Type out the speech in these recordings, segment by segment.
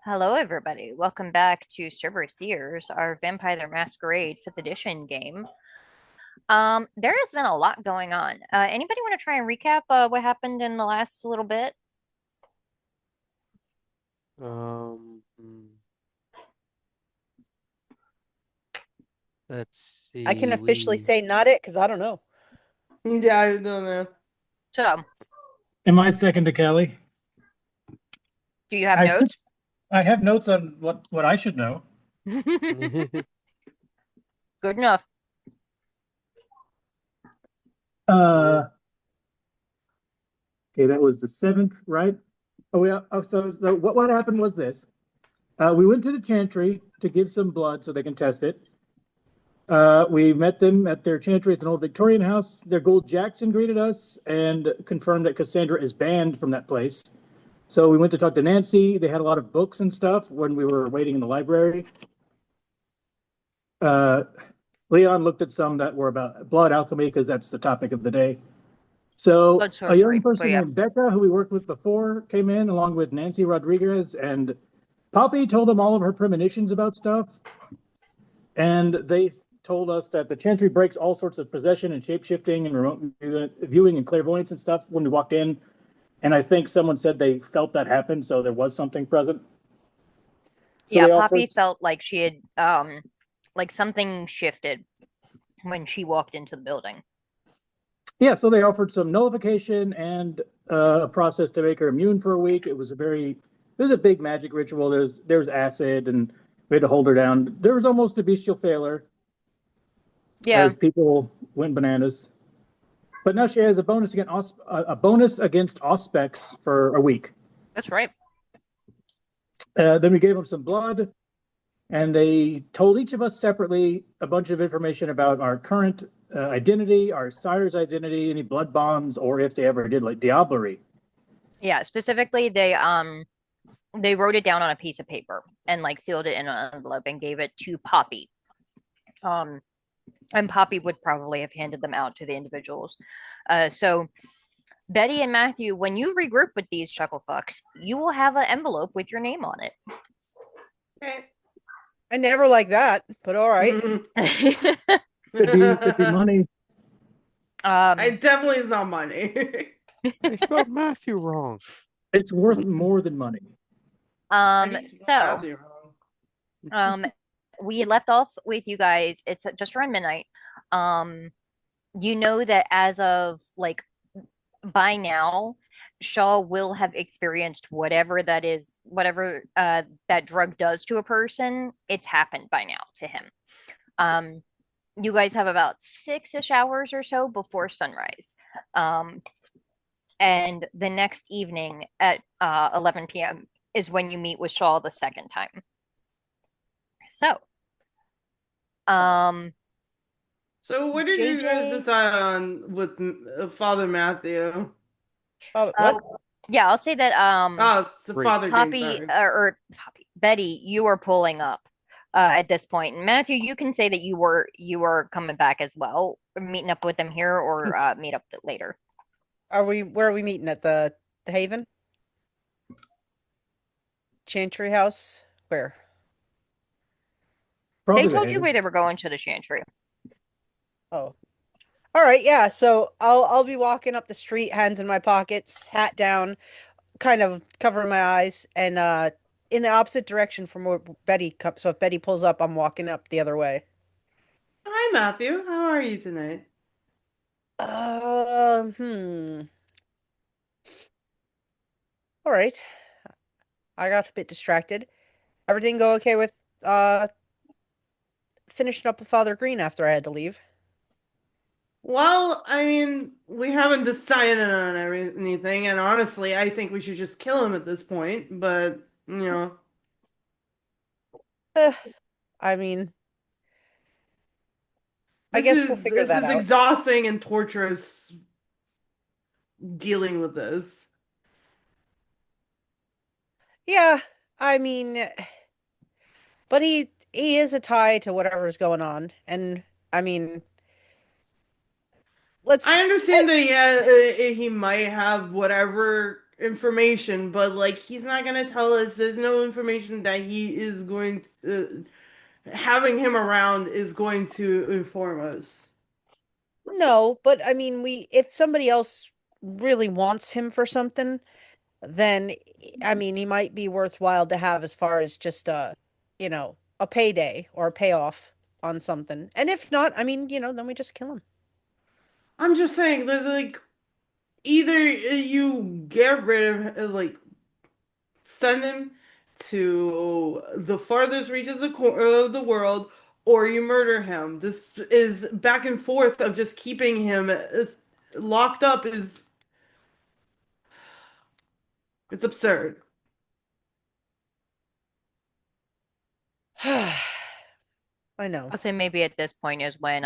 Hello, everybody. Welcome back to Cerberus Seers, our Vampire the Masquerade 5th edition game. There has been a lot going on. Anybody want to try and recap what happened in the last little bit? Hmm, let's I can see. officially say not it because I don't know. Yeah, I don't know. So, Am I second to Callie? do you have I notes? I have notes on what I should know. Good enough. Uh, okay, that was the seventh, right? Oh yeah. So what happened was this. We went to the chantry to give some blood so they can test it. We met them at their chantry. It's an old Victorian house. Their gold Jackson greeted us and confirmed that Cassandra is banned from that place. So we went to talk to Nancy. They had a lot of books and stuff when we were waiting in the library. Leon looked at some that were about blood alchemy because that's the topic of the day. So Blood a young sorcery, person yeah. named Becca, who we worked with before, came in along with Nancy Rodriguez, and Poppy told them all of her premonitions about stuff. And they told us that the Chantry breaks all sorts of possession and shapeshifting and remote viewing and clairvoyance and stuff when we walked in. And I think someone said they felt that happen, so there was something present. So Yeah, they Poppy offered, felt like she had, like something shifted when she walked into the building. yeah, so they offered some nullification and a process to make her immune for a week. It was a big magic ritual. There's acid, and we had to hold her down. There was almost a bestial failure Yeah, as people went bananas. But now she has a bonus against auspex for a week. that's right. Then we gave them some blood, and they told each of us separately a bunch of information about our current identity, our sire's identity, any blood bonds, or if they ever did like diablerie. Yeah, specifically they wrote it down on a piece of paper and like sealed it in an envelope and gave it to Poppy. Um, and Poppy would probably have handed them out to the individuals. So Betty and Matthew, when you regroup with these chuckle fucks, you will have an envelope with your name on it. Okay. I never like that, but all right. Could be money. It definitely is not money. I spelled Matthew wrong. It's worth more than money. So we left off with you guys. It's just around midnight. You know that as of like by now, Shaw will have experienced whatever that is, whatever that drug does to a person. It's happened by now to him. You guys have about 6-ish hours or so before sunrise. And the next evening at 11 p.m. is when you meet with Shaw the second time. So, So what did you guys JJ? decide on with Father Matthew? Oh, what? Yeah, I'll say that Oh, it's Great. Father Poppy Green, sorry. or Poppy, Betty, you are pulling up at this point. And Matthew, you can say that you were coming back as well, meeting up with them here or meet up later. Where are we meeting at the Haven? Chantry House? Where? Probably They the told you Haven. where they were going to the Chantry. Oh. All right, yeah. So I'll be walking up the street, hands in my pockets, hat down, kind of covering my eyes, and in the opposite direction from where Betty comes. So if Betty pulls up, I'm walking up the other way. Hi, Matthew. How are you tonight? Uh, hmm. All right. I got a bit distracted. Everything go okay with finishing up with Father Green after I had to leave? Well, I mean, we haven't decided on anything, and honestly, I think we should just kill him at this point, but, you know, Eh, I mean, I this guess we'll is figure this that is out. exhausting and torturous dealing with this. Yeah, I mean, but he is a tie to whatever's going on, and I mean, let's. I understand that, yeah, he might have whatever information, but like he's not gonna tell us. There's no information that he is going to having him around is going to inform us. No, but I mean, if somebody else really wants him for something, then I mean, he might be worthwhile to have as far as just a payday or a payoff on something. And if not, I mean, then we just kill him. I'm just saying, there's like either you get rid of like send him to the farthest reaches of the world, or you murder him. This is back and forth of just keeping him locked up is it's absurd. I know. I'll say maybe at this point is when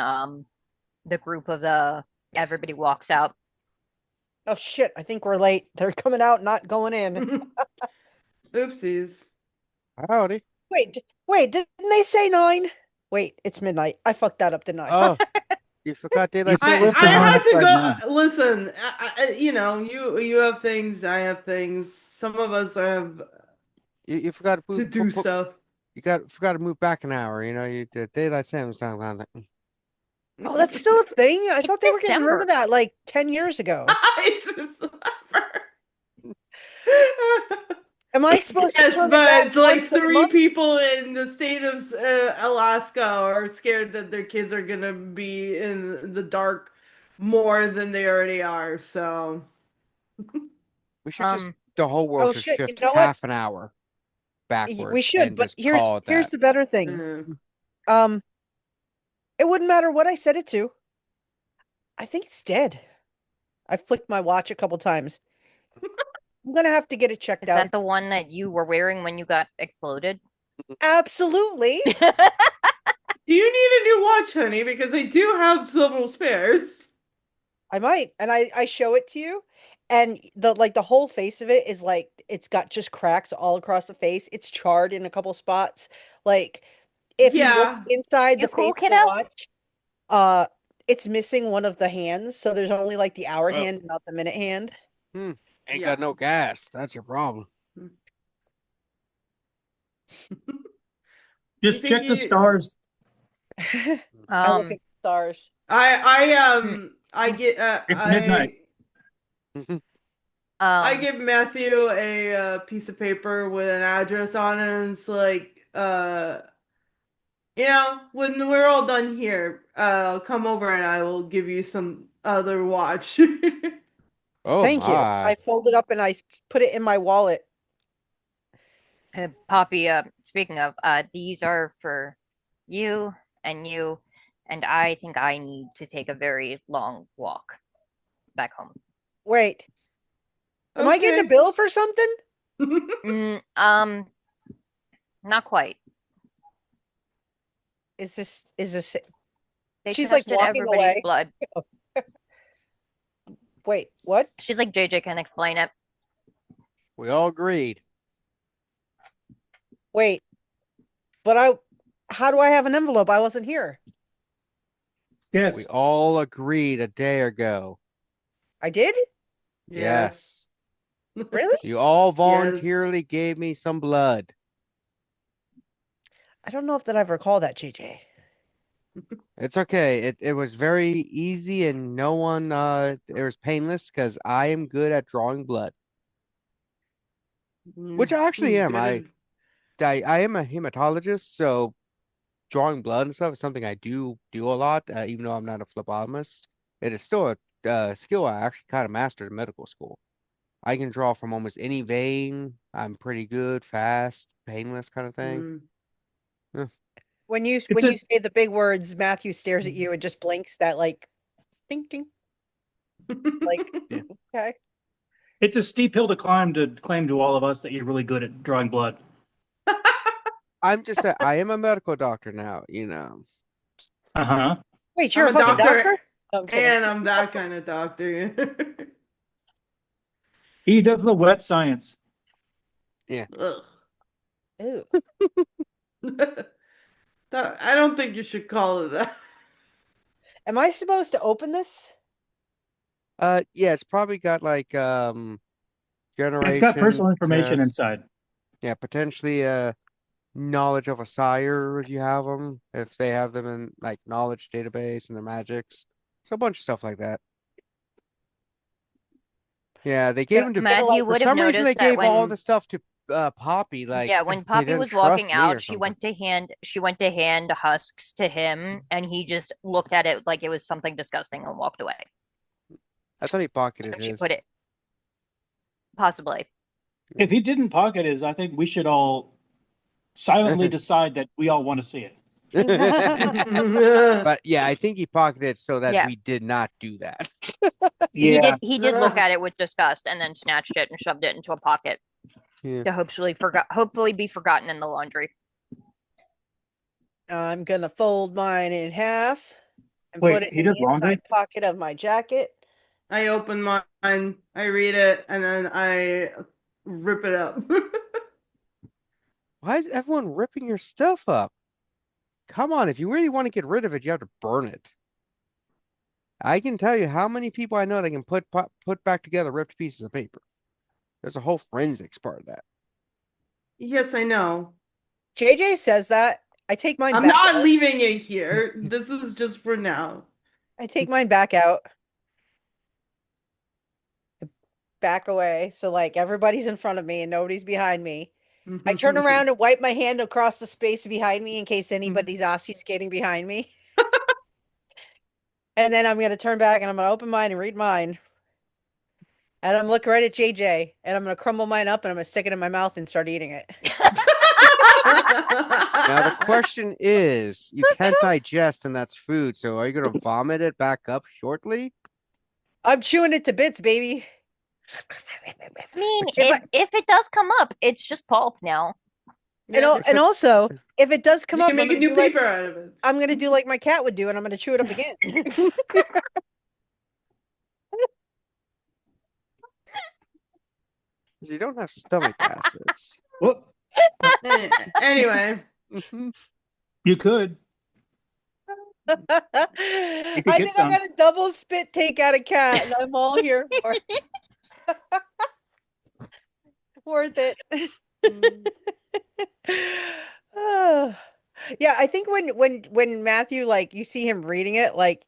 the group of the everybody walks out. Oh shit, I think we're late. They're coming out, not going in. Oopsies. Howdy. Wait, didn't they say 9? Wait, it's midnight. I fucked that up, didn't I? Oh, you forgot daylight You I, Listen, savings I on had time. to upside go. down. Listen, you have things. I have things. Some of us have You forgot to to do move, stuff. forgot to move back an hour. You know, you did daylight savings time kind of thing. Oh, that's still a thing? I It's thought they were getting rid December. of that like 10 years ago. It's a slapper. Am I supposed to Yes, turn it back but like once a 3 month? people in the state of Alaska are scared that their kids are gonna be in the dark more than they already are. So We should just Um, the whole world Oh should shit, you shift know what? half an hour We backwards should, and but just call it here's that. the better thing. uh, Um, it wouldn't matter what I set it to. I think it's dead. I flicked my watch a couple times. I'm gonna have to get it checked is out. that the one that you were wearing when you got exploded? Absolutely. do you need a new watch, honey? Because I do have several spares. I might. And I show it to you. And the whole face of it is like it's got just cracks all across the face. It's charred in a couple spots. Like if you look Yeah. inside You the cool, face of the kiddo? watch, it's missing one of the hands, so there's only like the hour Oh. hand, not the minute hand. Ain't Yeah. got no gas. That's your problem. Just think check the you- stars. I look Um, at the stars. I get It's midnight. I um, give Matthew a piece of paper with an address on it, and it's like, when we're all done here, come over and I will give you some other watch. Oh Thank you. my. I fold it up and I put it in my wallet. Poppy, speaking of, these are for you, and I think I need to take a very long walk back home. Wait, am I getting a Okay. bill for something? Mm, not quite. Is this They She's, like, tested walking everybody's away. blood. wait, what? She's like, JJ can explain it. We all agreed. Wait. But how do I have an envelope? I wasn't here. Yes. We all agreed a day ago. I did? Yes. Really? You all voluntarily gave me some blood. I don't know if that I recall that, JJ. It's okay. It was very easy and no one it was painless because I am good at drawing blood. Which I actually am. I am a hematologist, so drawing blood and stuff is something I do a lot, even though I'm not a phlebotomist. It is still a skill I actually kind of mastered in medical school. I can draw from almost any vein. I'm pretty good, fast, painless kind of thing. When you It's a- say the big words, Matthew stares at you and just blinks that like ding ding. Like Yeah. okay. It's a steep hill to climb to claim to all of us that you're really good at drawing blood. I am a medical doctor now, you know. Uh-huh. Wait, you're I'm a a fucking doctor. doctor? Oh, I'm kidding. And I'm that kind of doctor. He does the wet science. Ugh. Ew. I don't think you should call it that. Am I supposed to open this? Yeah, it's probably got like It's got generation personal information test. inside. Yeah, potentially knowledge of a sire if you have them, if they have them in like knowledge database and their magics. So a bunch of stuff like that. Yeah, they gave Gonna, them to. gonna Matthew like For would have some reason, they noticed that gave all when the stuff to Poppy. Like yeah, when they Poppy didn't was trust walking me or out, something. she went to hand husks to him and he just looked at it like it was something disgusting and walked away. I thought he pocketed And she his. put it possibly. If he didn't pocket his, I think we should all silently decide that we all want to see it. But yeah, I think he pocketed it so that Yeah. we did not do that. Yeah. He did look at it with disgust and then snatched it and shoved it into a pocket Yeah. to hopefully be forgotten in the laundry. I'm gonna fold mine in half and Wait, put it he in does the laundry? inside pocket of my jacket. I open mine, I read it, and then I rip it up. Why is everyone ripping your stuff up? Come on, if you really want to get rid of it, you have to burn it. I can tell you how many people I know that can put back together ripped pieces of paper. There's a whole forensics part of that. Yes, I know. JJ says that. I take mine I'm back not out. leaving it here. This is just for now. I take mine back out. Back away. So like everybody's in front of me and nobody's behind me. I turn around and wipe my hand across the space behind me in case anybody's obfuscating behind me. And then I'm gonna turn back and I'm gonna open mine and read mine. And I'm looking right at JJ and I'm gonna crumble mine up and I'm gonna stick it in my mouth and start eating it. Now the question is, you can't digest and that's food, so are you gonna vomit it back up shortly? I'm chewing it to bits, baby. I mean, But you- if it does come up, it's just pulp now. And also, if it does come You up, can make a new paper out of it. I'm gonna do like my cat would do, and I'm gonna chew it up again. You don't have stomach acids. Well, Anyway, you could. I get think I some. got a double spit take out a cat, and I'm all here for it. Worth it. Yeah, I think when Matthew, like, you see him reading it, like,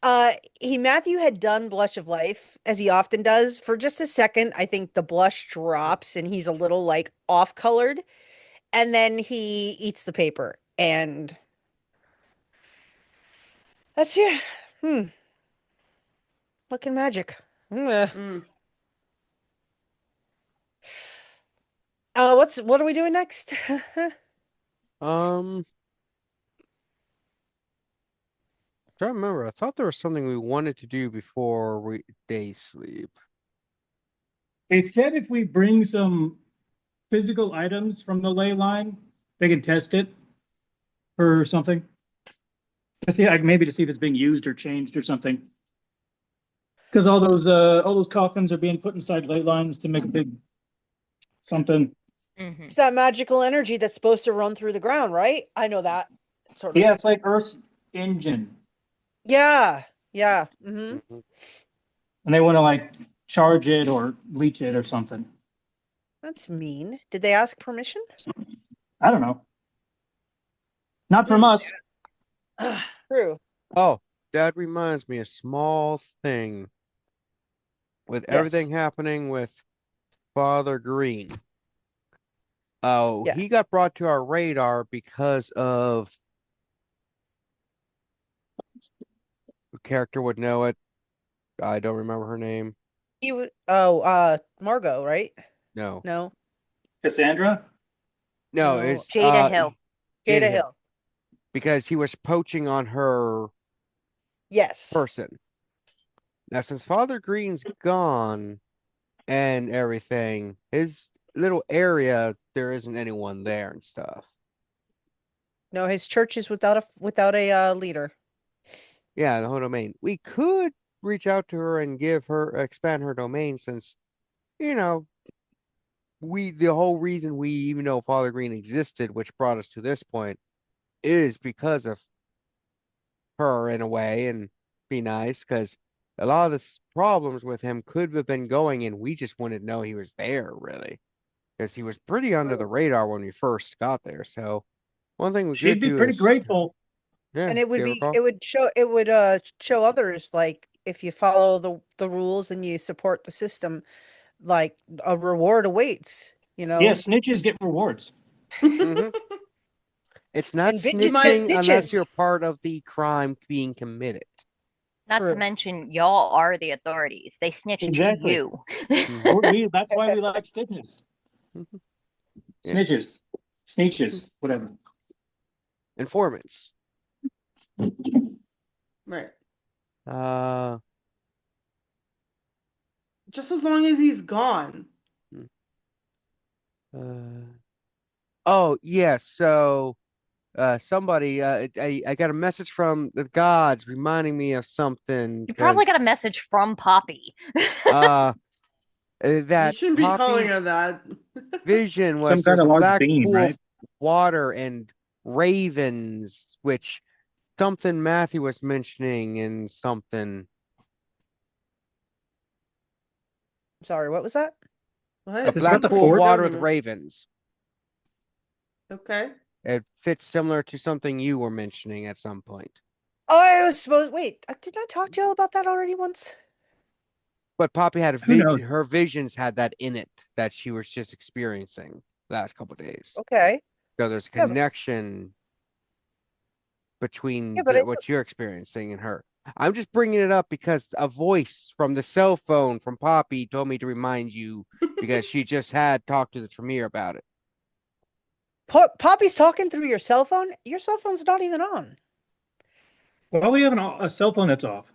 Matthew had done Blush of Life, as he often does. For just a second, I think the blush drops and he's a little like off colored, and then he eats the paper, and that's looking magic. What are we doing next? Trying to remember. I thought there was something we wanted to do before day sleep. They said if we bring some physical items from the ley line, they can test it or something. To see, like, maybe to see if it's being used or changed or something. Because all those coffins are being put inside ley lines to make a big something. It's that magical energy that's supposed to run through the ground, right? I know that sort of. Yeah, it's like Earth's engine, Yeah. Mhm. and they want to like charge it or leech it or something. That's mean. Did they ask permission? I don't know. Not from us. True. Oh, that reminds me, a small thing. With Yes. everything happening with Father Green. Oh, Yeah. he got brought to our radar because of a character would know it. I don't remember her name. Margot, right? No. No. Cassandra? No, No. it's Jada Hill. Jada Hill. Because he was poaching on her Yes. person. Now, since Father Green's gone and everything, his little area, there isn't anyone there and stuff. No, his church is without a leader. Yeah, the whole domain. We could reach out to her and expand her domain since, you know, the whole reason we even know Father Green existed, which brought us to this point, is because of her in a way, and be nice, because a lot of the problems with him could have been going, and we just wouldn't know he was there, really. Because he was pretty under the radar when we first got there. So one thing we She'd could be do pretty is, grateful. yeah, And it would give her a be call. it would show others, like, if you follow the rules and you support the system, like, a reward awaits, you Yeah, know. snitches get rewards. hmm It's not And vengeance gets snitching unless you're snitches. part of the crime being committed. Not to True. mention, y'all are the authorities. They snitch to Exactly. you. That's why we like snitches. Mhm. Yeah. Snitches. Sneeches. Whatever. Informants. Right. Uh, Just as long as he's gone. oh yeah, so somebody I got a message from the gods reminding me of something You probably got because a message from Poppy. You that shouldn't be calling Poppy's her that. vision Some was kind there's of a large black bean, pool right? of water and ravens, which something Matthew was mentioning and something. Sorry, what was that? A What? Is it about black the pool of fort? water with ravens. Okay. It fits similar to something you were mentioning at some point. Oh, I was supposed. Wait, didn't I talk to you all about that already once? But Poppy had Who knows? her visions had that in it that she was just experiencing last couple of days. Okay. So there's a Yeah, but, connection between I what you're experiencing and her. I'm just bringing it up because a voice from the cell phone from Poppy told me to remind you because she just had talked to the Tremere about it. Poppy's talking through your cell phone. Your cell phone's not even on. Why would we have a cell phone that's off?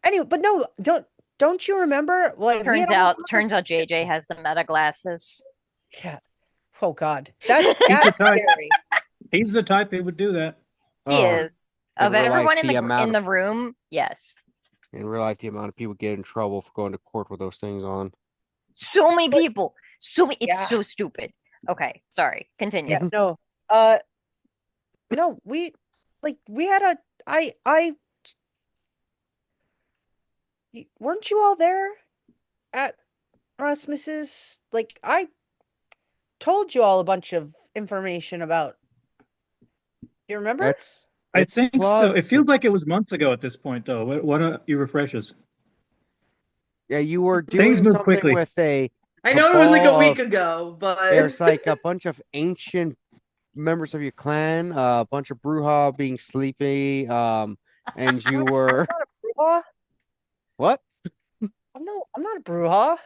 Anyway, but no, don't you remember? Like, we had Turns out JJ has the meta glasses. Yeah. Oh God, that's type. scary. He's the type who would do that. He is. Of real life, everyone in the the amount of room, yes. in real life, the amount of people get in trouble for going to court with those things on. So many people. It's Yeah. so stupid. Okay, sorry. Continue. Yeah, no. No, we had a I weren't you all there at Rasmus's? Like, I told you all a bunch of information about. You remember? I think so. It plausible. feels like it was months ago at this point, though. Why don't you refresh us? Yeah, you were Things doing move something quickly. with a I know it was like a cabal week of- ago, but There's like a bunch of ancient members of your clan, a bunch of Bruja being sleepy, and you were I'm not a Bruja. what? I'm not a Bruja.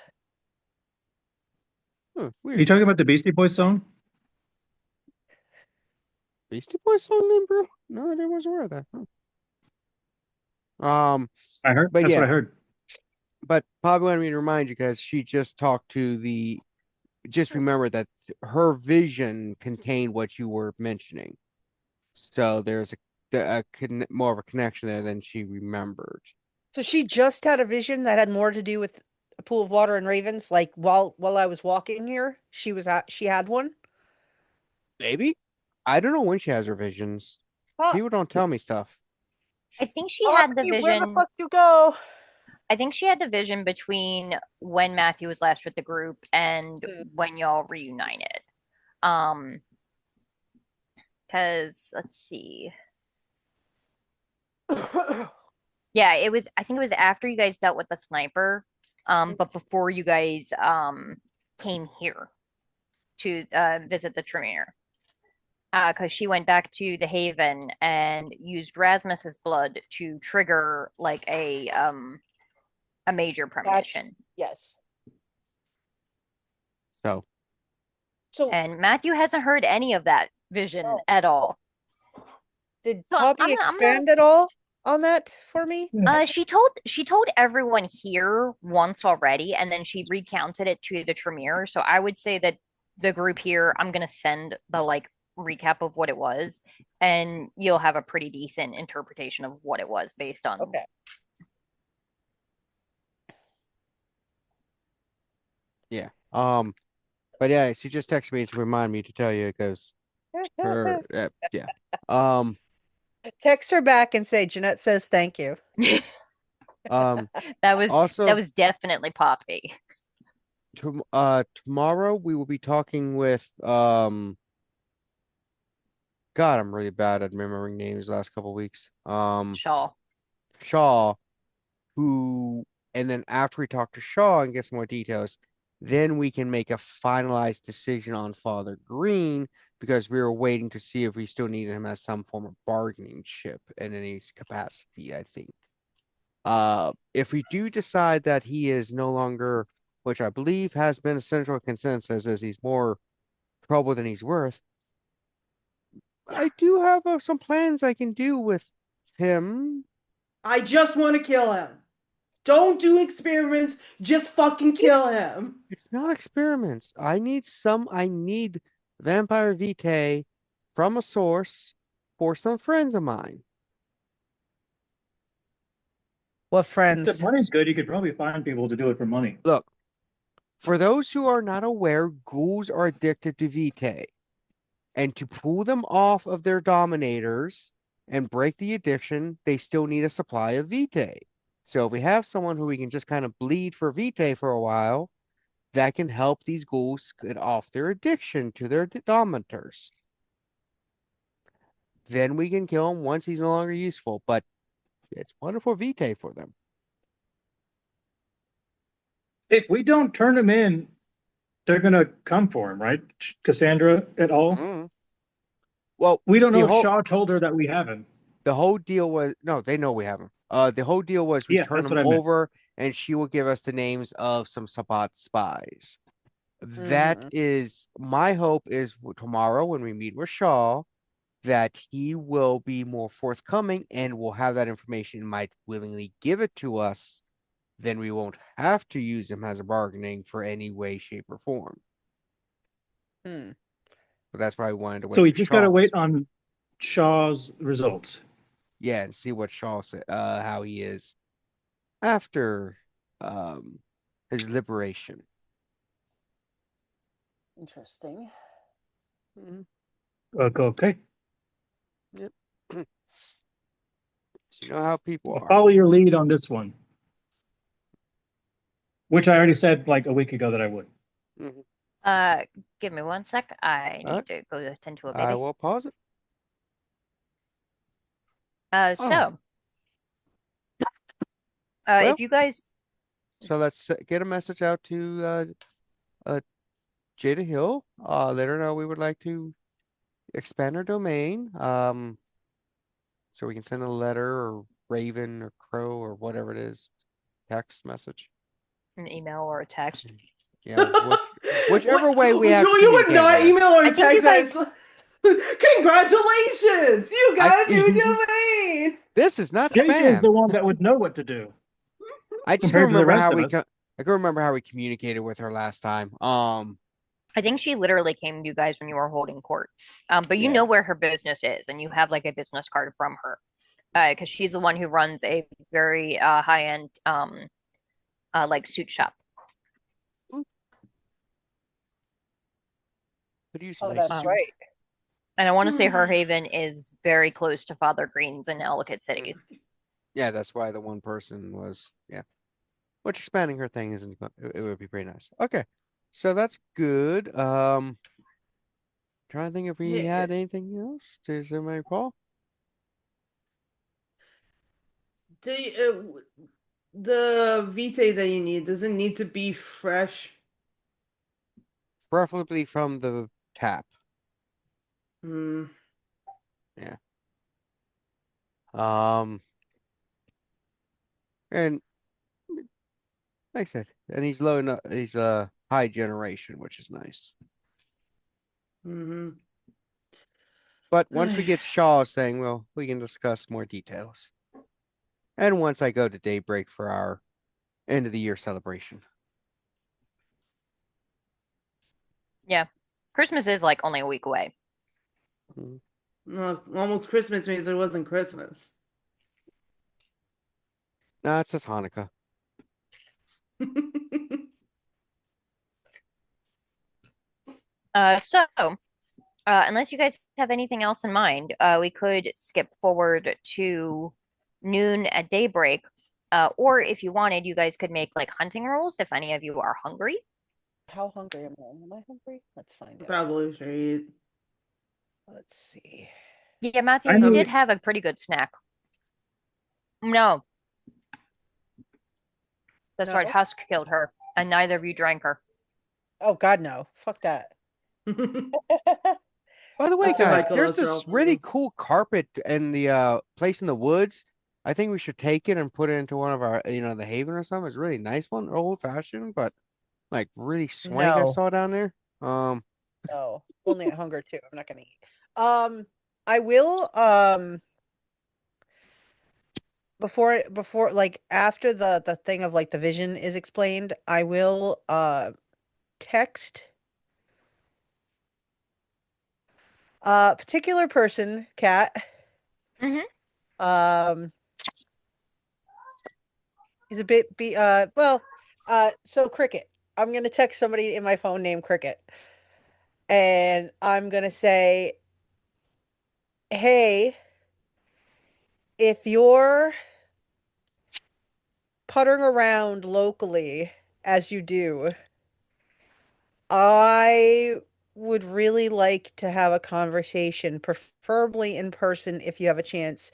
Huh, Are you weird. talking about the Beastie Boys song? Beastie Boys song name, bro? No, I wasn't aware of that. Huh. I heard. But That's yeah, what I heard. but Poppy wanted me to remind you because she just talked to just remember that her vision contained what you were mentioning. So there's more of a connection there than she remembered. So she just had a vision that had more to do with a pool of water and ravens. Like, while I was walking here, she had one. Maybe? I don't know when she has her visions. People don't tell me stuff. I think she had the Poppy, where the vision. fuck you go? I think she had the vision between when Matthew was last with the group and when y'all reunited. Because let's see. Yeah, I think it was after you guys dealt with the sniper, but before you guys came here to visit the Tremere. Because she went back to the Haven and used Rasmus's blood to trigger like a major premonition. Yes. So And Matthew hasn't heard any of that vision at all. Did So Poppy expand at all on that for me? She told everyone here once already, and then she recounted it to the Tremere. So I would say that the group here, I'm gonna send the like recap of what it was, and you'll have a pretty decent interpretation of what it was based on. Okay. yeah. But yeah, she just texted me to remind me to tell you because her yeah. Text her back and say Jeanette says thank you. That was Also, definitely Poppy. tomorrow we will be talking with God, I'm really bad at remembering names the last couple weeks. Shaw. Shaw, who, and then after we talk to Shaw and get some more details, then we can make a finalized decision on Father Green because we were waiting to see if we still needed him as some form of bargaining chip in any capacity, I think. If we do decide that he is no longer, which I believe has been a central consensus, as he's more trouble than he's worth, I do have some plans I can do with him. I just want to kill him. Don't do experiments. Just fucking kill him. It's not experiments. I need Vampire Vitae from a source for some friends of mine. What If the friends? money's good, you could probably find people to do it for money. Look, for those who are not aware, ghouls are addicted to Vitae. And to pull them off of their dominators and break the addiction, they still need a supply of Vitae. So if we have someone who we can just kind of bleed for Vitae for a while, that can help these ghouls get off their addiction to their dominators. Then we can kill him once he's no longer useful, but it's wonderful Vitae for them. If we don't turn him in, they're gonna come for him, right, Cassandra at all? Mm. Well, We don't know if Shaw told her that we have him. The whole deal was no, they know we have him. The whole deal was we turn that's him what I meant. over, and she will give us the names of some Sabbat spies. That is my hope is tomorrow when we meet with Shaw, that he will be more forthcoming and will have that information and might willingly give it to us. Then we won't have to use him as a bargaining for any way, shape, or form. But that's why I wanted to wait. So we for just gotta Shaw's. wait on Shaw's results. Yeah, and see what Shaw said, how he is after his liberation. Interesting. Okay. Yep. So you know how people I'll are. follow your lead on this one, which I already said like a week ago that I would. Give me one sec. I need to go attend to a baby. I will pause it. So, Well, if you guys, so let's get a message out to Jada Hill. Let her know we would like to expand our domain. So we can send a letter or Raven or Crow or whatever it is, text message. an email or a text. Yeah, whichever way we have. You would not email or I think you text guys- us. Congratulations! You got a new domain! This is not JJ is spam. the one that would know what to do. I just compared to the remember rest how of we us. I can remember how we communicated with her last time. I think she literally came to you guys when you were holding court. But you Yeah. know where her business is, and you have like a business card from her. Because she's the one who runs a very high-end like suit shop. That's right. And I want to say Her Haven is very close to Father Green's in Ellicott City. Yeah, that's why the one person was, yeah. Which expanding her thing isn't, it would be pretty nice. Okay, so that's good. Trying to think if we had anything else. Does anybody recall? The Vitae that you need, does it need to be fresh? Preferably from the tap. Yeah. And like I said, and he's low enough. He's a high generation, which is nice. But once we get Shaw's thing, well, we can discuss more details. And once I go to Daybreak for our end of the year celebration. Yeah. Christmas is like only a week away. Well, almost Christmas means it wasn't Christmas. No, it's just Hanukkah. Unless you guys have anything else in mind, we could skip forward to noon at Daybreak, Or if you wanted, you guys could make like hunting rolls if any of you are hungry. How hungry am I? Am I hungry? Let's find out. Probably straight. Let's see. Yeah, Matthew, I you know- did have a pretty good snack. No, that's right. No? Husk killed her, and neither of you drank her. Oh God, no! Fuck that. By the way, That's in my guys, there's this cholesterol really too. cool carpet in the place in the woods. I think we should take it and put it into one of our, the haven or something. It's a really nice one, old fashioned, but like really swank I No, saw down there. no. Only at hunger too. I'm not gonna eat. I will. Before like after the thing of like the vision is explained, I will text a particular person, Cat. Mhm. He's a bit so Cricket. I'm gonna text somebody in my phone named Cricket. And I'm gonna say, hey, if you're puttering around locally as you do, I would really like to have a conversation, preferably in person if you have a chance.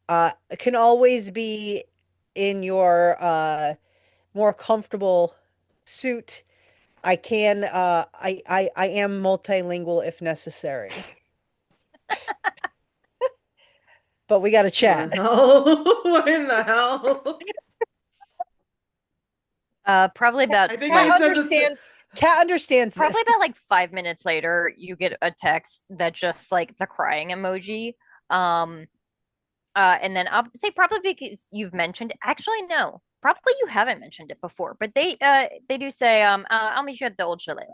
It can always be in your more comfortable suit. I am multilingual if necessary. But we gotta What chat. the hell? What in the hell? Probably about I think Cat I said this. understands. Cat understands probably this. about like 5 minutes later, you get a text that's just like the crying emoji. Um, and then I'll say probably because you've mentioned. Actually, no, probably you haven't mentioned it before, but they do say I'll meet you at the old chalet.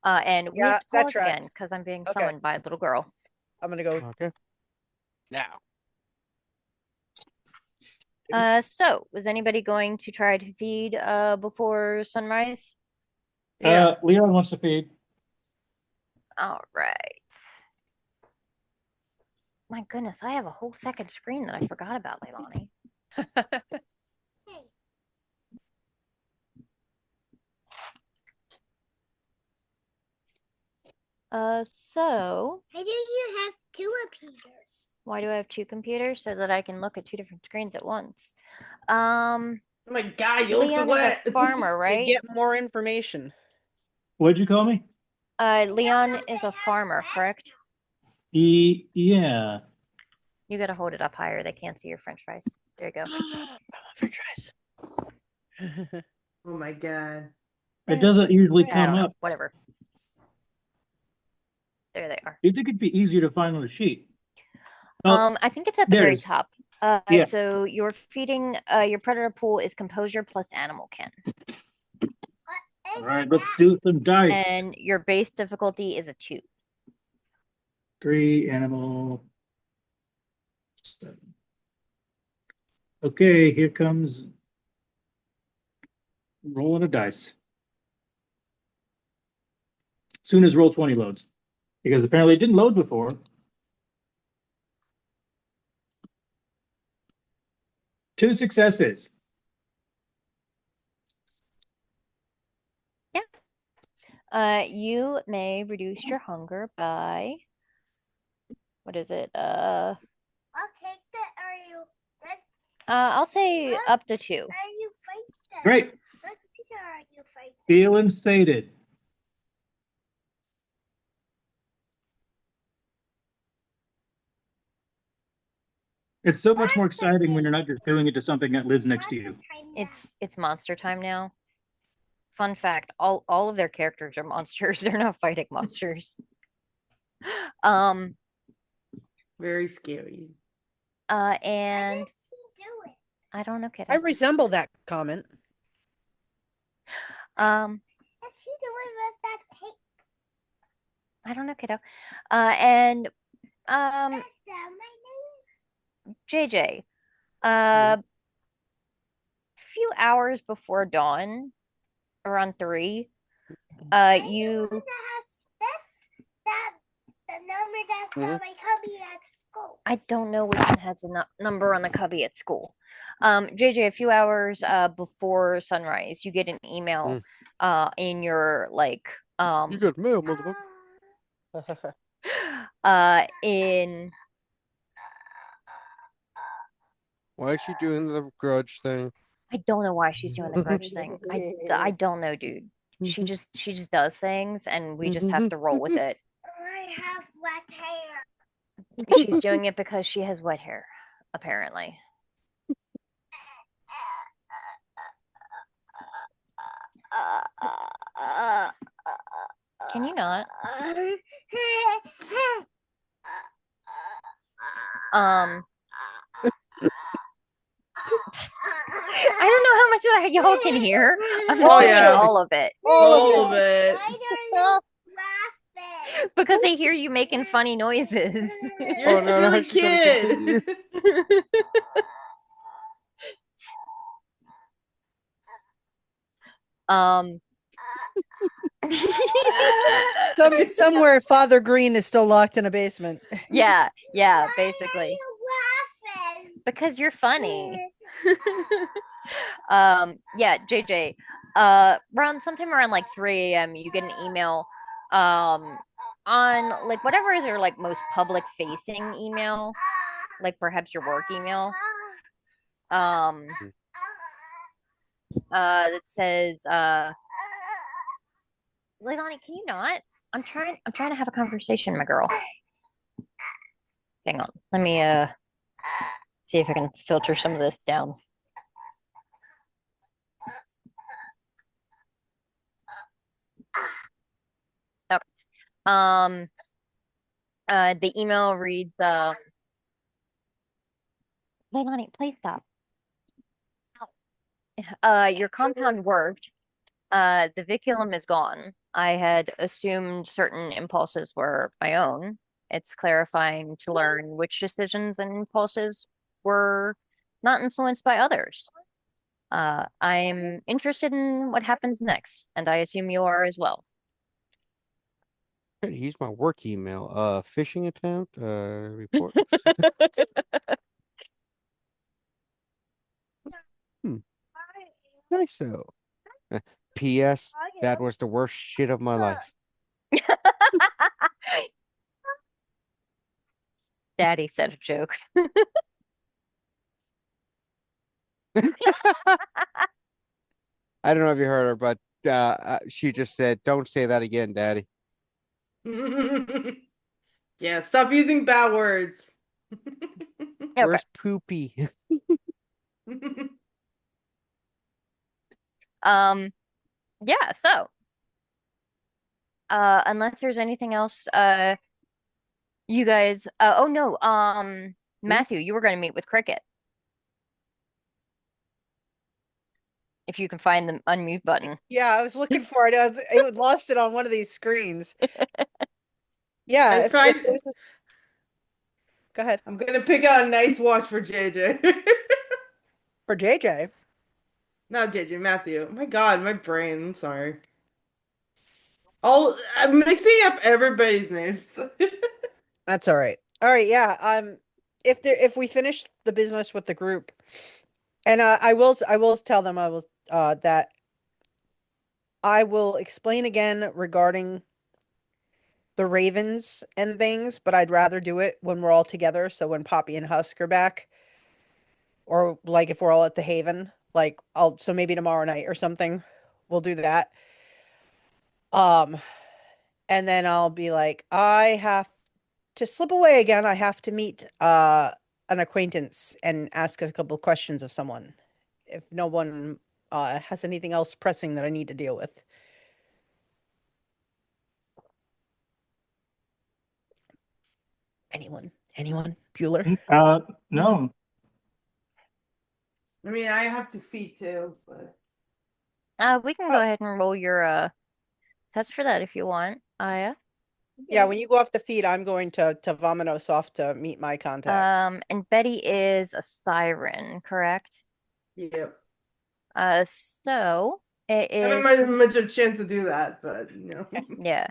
And we have Yeah, to that pause again tracks. because I'm being Okay. summoned by a little girl. I'm gonna go. Okay. Now. So was anybody going to try to feed before sunrise? Yeah. Leon wants to feed. All right. My goodness, I have a whole second screen that I forgot about, Leilani. So Why do you have two computers? why do I have two computers? So that I can look at two different screens at once. Oh my God, you look so Leon is a wet. farmer, You right? get more information. What'd you call me? Leon is a farmer, correct? Yeah. You gotta hold it up higher. They can't see your French fries. There you go. I want French fries. Oh my God. It doesn't usually I come don't know. up. Whatever. There they are. You'd think it'd be easier to find on a sheet. Oh, I think it's at the there it very is. top. Yeah. So your feeding, your predator pool is composure plus animal kin, All right, let's do some dice. and your base difficulty is a 2. 3 animal. 7. Okay, here comes rolling a dice. Soon as roll 20 loads, because apparently it didn't load before. Two successes. You may reduce your hunger by what is it? I'll take that. Are you? I'll say up to 2. Are you fighting? Great. What teacher are you fighting? Feeling stated. It's so much more exciting when you're not just doing it to something that lives next to you. It's monster time now. Fun fact, all of their characters are monsters. They're not fighting monsters. Very scary. And do it. I don't know, kiddo. I resemble that comment. If you do it with that tape, I don't know, kiddo. And that's my name. JJ, Yeah. few hours before dawn, around 3, you That has this, that the number that's on my cubby at school. I don't know which one has the number on the cubby at school. JJ, a few hours before sunrise, you get an email Mm. in your like You got mail, motherfucker. in Why is she doing the grudge thing? I don't know why she's doing the grudge thing. I don't know, dude. She just does things and we just have to roll with it. I have wet hair. She's doing it because she has wet hair, apparently. Can you not? I don't know how much of that y'all can hear. I'm Oh, assuming yeah. all of it. All of it. Why don't you laugh? Because they hear you making funny noises. You're Oh, a no, no, silly she's gonna continue. kid. Um Somewhere Father Green is still locked in a basement. yeah, basically. You laughing? Because you're funny. Yeah, JJ. Around sometime around like 3 a.m. you get an email on like whatever is your like most public facing email, like perhaps your work email. That says Leilani, can you not? I'm trying to have a conversation, my girl. Hang on. Let me see if I can filter some of this down. Okay. The email reads Leilani, please stop. Your compound worked. The viculum is gone. I had assumed certain impulses were my own. It's clarifying to learn which decisions and impulses were not influenced by others. I'm interested in what happens next, and I assume you are as well. Gotta use my work email. Phishing attempt. Report. Nice so. P.S. That was the worst shit of my life. Daddy said a joke. I don't know if you heard her, but she just said, "Don't say that again, Daddy." Yeah, stop using bad words. Okay. Where's Poopy? Yeah, so unless there's anything else, you guys oh no, Matthew, you were gonna meet with Cricket. If you can find the unmute button. Yeah, I was looking for it. I lost it on one of these screens. Yeah, I if find there's go ahead. I'm gonna pick out a nice watch for JJ. For JJ. Not JJ, Matthew. My God, my brain. I'm sorry. I'm mixing up everybody's names. That's all right. All right, yeah. If we finish the business with the group, and I will tell them that I will explain again regarding the ravens and things, but I'd rather do it when we're all together. So when Poppy and Husk are back, or like if we're all at the Haven, like so maybe tomorrow night or something, we'll do that. And then I'll be like, I have to slip away again. I have to meet an acquaintance and ask a couple questions of someone. If no one has anything else pressing that I need to deal with. Anyone? Anyone? Bueller? No. I mean, I have to feed too, but We can go ahead and roll your test for that if you want. Yeah. Yeah, when you go off the feed, I'm going to Vominos off to meet my contact. And Betty is a siren, correct? yep. So it I is haven't much of a chance to do that, but yeah.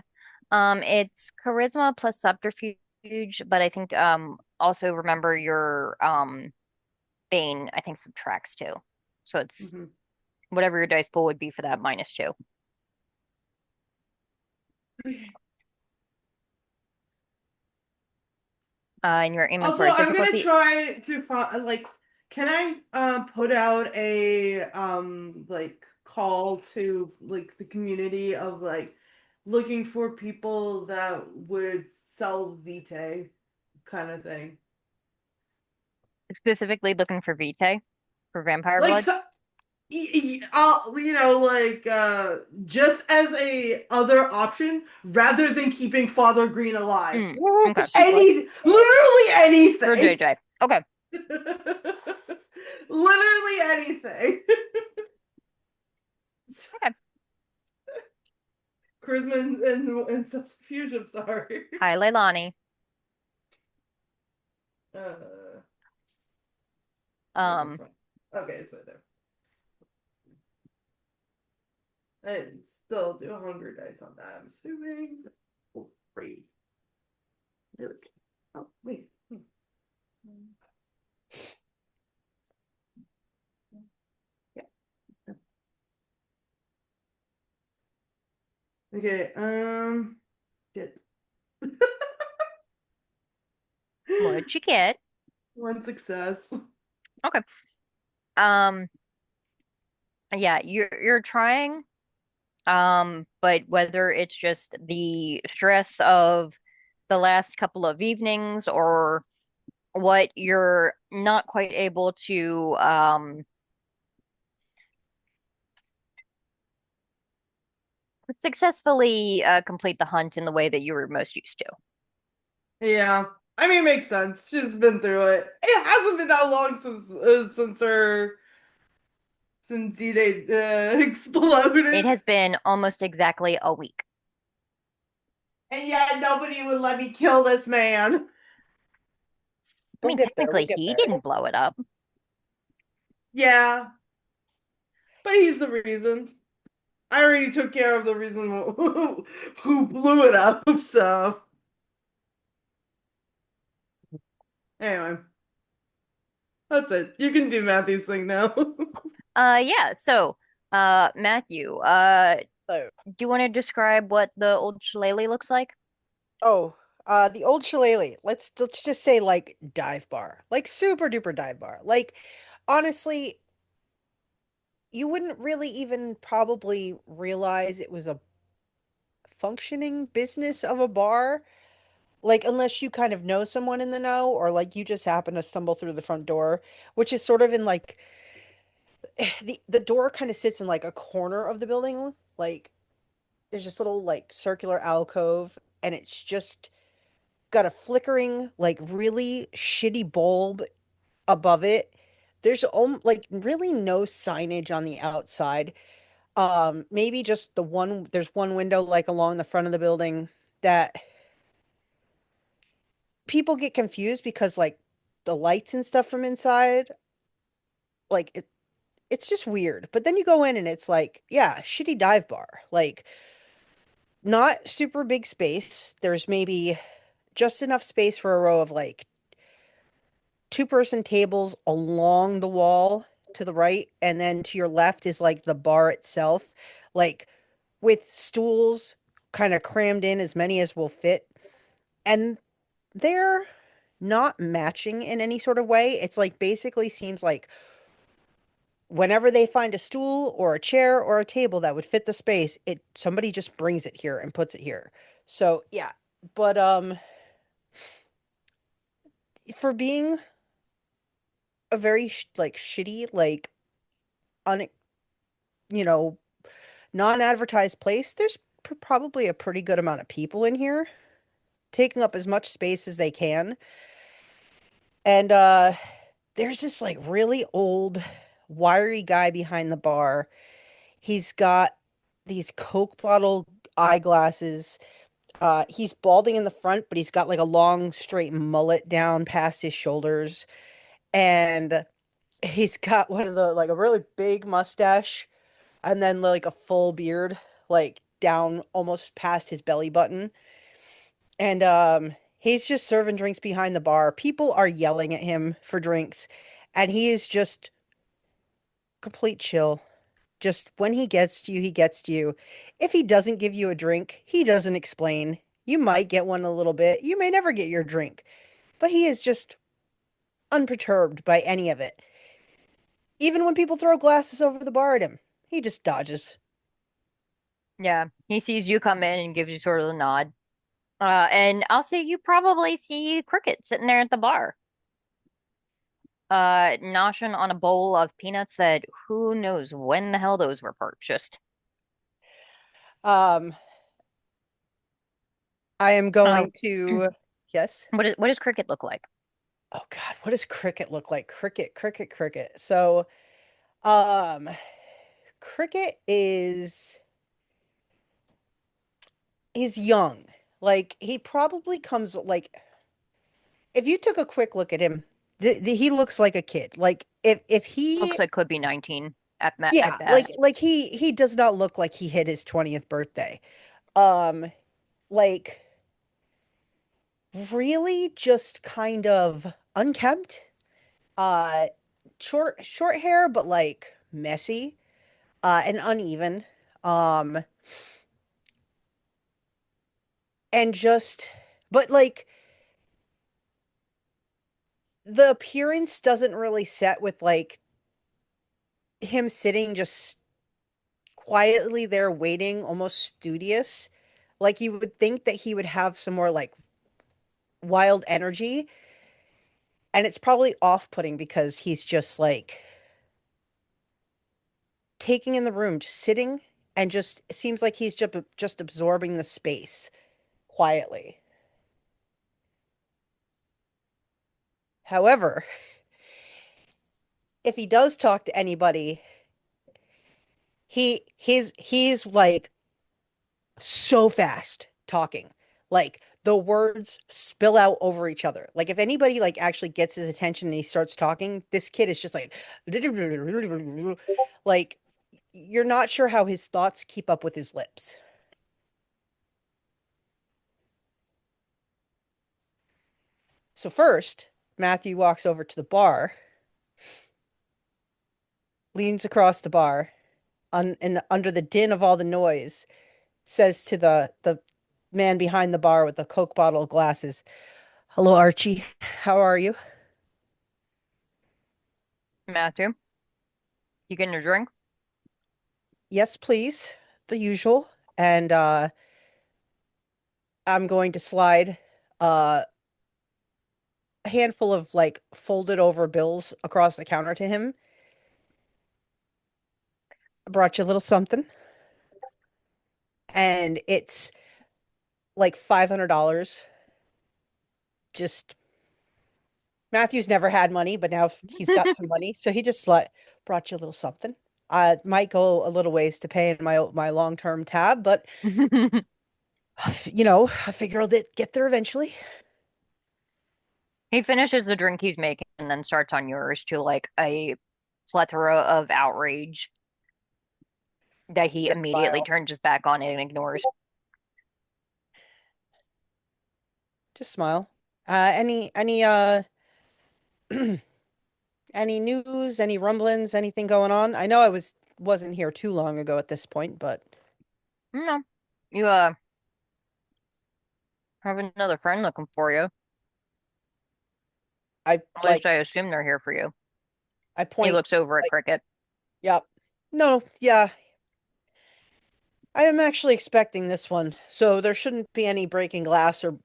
It's charisma plus subterfuge huge, but I think also remember your Bane, I think subtracts too. So it's Mhm. whatever your dice pool would be for that -2. Okay. And you're aiming Also, for a I'm gonna difficulty. try to find like, can I put out a like call to like the community of like looking for people that would sell Vitae kind of thing. Specifically looking for Vitae for vampire Like blood. so, like just as a other option rather than keeping Father Green alive. Okay. Literally For anything. JJ. Okay. Literally anything. Okay. Charisma and subterfuge, I'm sorry. Hi, Leilani. Uh, Um, okay, it's right there. I still do a hunger dice on that, I'm assuming. Oh, great. There we go. Oh, wait. Yeah. Okay, get what'd you get? one success. Okay. Um, yeah, you're trying. But whether it's just the stress of the last couple of evenings or what, you're not quite able to successfully complete the hunt in the way that you were most used to. Yeah. I mean, it makes sense. She's been through it. It hasn't been that long since D-Day It exploded. has been almost exactly a week. And yet nobody would let me kill this man. I We'll mean, get there. We'll technically, get he there. didn't blow it up. Yeah, but he's the reason. I already took care of the reason who blew it up, so anyway. That's it. You can do Matthew's thing now. Yeah, so, Matthew, So, do you want to describe what the old shillelagh looks like? oh, the old shillelagh. Let's just say like dive bar, like super duper dive bar. Like, honestly, you wouldn't really even probably realize it was a functioning business of a bar. Like, unless you kind of know someone in the know, or like you just happen to stumble through the front door, which is sort of in like the door kind of sits in like a corner of the building. Like, there's this little like circular alcove, and it's just got a flickering, like really shitty bulb above it. There's like really no signage on the outside. Maybe just there's one window like along the front of the building that people get confused because like the lights and stuff from inside, like it's just weird. But then you go in and it's like, yeah, shitty dive bar. Like, not super big space. There's maybe just enough space for a row of like two-person tables along the wall to the right, and then to your left is like the bar itself, like with stools kind of crammed in, as many as will fit. And they're not matching in any sort of way. It's like basically seems like whenever they find a stool or a chair or a table that would fit the space, it somebody just brings it here and puts it here. So, yeah. But for being a very like shitty, like un you know, non-advertised place, there's probably a pretty good amount of people in here taking up as much space as they can. And there's this like really old wiry guy behind the bar. He's got these Coke bottle eyeglasses. He's balding in the front, but he's got like a long straight mullet down past his shoulders, and he's got one of the like a really big mustache, and then like a full beard like down almost past his belly button. And He's just serving drinks behind the bar. People are yelling at him for drinks, and he is just complete chill. Just when he gets to you, he gets to you. If he doesn't give you a drink, he doesn't explain. You might get one a little bit. You may never get your drink, but he is just unperturbed by any of it. Even when people throw glasses over the bar at him, he just dodges. Yeah, he sees you come in and gives you sort of the nod. And I'll say you probably see Cricket sitting there at the bar, noshing on a bowl of peanuts that who knows when the hell those were purchased. Um, I am Oh, going to, yes. what does Cricket look like? Oh God, what does Cricket look like? Cricket, Cricket, Cricket. So, um, Cricket is young. Like he probably comes like if you took a quick look at him, he looks like a kid. Like if he Looks like could be 19 yeah, at best. like he does not look like he hit his 20th birthday. Um like really just kind of unkempt. Uh short hair but like messy and uneven. Um and just but like the appearance doesn't really set with like him sitting just quietly there waiting, almost studious. Like you would think that he would have some more like wild energy, and it's probably off-putting because he's just like taking in the room, just sitting and just it seems like he's just absorbing the space quietly. However, if he does talk to anybody, he's like so fast talking. Like the words spill out over each other. Like if anybody like actually gets his attention and he starts talking, this kid is just like you're not sure how his thoughts keep up with his lips. So first, Matthew walks over to the bar, leans across the bar, and under the din of all the noise, says to the man behind the bar with the Coke bottle glasses, "Hello, Archie. How are you?" Matthew, you getting a drink? "Yes, please." The usual. And I'm going to slide a handful of like folded over bills across the counter to him. I brought you a little something. And it's like $500. Just Matthew's never had money, but now he's got some money. So he just like brought you a little something. Might go a little ways to pay in my long-term tab, but I figure I'll get there eventually. He finishes the drink he's making and then starts on yours to like a plethora of outrage that he Just immediately smile. turns his back on and ignores. Just smile. Any any news, any rumblings, anything going on? I know I wasn't here too long ago at this point, but No, you have another friend looking for you. I At like least I assume they're here for you. I He point looks over at like Cricket. yeah. No, yeah. I am actually expecting this one, so there shouldn't be any breaking glass or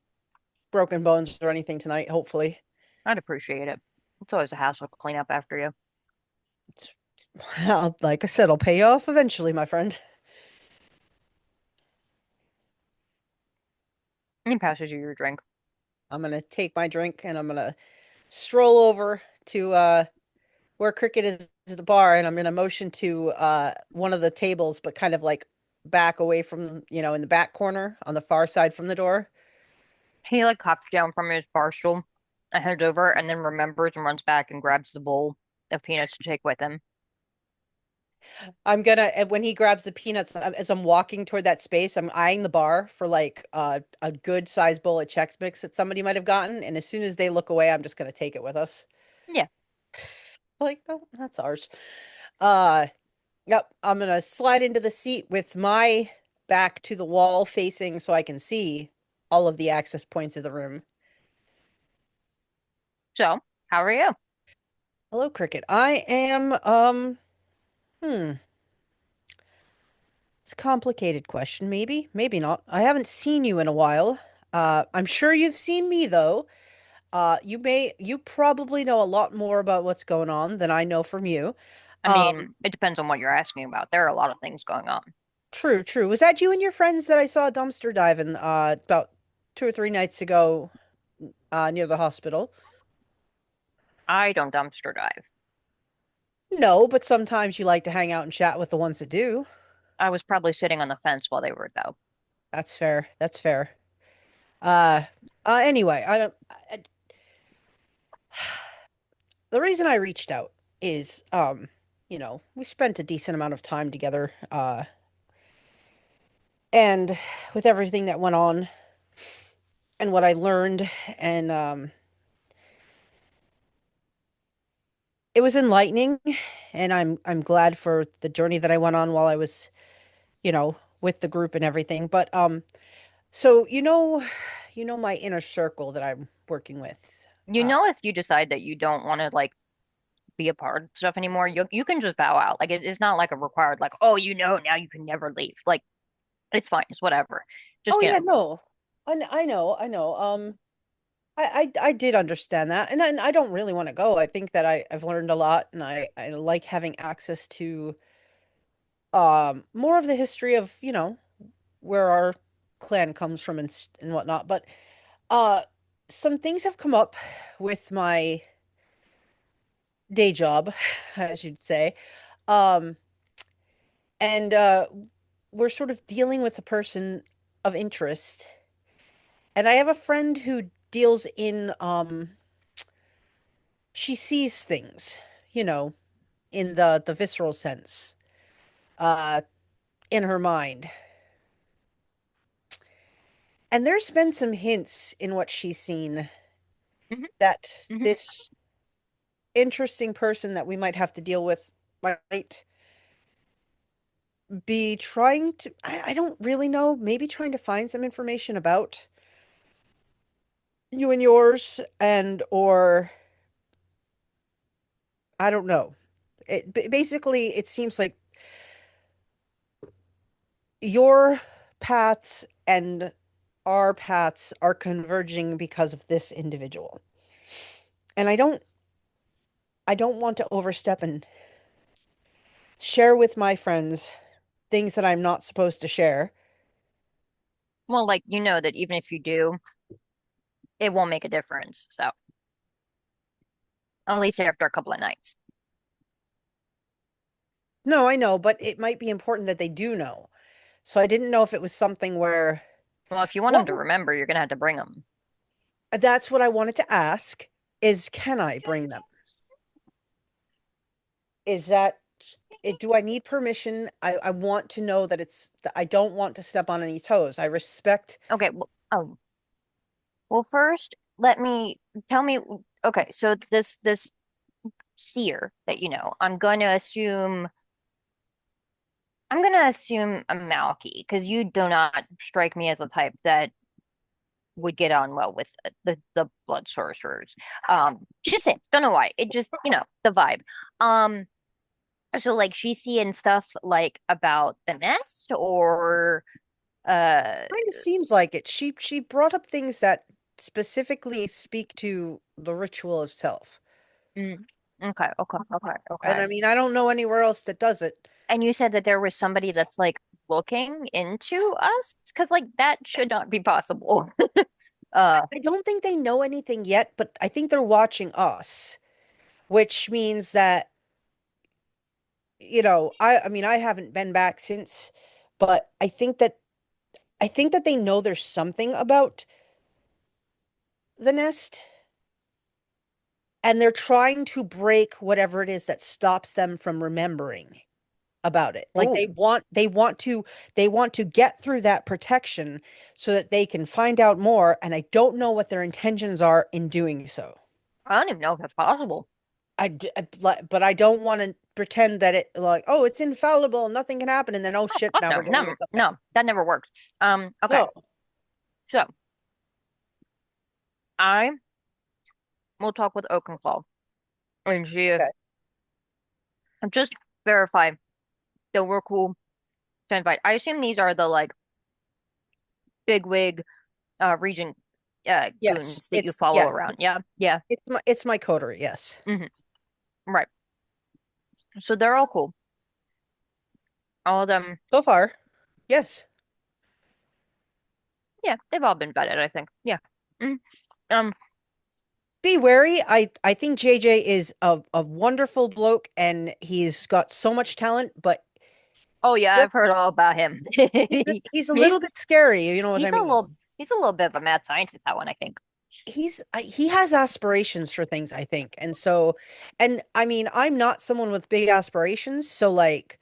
broken bones or anything tonight, hopefully. I'd appreciate it. It's always a hassle to clean up after you. It's like I said, I'll pay you off eventually, my friend. He passes you your drink. I'm gonna take my drink and I'm gonna stroll over to where Cricket is at the bar, and I'm gonna motion to one of the tables, but kind of like back away from, in the back corner on the far side from the door. He like hops down from his bar stool and heads over and then remembers and runs back and grabs the bowl of peanuts to take with him. I'm gonna, and when he grabs the peanuts, as I'm walking toward that space, I'm eyeing the bar for like a good sized bowl of Chex Mix that somebody might have gotten. And as soon as they look away, I'm just gonna take it with us. Yeah. Like, no, that's ours. Uh, yep. I'm gonna slide into the seat with my back to the wall facing so I can see all of the access points of the room. So, how are you? Hello, Cricket. I am, hmm. It's a complicated question, maybe, maybe not. I haven't seen you in a while. I'm sure you've seen me though. You probably know a lot more about what's going on than I know from you. I mean, it depends on what you're asking about. There are a lot of things going on. True, true. Was that you and your friends that I saw dumpster diving, about 2 or 3 nights ago, near the hospital? I don't dumpster dive. No, but sometimes you like to hang out and chat with the ones that do. I was probably sitting on the fence while they were, though. That's fair. That's fair. Uh, anyway, I don't. The reason I reached out is, we spent a decent amount of time together, and with everything that went on and what I learned, and it was enlightening, and I'm glad for the journey that I went on while I was, with the group and everything. But so my inner circle that I'm working with. You Uh, know, if you decide that you don't want to like be a part of stuff anymore, you can just bow out. Like it's not like a required like, oh, now you can never leave. Like it's fine, it's whatever. oh Just yeah, no, I know. I did understand that, and I don't really want to go. I think that I've learned a lot, and I like having access to more of the history of where our clan comes from and whatnot. But uh some things have come up with my day job, as you'd say, um and we're sort of dealing with a person of interest, and I have a friend who deals in she sees things, you know, in the visceral sense, uh, in her mind. And there's been some hints in what she's seen hmm that hmm this interesting person that we might have to deal with might be trying to, I don't really know, maybe trying to find some information about you and yours, and or I don't know. Basically, it seems like your paths and our paths are converging because of this individual. And I don't want to overstep and share with my friends things that I'm not supposed to share. Well, like you know that even if you do, it won't make a difference. So at least after a couple of nights. No, I know, but it might be important that they do know. So I didn't know if it was something where Well, if you want them what to remember, you're gonna have to bring them. that's what I wanted to ask is, can I bring them? Is that do I need permission? I want to know that I don't want to step on any toes. I respect. Okay. Well, first, let me tell me. Okay, so this seer that you know, I'm gonna assume a Malky because you do not strike me as the type that would get on well with the blood sorcerers. Just saying, don't know why. It just the vibe. Um, so like she's seeing stuff like about the nest or uh Kind of seems like it. She brought up things that specifically speak to the ritual itself. mm, okay, okay, okay, And I okay. mean, I don't know anywhere else that does it. And you said that there was somebody that's like looking into us because like that should not be possible. Uh, I don't think they know anything yet, but I think they're watching us, which means that, I mean, I haven't been back since, but I think that they know there's something about the nest, and they're trying to break whatever it is that stops them from remembering. about it. Like Oh, they want to get through that protection so that they can find out more, and I don't know what their intentions are in doing so. I don't even know if that's possible. But I don't want to pretend that it like, oh, it's infallible, nothing can happen, and then oh shit, Fuck now no, we're dealing no, with something. no, that never worked. Okay, No. so I will talk with Oakenclaw and see if Okay. just verify that we're cool to invite. I assume these are the like bigwig regent Yes, goons that you follow yes. around. Yeah, yeah. It's my coterie, yes. hmm Right. So they're all cool. All of them, So far. Yes. yeah, they've all been vetted, I think. Yeah. Mm. Um, Be wary. I think JJ is a wonderful bloke and he's got so much talent, but oh yeah, just I've heard all about him. he's a little He's bit scary, you know what I he's a mean? little bit of a mad scientist, that one, I think. He has aspirations for things, I think. And so, and I mean, I'm not someone with big aspirations, so like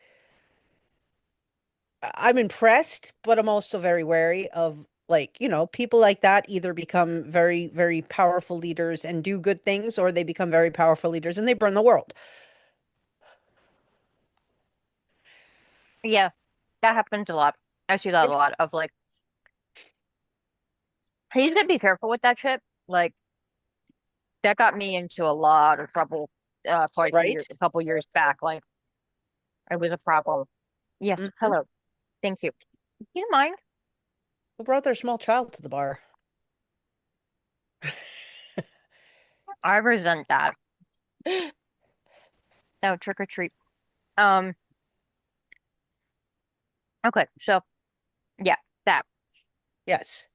I'm impressed, but I'm also very wary of like, people like that either become very, very powerful leaders and do good things, or they become very powerful leaders and they burn the world. Yeah, that happens a lot. I see that a If- lot of like he's gonna be careful with that shit. Like that got me into a lot of trouble quite Right? a couple years back. Like it was a problem. Yes, Mhm. hello. Thank you. Do you mind? Who brought their small child to the bar? I resent that. No, trick or treat. Um, okay, so yeah, that. Yes.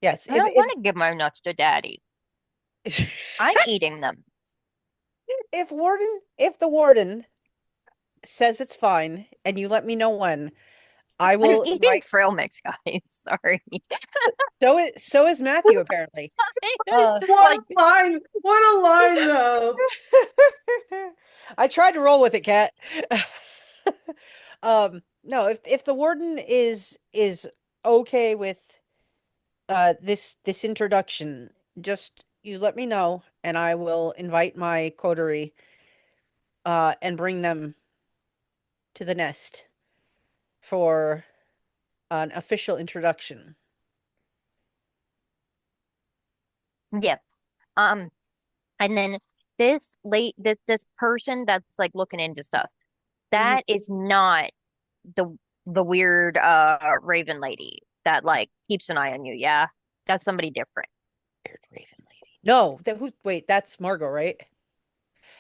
Yes. I don't want to give my nuts to daddy. If I'm eating them. if the warden says it's fine and you let me know when, I I'm will eating invite. trail mix, guys. Sorry. So is Matthew apparently. It's Uh just What like a line! What a line, though. I tried to roll with it, Cat. No, if the warden is okay with this introduction, just you let me know and I will invite my coterie and bring them to the nest for an official introduction. yeah. Um, and then this person that's like looking into stuff. Mhm. That is not the the weird Raven lady that like keeps an eye on you. Yeah, that's somebody different. Weird Raven lady. No, wait, that's Margot, right?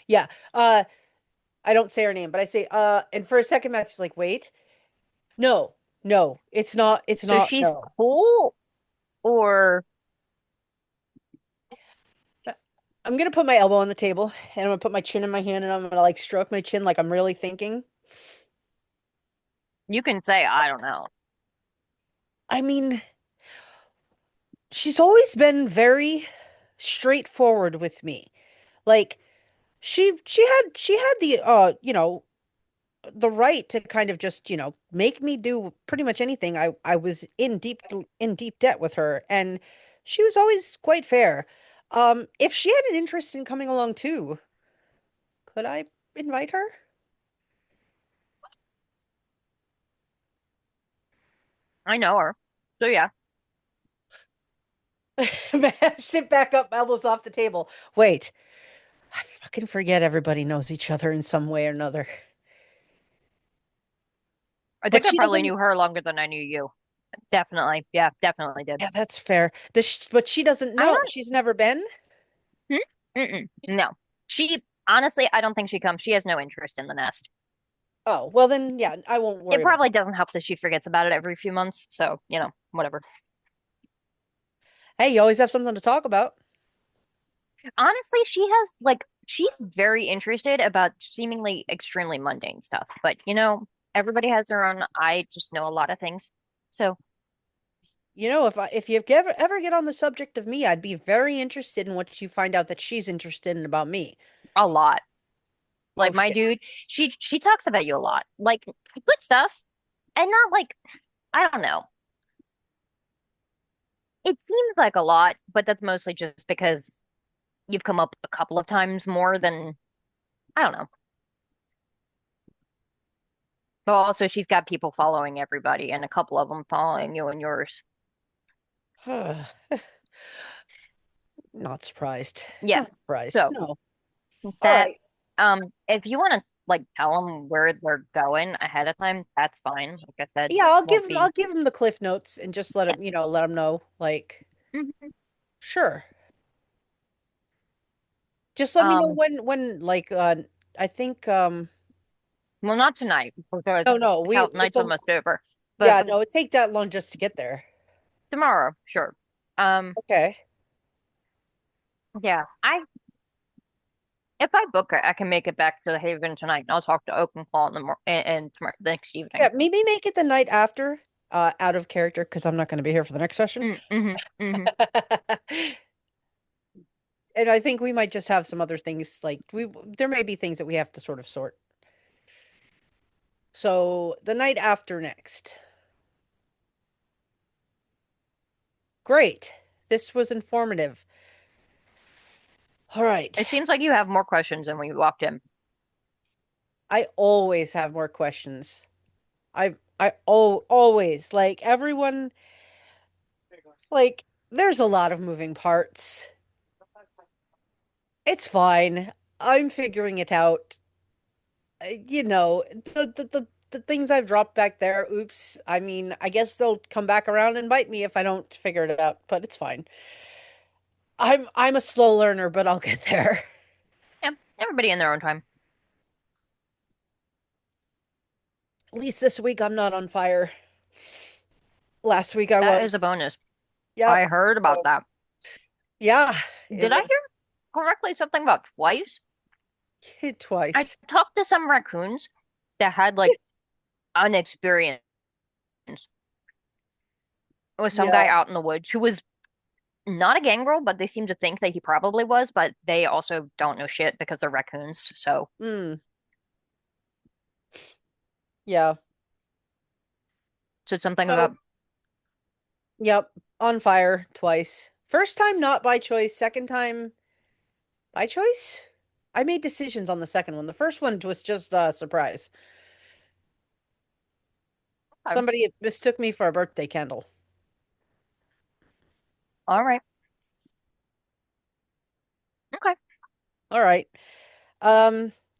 Yeah. I don't say her name, but I say and for a second Matthew's like, wait. No. No, So it's not, she's no. cool, or I'm gonna put my elbow on the table and I'm gonna put my chin in my hand and I'm gonna like stroke my chin like I'm really thinking. you can say I don't know. I mean, she's always been very straightforward with me. Like she had the the right to kind of just, make me do pretty much anything. I was in deep debt with her and she was always quite fair. If she had an interest in coming along too, could I invite her? I know her. So yeah, Sit back up, elbows off the table. Wait, I fucking forget everybody knows each other in some way or another. I But think I she probably doesn't. knew her longer than I knew you. Definitely, yeah, definitely did. Yeah, that's fair. But she doesn't I know. don't. She's never been. Hmm? No, she honestly, I don't think she comes. She has no interest in the nest. Oh, well then, yeah, I won't It worry about probably doesn't help that she forgets about it every few months. So whatever. it. Hey, you always have something to talk about. Honestly, she's very interested about seemingly extremely mundane stuff. But everybody has their own. I just know a lot of things. So If you ever get on the subject of me, I'd be very interested in what you find out that she's interested in about me. a lot. Like Oh my shit. dude, she talks about you a lot. Like good stuff. And not like I don't know. It seems like a lot, but that's mostly just because you've come up a couple of times more than I don't know. But also she's got people following everybody and a couple of them following you and yours. Not surprised. Yeah. Not surprised. So No. All that right. if you want to like tell them where they're going ahead of time, that's fine. Like I said, Yeah, won't be. I'll give him the cliff notes and just let Yeah. him, let him know. Like, Mhm. sure. Just let me know Um, when like I think well, not tonight because no no, we hell, it's night's a almost over. But yeah, no, it take that long just to get there. tomorrow, sure. Um, Okay. yeah, I if I book it, I can make it back to the Haven tonight, and I'll talk to Oakenclaw in the and tomorrow, the next Yeah, evening. maybe make it the night after, out of character because I'm not going to be here for the next session. Mm-hmm. And I think we might just have some other things like there may be things that we have to sort of sort. So the night after next. Great. This was informative. All right. It seems like you have more questions than when you walked in. I always have more questions. Always like everyone like there's a lot of moving parts. It's fine. I'm figuring it out. The things I've dropped back there, oops. I mean, I guess they'll come back around and bite me if I don't figure it out, but it's fine. I'm a slow learner, but I'll get there. Yeah, everybody in their own time. At least this week I'm not on fire. Last week I That is a was. bonus. Yep. I heard about So, that. yeah, it Did I was hear correctly something about twice? hit I twice. talked to some raccoons that had like an experience with some guy Yeah. out in the woods who was not a gangrel, but they seem to think that he probably was, but they also don't know shit because they're raccoons. Mm, yeah. So it's something So, about yep, on fire twice. First time not by choice, second time by choice? I made decisions on the second one. The first one was just a surprise. Somebody mistook me for a birthday candle. all right. Okay. All right.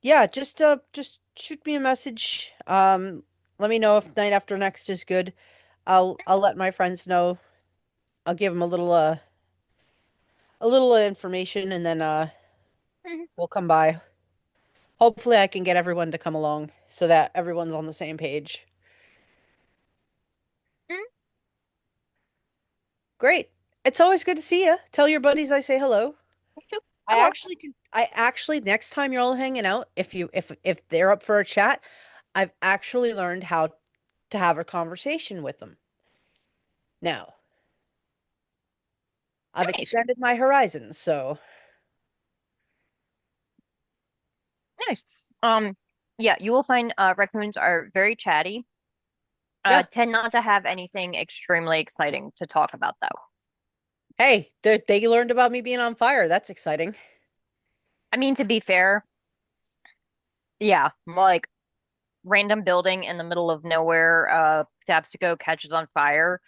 Yeah, just shoot me a message. Let me know if night after next is good. I'll let my friends know. I'll give them a little information and then Mhm. we'll come by. Hopefully I can get everyone to come along so that everyone's on the same page. Mhm. Great. It's always good to see you. Tell your buddies I say hello. Shoot. I will. I actually next time you're all hanging out, if they're up for a chat, I've actually learned how to have a conversation with them. Now, I've Nice. expanded my horizons, so Nice. Yeah, you will find raccoons are very chatty. yeah. Tend not to have anything extremely exciting to talk about though. Hey, they learned about me being on fire. That's exciting. I mean, to be fair, yeah, like random building in the middle of nowhere, Tapsico catches on fire.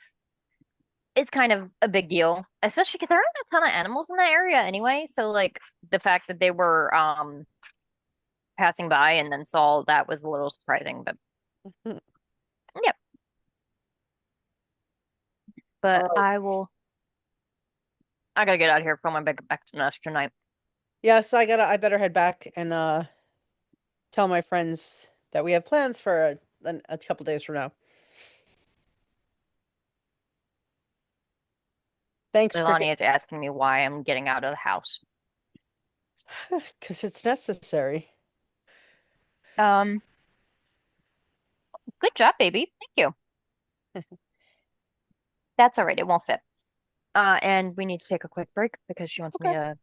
It's kind of a big deal, especially because there aren't a ton of animals in that area anyway. So like the fact that they were passing by and then saw that was a little surprising, but yeah. All But right. I gotta get out of here for my back to nest tonight. Yes, I better head back and tell my friends that we have plans for a couple days from now. Thanks, Cricket. Leilani is asking me why I'm getting out of the house. Because it's necessary. Um, good job, baby. Thank you. That's all right. It won't fit. And we need to take a quick break because she wants me Okay. to.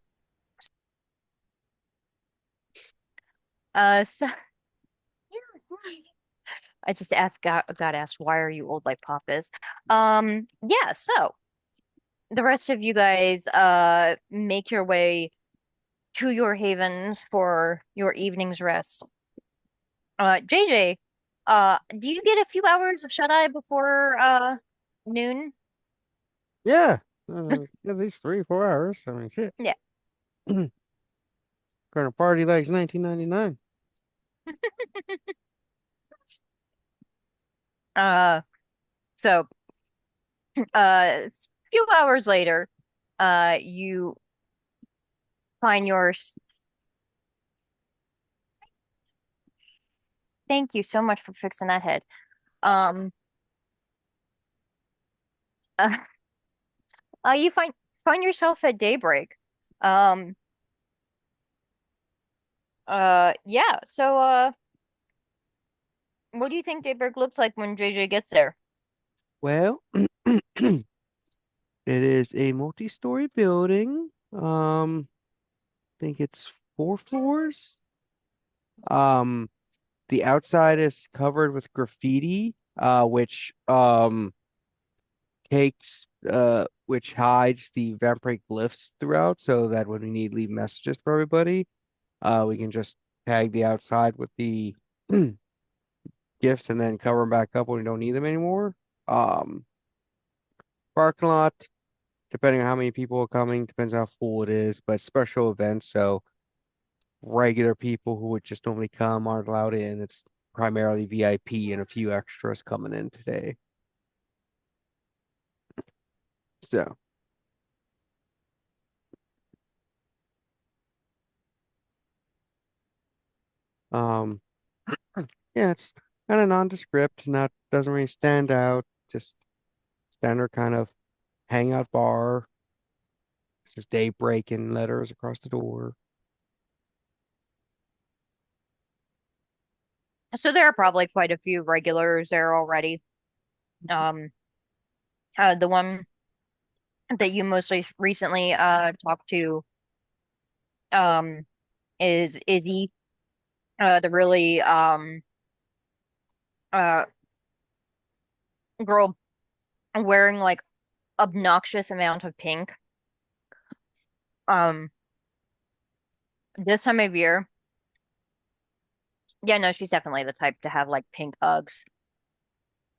So I just got asked, why are you old like Pop is? Yeah, so the rest of you guys make your way to your havens for your evening's rest. JJ, do you get a few hours of shut-eye before noon? Yeah, at least 3 or 4 hours. I mean, shit. Yeah. Gonna party like it's 1999. Uh, so a few hours later, you find yours. Thank you so much for fixing that head. Um, uh, you find yourself at daybreak. Um, yeah. So, what do you think daybreak looks like when JJ gets there? Well, it is a multi-story building. I think it's 4 floors. Um, the outside is covered with graffiti, which which hides the vampiric glyphs throughout, so that when we need to leave messages for everybody, we can just tag the outside with the gifts and then cover them back up when we don't need them anymore. Um, Parking lot, depending on how many people are coming, depends on how full it is, but special events, so regular people who would just normally come aren't allowed in. It's primarily VIP and a few extras coming in today. So, um, yeah, it's kind of nondescript, not doesn't really stand out. Just standard kind of hangout bar. It says daybreak in letters across the door. So there are probably quite a few regulars there already. Um, the one that you mostly recently talked to um is Izzy, the really uh girl wearing like obnoxious amount of pink. Um, this time of year, yeah, no, she's definitely the type to have like pink Uggs.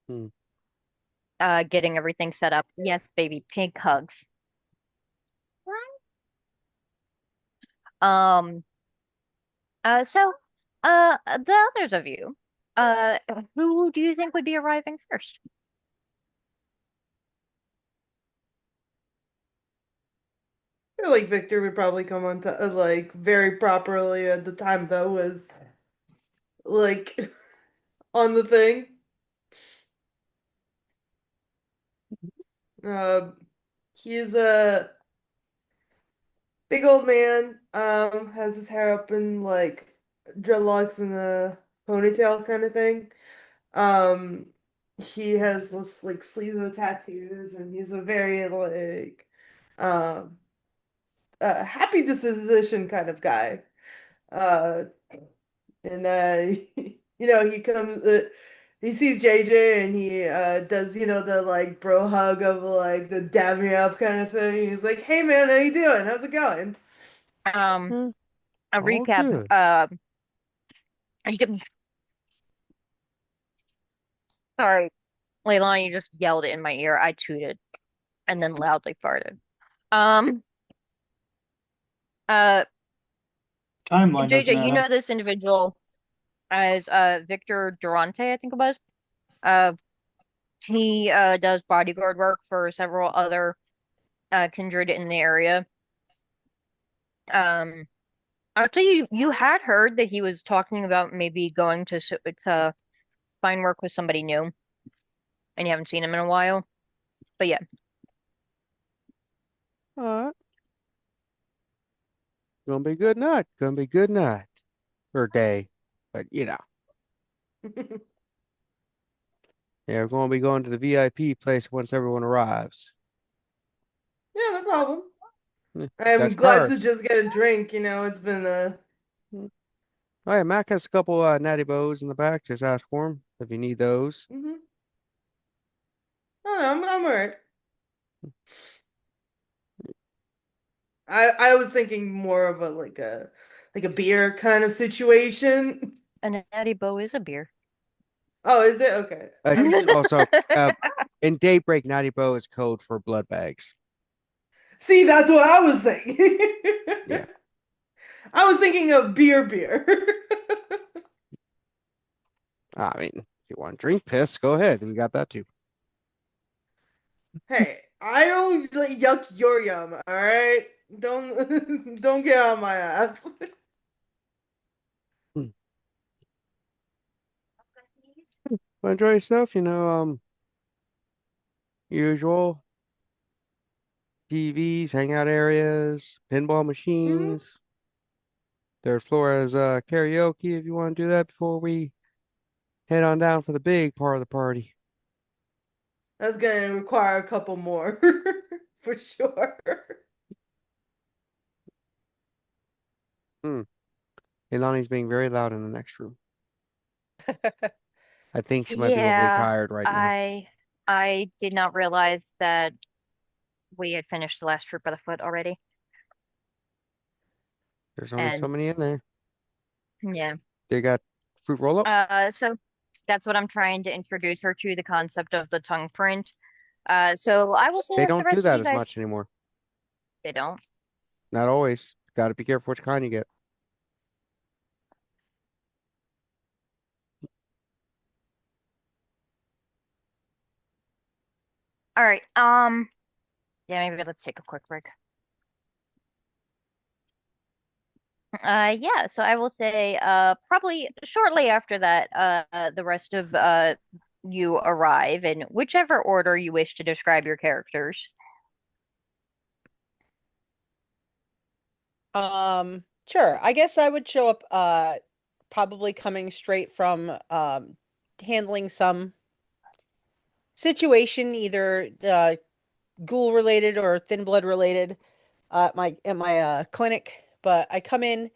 Hmm. Getting everything set up. Yes, baby, pink hugs. Um, so, the others of you, uh, who do you think would be arriving first? I feel like Victor would probably come on to like very properly at the time though was like on the thing. Uh, he's a big old man, has his hair up in like dreadlocks and a ponytail kind of thing. Um, he has this like sleeve of tattoos, and he's a very like um happy disposition kind of guy. Uh, and he comes, he sees JJ, and he does the like bro hug of like the dab me up kind of thing. He's like, "Hey man, how you doing? How's it going?" Um, Hmm, a all recap. good. Sorry, Leilani, you just yelled it in my ear. I tooted and then loudly farted. Um, uh, Timeline doesn't JJ, add you up. know this individual as Victor Durante, I think it was. Uh, he does bodyguard work for several other kindred in the area. Um, I'll tell you, you had heard that he was talking about maybe going to find work with somebody new, and you haven't seen him in a while. But yeah, All right, gonna be a good night. Gonna be a good night or day, but yeah, we're gonna be going to the VIP place once everyone arrives. Yeah, no problem. Hmm, I'm got your glad to cards. just get a drink. It's been Hmm, Oh yeah, Mac has a couple natty bows in the back. Just ask for them if you need those. Mm-hmm. Oh no, I'm alright. I was thinking more of a like a beer kind of situation. A natty bow is a beer. Oh, is it? Okay. I'm just Also, in Daybreak, natty bow is code for blood bags. see, that's what I was thinking. Yeah. I was thinking of beer. I mean, if you want to drink piss, go ahead. We got that too. Hey, I don't like yuck your yum, all right? Don't get on my ass. Well, enjoy yourself, usual TVs, hangout areas, pinball Mhm. machines. Third floor has karaoke if you want to do that before we head on down for the big part of the party. That's gonna require a couple more for sure. Hmm. Ilani's being very loud in the next room. I think she might be overly Yeah, tired right now. I did not realize that we had finished the last troop of the foot already. There's only so And many in there. yeah. They got fruit roll up. So that's what I'm trying to introduce her to, the concept of the tongue print. So I will say They that the don't do rest of that you as guys, much anymore. they don't. Not always. Got to be careful which kind you get. All right. Yeah, maybe let's take a quick break. Yeah, so I will say, probably shortly after that, the rest of you arrive in whichever order you wish to describe your characters. Sure. I guess I would show up probably coming straight from handling some situation, either ghoul related or thin blood related, at my clinic. But I come in,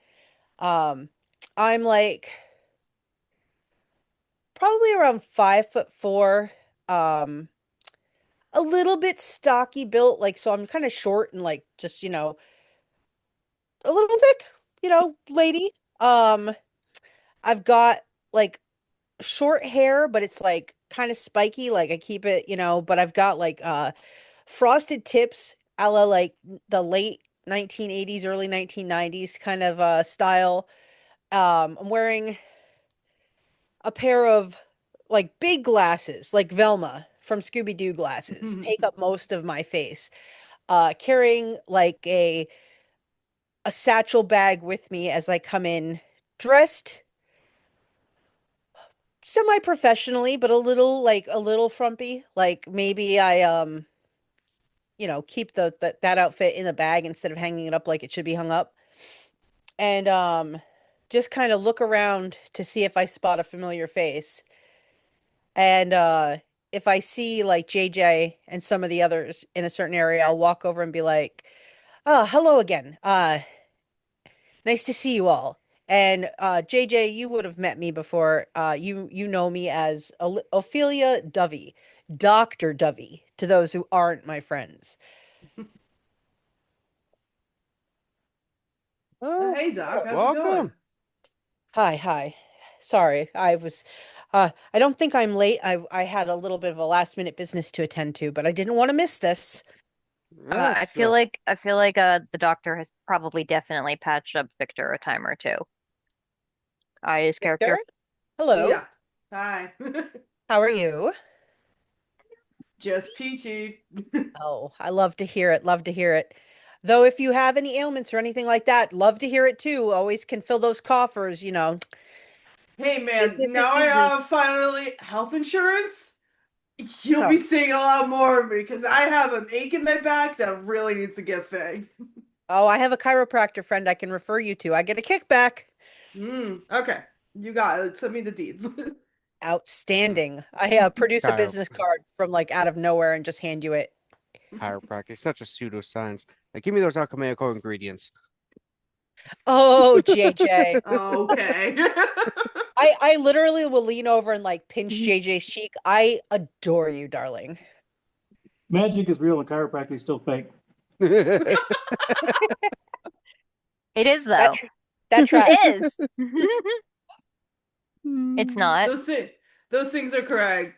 um I'm like probably around 5'4", a little bit stocky built, like, so I'm kind of short and like just, a little thick, lady. I've got like short hair, but it's like kind of spiky. Like I keep it, but I've got like frosted tips, a la like the late 1980s, early 1990s kind of style. I'm wearing a pair of like big glasses, like Velma from Scooby-Doo glasses, take up most of my face. Carrying like a satchel bag with me as I come in, dressed semi-professionally, but a little frumpy. Like maybe I keep that outfit in a bag instead of hanging it up like it should be hung up. And just kind of look around to see if I spot a familiar face. And if I see like JJ and some of the others in a certain area, I'll walk over and be like, "Oh, hello again. Nice to see you all." And JJ, you would have met me before. You know me as Ophelia Dovey, Dr. Dovey, to those who aren't my friends. Oh, Hey Doc, how's it going? welcome. Hi, hi. Sorry, I don't think I'm late. I had a little bit of a last minute business to attend to, but I didn't want to miss this. Yes. I feel like the doctor has probably definitely patched up Victor a time or two. His Victor, character. hello. Yeah. Hi. How are you? Just peachy. Oh, I love to hear it. Love to hear it. Though if you have any ailments or anything like that, love to hear it too. Always can fill those coffers. Hey man, Business is now I business. have finally health insurance. You'll Oh, be seeing a lot more of me because I have an ache in my back that really needs to get fixed. oh, I have a chiropractor friend I can refer you to. I get a kickback. Okay. You got it. Send me the deeds. Outstanding. I produce a Chiro business card from like out of nowhere and just hand you it. Chiropractic. Such a pseudoscience. Like, give me those alchemical ingredients. Oh, JJ. Okay. I literally will lean over and like pinch JJ's cheek. I adore you, darling. Magic is real and chiropractic is still fake. It is That though. tr- that track. It is. It's not. Those things, those things are correct.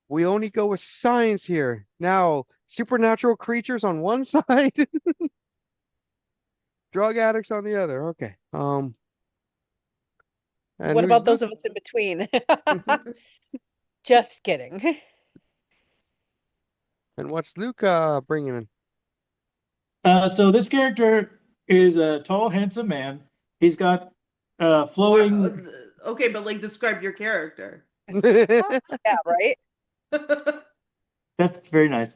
We only go with science here. Now, supernatural creatures on one side, drug addicts on the other. Okay. And What who's about Luke? those of us in between? Just kidding. And what's Luke bringing in? So this character is a tall, handsome man. He's got flowing. Okay, but like describe your character. Yeah, right? That's very nice.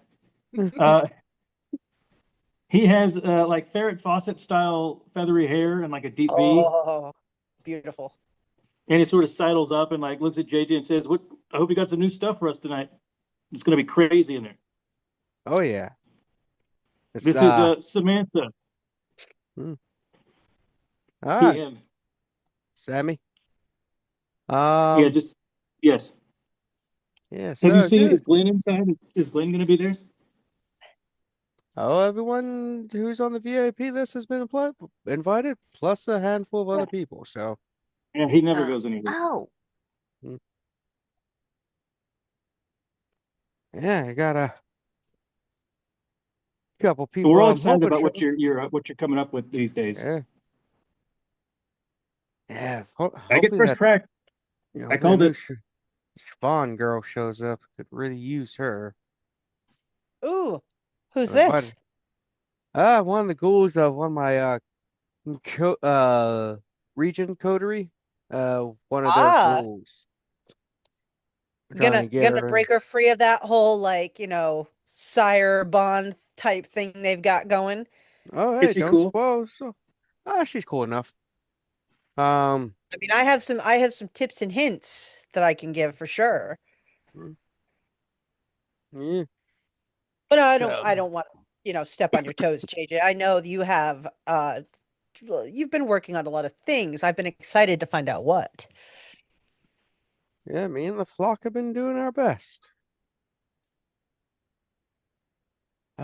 He has like Ferret Fawcett style feathery hair and like a deep V, Oh, beautiful. and he sort of sidles up and like looks at JJ and says, "What? I hope you got some new stuff for us tonight. It's gonna be crazy in there." Oh yeah. It's This is Samantha. ah, Him. Sammy. Yeah, just yes. Yes. Have you seen? Good. Is Glenn inside? Is Glenn gonna be there? Oh, everyone who's on the VIP list has been invited, plus a handful of other people. So, Yeah, he never goes anywhere. Oh, yeah, I got a couple people We're all I'm excited hoping about show. what you're coming up with these days. Yeah. Yeah. I get Hopefully first that, crack. you know, I that called new it. Siobhan girl shows up. Could really use her. Ooh, who's I'm invited. this? One of the ghouls of one of my regent coterie. One of their Ah, ghouls. We're trying to get gonna her. break her free of that whole like, sire bond type thing they've got going. Oh, Is hey, she don't cool? suppose. So, she's cool enough. Um, I mean, I have some tips and hints that I can give for sure. yeah. But So, I don't want, step on your toes, JJ. I know you have you've been working on a lot of things. I've been excited to find out what. yeah, me and the flock have been doing our best.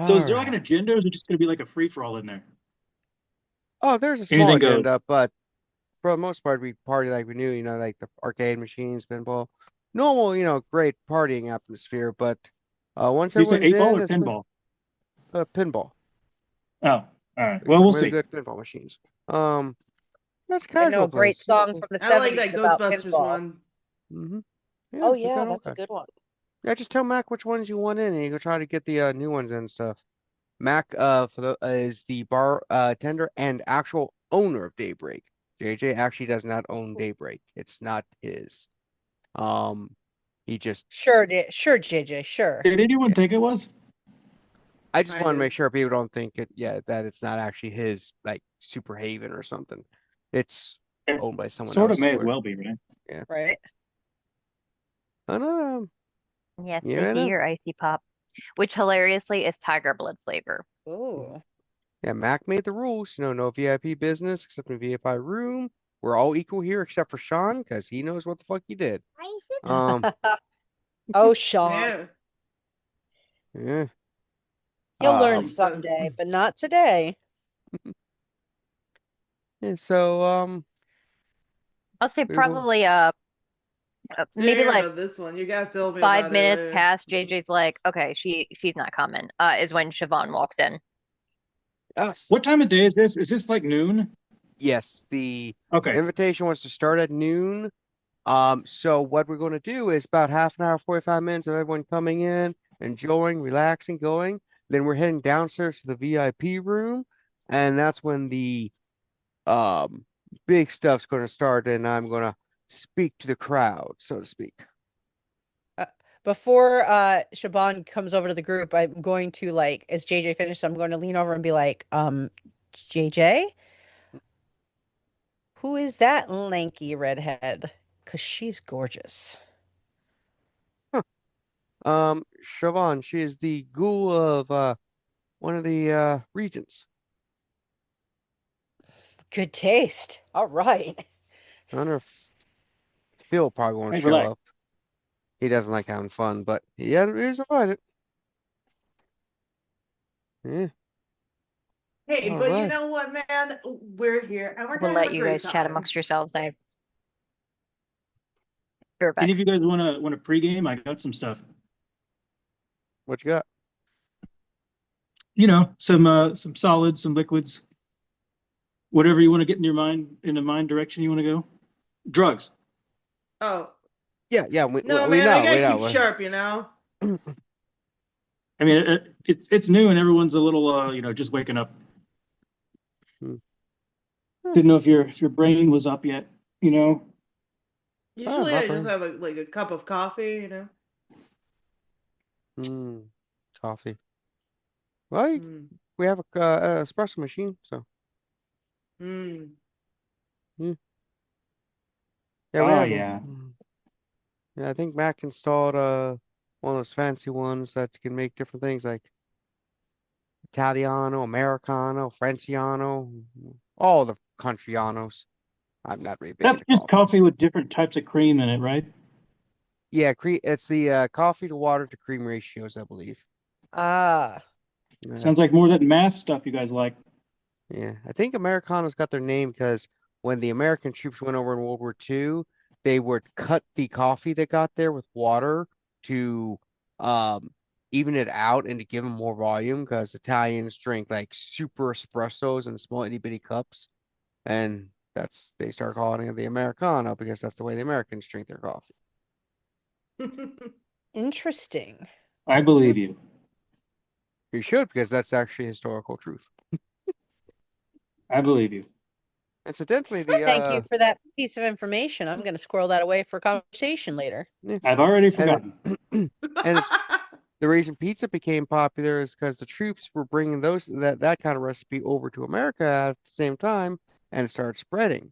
So All is there like an right. agenda, or is it just gonna be like a free for all in there? Oh, there's a small Anything goes. agenda, but for the most part, we party like we knew, like the arcade machines, pinball, normal, great partying atmosphere. But once Did you say everyone's eight ball in, or it's been pinball? pinball. Oh, all right. We got Well, some we'll really see. good pinball machines. That's a I know casual a great place. song from the I like 70s that about Ghostbusters pinball. one. Mm-hmm. Yeah, Oh we yeah, got all that's a that. good one. Yeah, just tell Mac which ones you want in, and you go try to get the new ones and stuff. Mac is the bar tender and actual owner of Daybreak. JJ actually does not own Daybreak. It's not his. Um, he just Sure, JJ, sure. Did anyone yeah. think it was? I just I want to did. make sure people don't think that it's not actually his like Super Haven or something. It's It owned by someone sort of else. may as well be, right? Yeah. Right? I know. yes, You I see know. your icy pop, which hilariously is tiger blood flavor. Ooh. Yeah, Mac made the rules. No VIP business except in VIP room. We're all equal here except for Sean because he knows what the fuck he did. Um, Oh, Sean. Yeah. yeah. You'll learn Um, someday, but not today. yeah, so I'll say we will. probably Didn't maybe hear like about this one. You gotta tell me 5 minutes about past. JJ's like, okay, she's not coming. Is when Siobhan walks in. Us. What time of day is this? Is this like noon? Yes, the Okay. invitation was to start at noon. So what we're going to do is about half an hour, 45 minutes of everyone coming in, enjoying, relaxing, going. Then we're heading downstairs to the VIP room, and that's when the um big stuff's going to start, and I'm going to speak to the crowd, so to speak. Uh, Before Shaban comes over to the group, I'm going to like, as JJ finishes, I'm going to lean over and be like, JJ, who is that lanky redhead? 'Cause she's gorgeous. Siobhan, she is the ghoul of one of the regents. Good taste. All right. I wonder if Phil probably won't Hey, show relax. up. He doesn't like having fun, but yeah, he's invited. Yeah, Hey, all but you right. know what, man? We're here and we're We'll gonna have let a you great guys chat time. amongst yourselves. I be right Any back. of you guys want to pregame? I got some stuff. What you got? You know, some solids, some liquids, whatever you want to get in your mind, in the mind direction you want to go. Drugs. Oh, Yeah. We, we, no, we man, I know. We gotta know. keep sharp, you know? I mean, it's new and everyone's a little, just waking up. Hmm. Didn't know if your brain was up yet. You know. Usually My I just brain. have a cup of coffee, you know? Coffee. Well, Mm. we have a espresso machine, so Mm. yeah, yeah, we Oh have one. yeah. Yeah, I think Mac installed one of those fancy ones that can make different things like Italiano, Americano, Franciano, all the countryanos. I'm not really big That's into just coffee. coffee with different types of cream in it, right? Yeah, it's the coffee to water to cream ratios, I believe. Ah. Yeah, Sounds like more of that math stuff you guys like. yeah. I think Americanos got their name because when the American troops went over in World War II, they would cut the coffee that got there with water to um even it out and to give them more volume because Italians drink like super espressos in small itty bitty cups, and they start calling it the Americano because that's the way the Americans drink their coffee. Interesting. I believe you. You should because that's actually historical truth. I believe you. Incidentally, the Thank you for that piece of information. I'm going to squirrel that away for conversation later. yeah, I've already and forgotten. and it's the reason pizza became popular is because the troops were bringing that kind of recipe over to America at the same time, and it started spreading.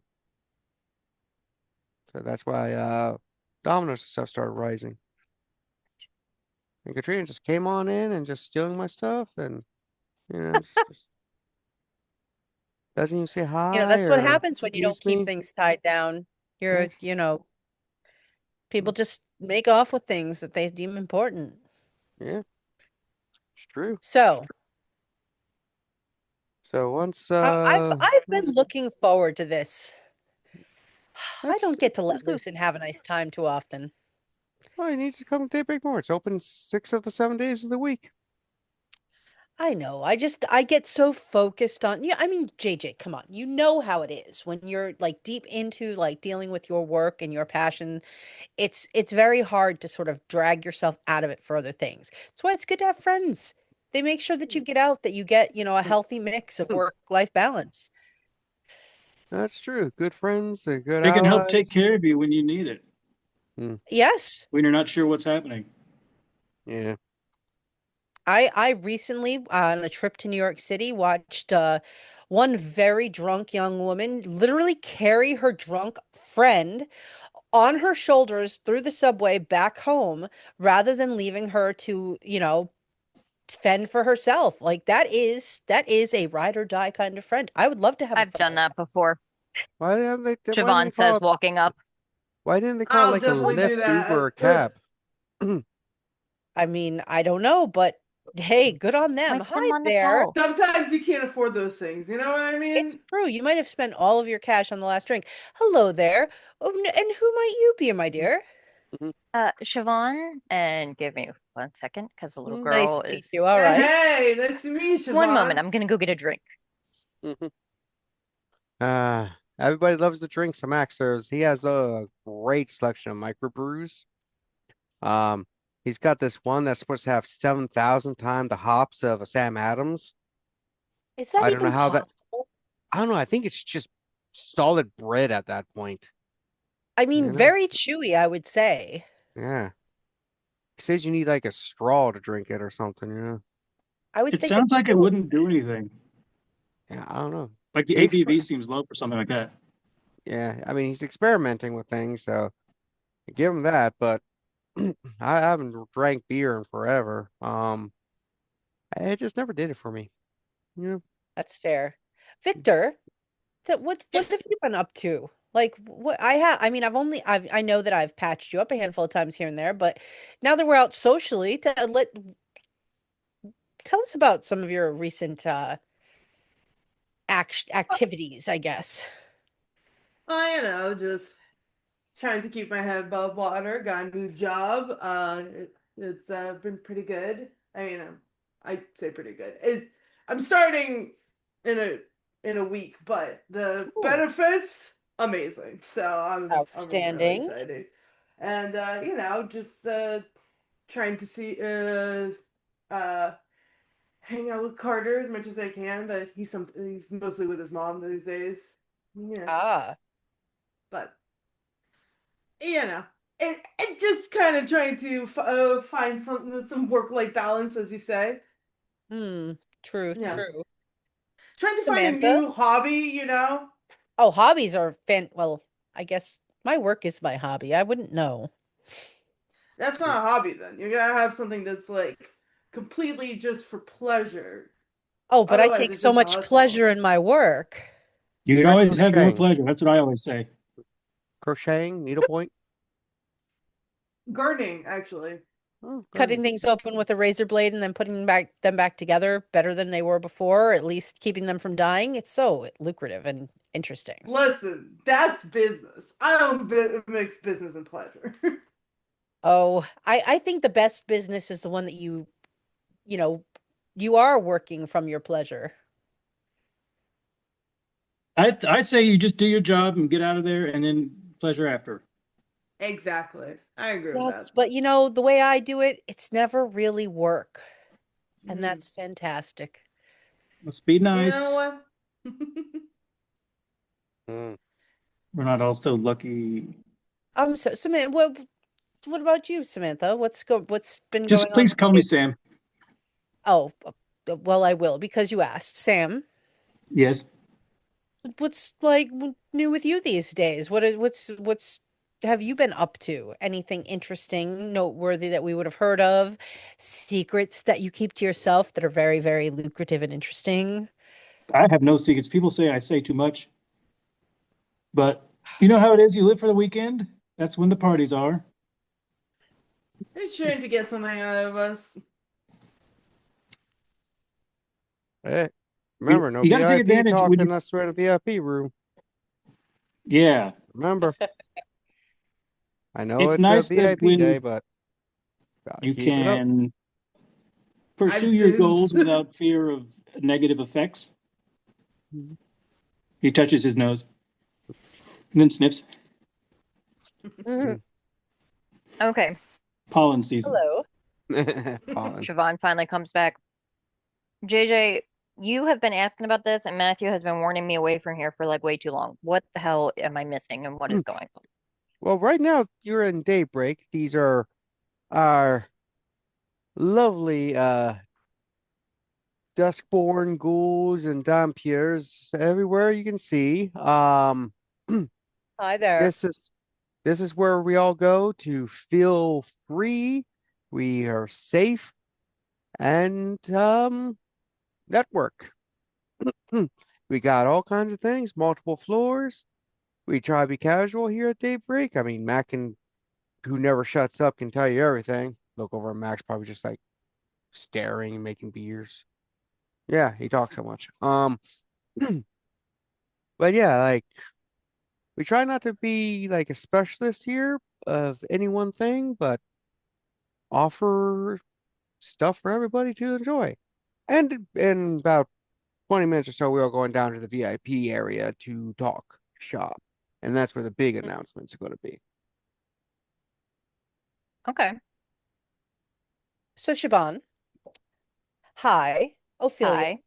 So that's why Domino's and stuff started rising. And Katrina just came on in and just stealing my stuff, and just doesn't even say hi That's what or happens when you don't excuse keep me. things tied down. Yeah, People just make off with things that they deem important. yeah, it's true. So, So once I've been looking forward to this. I don't get to that's let good. loose and have a nice time too often. Oh, you need to come to Big More. It's open 6 of the 7 days of the week. I know. I get so focused on, yeah, I mean, JJ, come on. You know how it is when you're like deep into like dealing with your work and your passion. It's very hard to sort of drag yourself out of it for other things. That's why it's good to have friends. They make sure that you get out, that you get, a healthy mix of work-life balance. That's true. Good friends, they're good They can help take allies. care of you when you need it, Hmm. Yes. when you're not sure what's happening. Yeah. I recently on a trip to New York City watched one very drunk young woman literally carry her drunk friend on her shoulders through the subway back home rather than leaving her to, fend for herself. Like that is a ride or die kind of friend. I would love to have a I've friend done like that before. Why didn't why didn't they Siobhan call says it walking up. why didn't they call it I'll like a definitely do Lyft, Uber, or that. cab? I mean, I don't know, but hey, good on them. Might put them Hi on the there. call. Sometimes you can't afford those things, you know what I It's mean? true. You might have spent all of your cash on the last drink. Hello there. Oh, and who might you be, my dear? Siobhan, and give me 1 second because the little Nice girl to meet is. you. All right. Hey, nice to meet you, One moment, Siobhan. I'm gonna go get a drink. Everybody loves the drinks. Max serves. He has a great selection of microbrews. Um, he's got this one that's supposed to have 7,000 times the hops of a Sam Adams. Is that I don't know even how that. possible? I don't know. I think it's just solid bread at that point. I You mean, know? very chewy, I would say. Yeah. He says you need like a straw to drink it or something. I would It think a sounds like it little. wouldn't do anything. Yeah. I don't know. Like the He ABV exper seems low for something like that. Yeah. I mean, he's experimenting with things, so give him that. But I haven't drank beer in forever. It just never did it for me. Yeah. That's fair. Victor, what have you been up to? Like what I mean I know that I've patched you up a handful of times here and there, but now that we're out socially, tell us about some of your recent activities, I guess. Just trying to keep my head above water. Got a new job. It's been pretty good. I mean, I say pretty good. I'm starting in a week, but the Ooh, benefits amazing. So I'm really outstanding. excited, and just trying to see uh hang out with Carter as much as I can. But he's mostly with his mom these days. Yeah, Ah, but you know, it just kind of trying to find some work-life balance, as you say. hmm, true, Yeah, true. trying to find a Samantha? new hobby. Oh, hobbies are well, I guess my work is my hobby. I wouldn't know. That's not a hobby then. You gotta have something that's like completely just for pleasure. Oh, but I Otherwise, take it's so just a much hustle. pleasure in my work. You can Try always have more crocheting. pleasure. That's what I always say. Crocheting, needlepoint. Gardening, actually. Oh, Cutting gardening. things open with a razor blade and then putting them back together better than they were before, or at least keeping them from dying. It's so lucrative and interesting. Listen, that's business. I don't mix business and pleasure. Oh, I think the best business is the one that you know, you are working from your pleasure. I say you just do your job and get out of there, and then pleasure after. Exactly. I agree with that. Yes, but the way I do it, it's never really work. And Mm. that's fantastic. Must be You know nice. what? Mm. We're not all so lucky. So Samantha, what about you, Samantha? What's been going Just on please with call me you? Sam. Oh, well, I will because you asked. Sam, Yes. what's new with you these days? What's have you been up to? Anything interesting, noteworthy that we would have heard of? Secrets that you keep to yourself that are very, very lucrative and interesting? I have no secrets. People say I say too much, but you know how it is. You live for the weekend. That's when the parties are. They're trying to get something out of us. Hey, You, remember, no you got to take VIP advantage talk when you. unless we're in a VIP room. Yeah, Remember, I know it's it's a nice that VIP day, when but gotta you keep it up. can pursue I've your been. goals without fear of negative effects. He touches his nose and then sniffs. Mhm. Okay. Pollen season. Hello. Pollen. Siobhan finally comes back. JJ, you have been asking about this, and Matthew has been warning me away from here for like way too long. What the hell am I missing, and what is going on? Well, right now you're in daybreak. These are our lovely duskborn ghouls and dhampirs everywhere you can see. Hi there. This is this is where we all go to feel free. We are safe and network. We got all kinds of things, multiple floors. We try to be casual here at Daybreak. I mean, Mac can, who never shuts up, can tell you everything. Look over at Mac's probably just like staring and making beers. Yeah, he talks so much. But yeah, like we try not to be like a specialist here of any one thing, but offer stuff for everybody to enjoy. And in about 20 minutes or so, we are going down to the VIP area to talk shop. And that's where the big announcements are going to be. Okay. So Shaban, hi, Ophelia, Hi.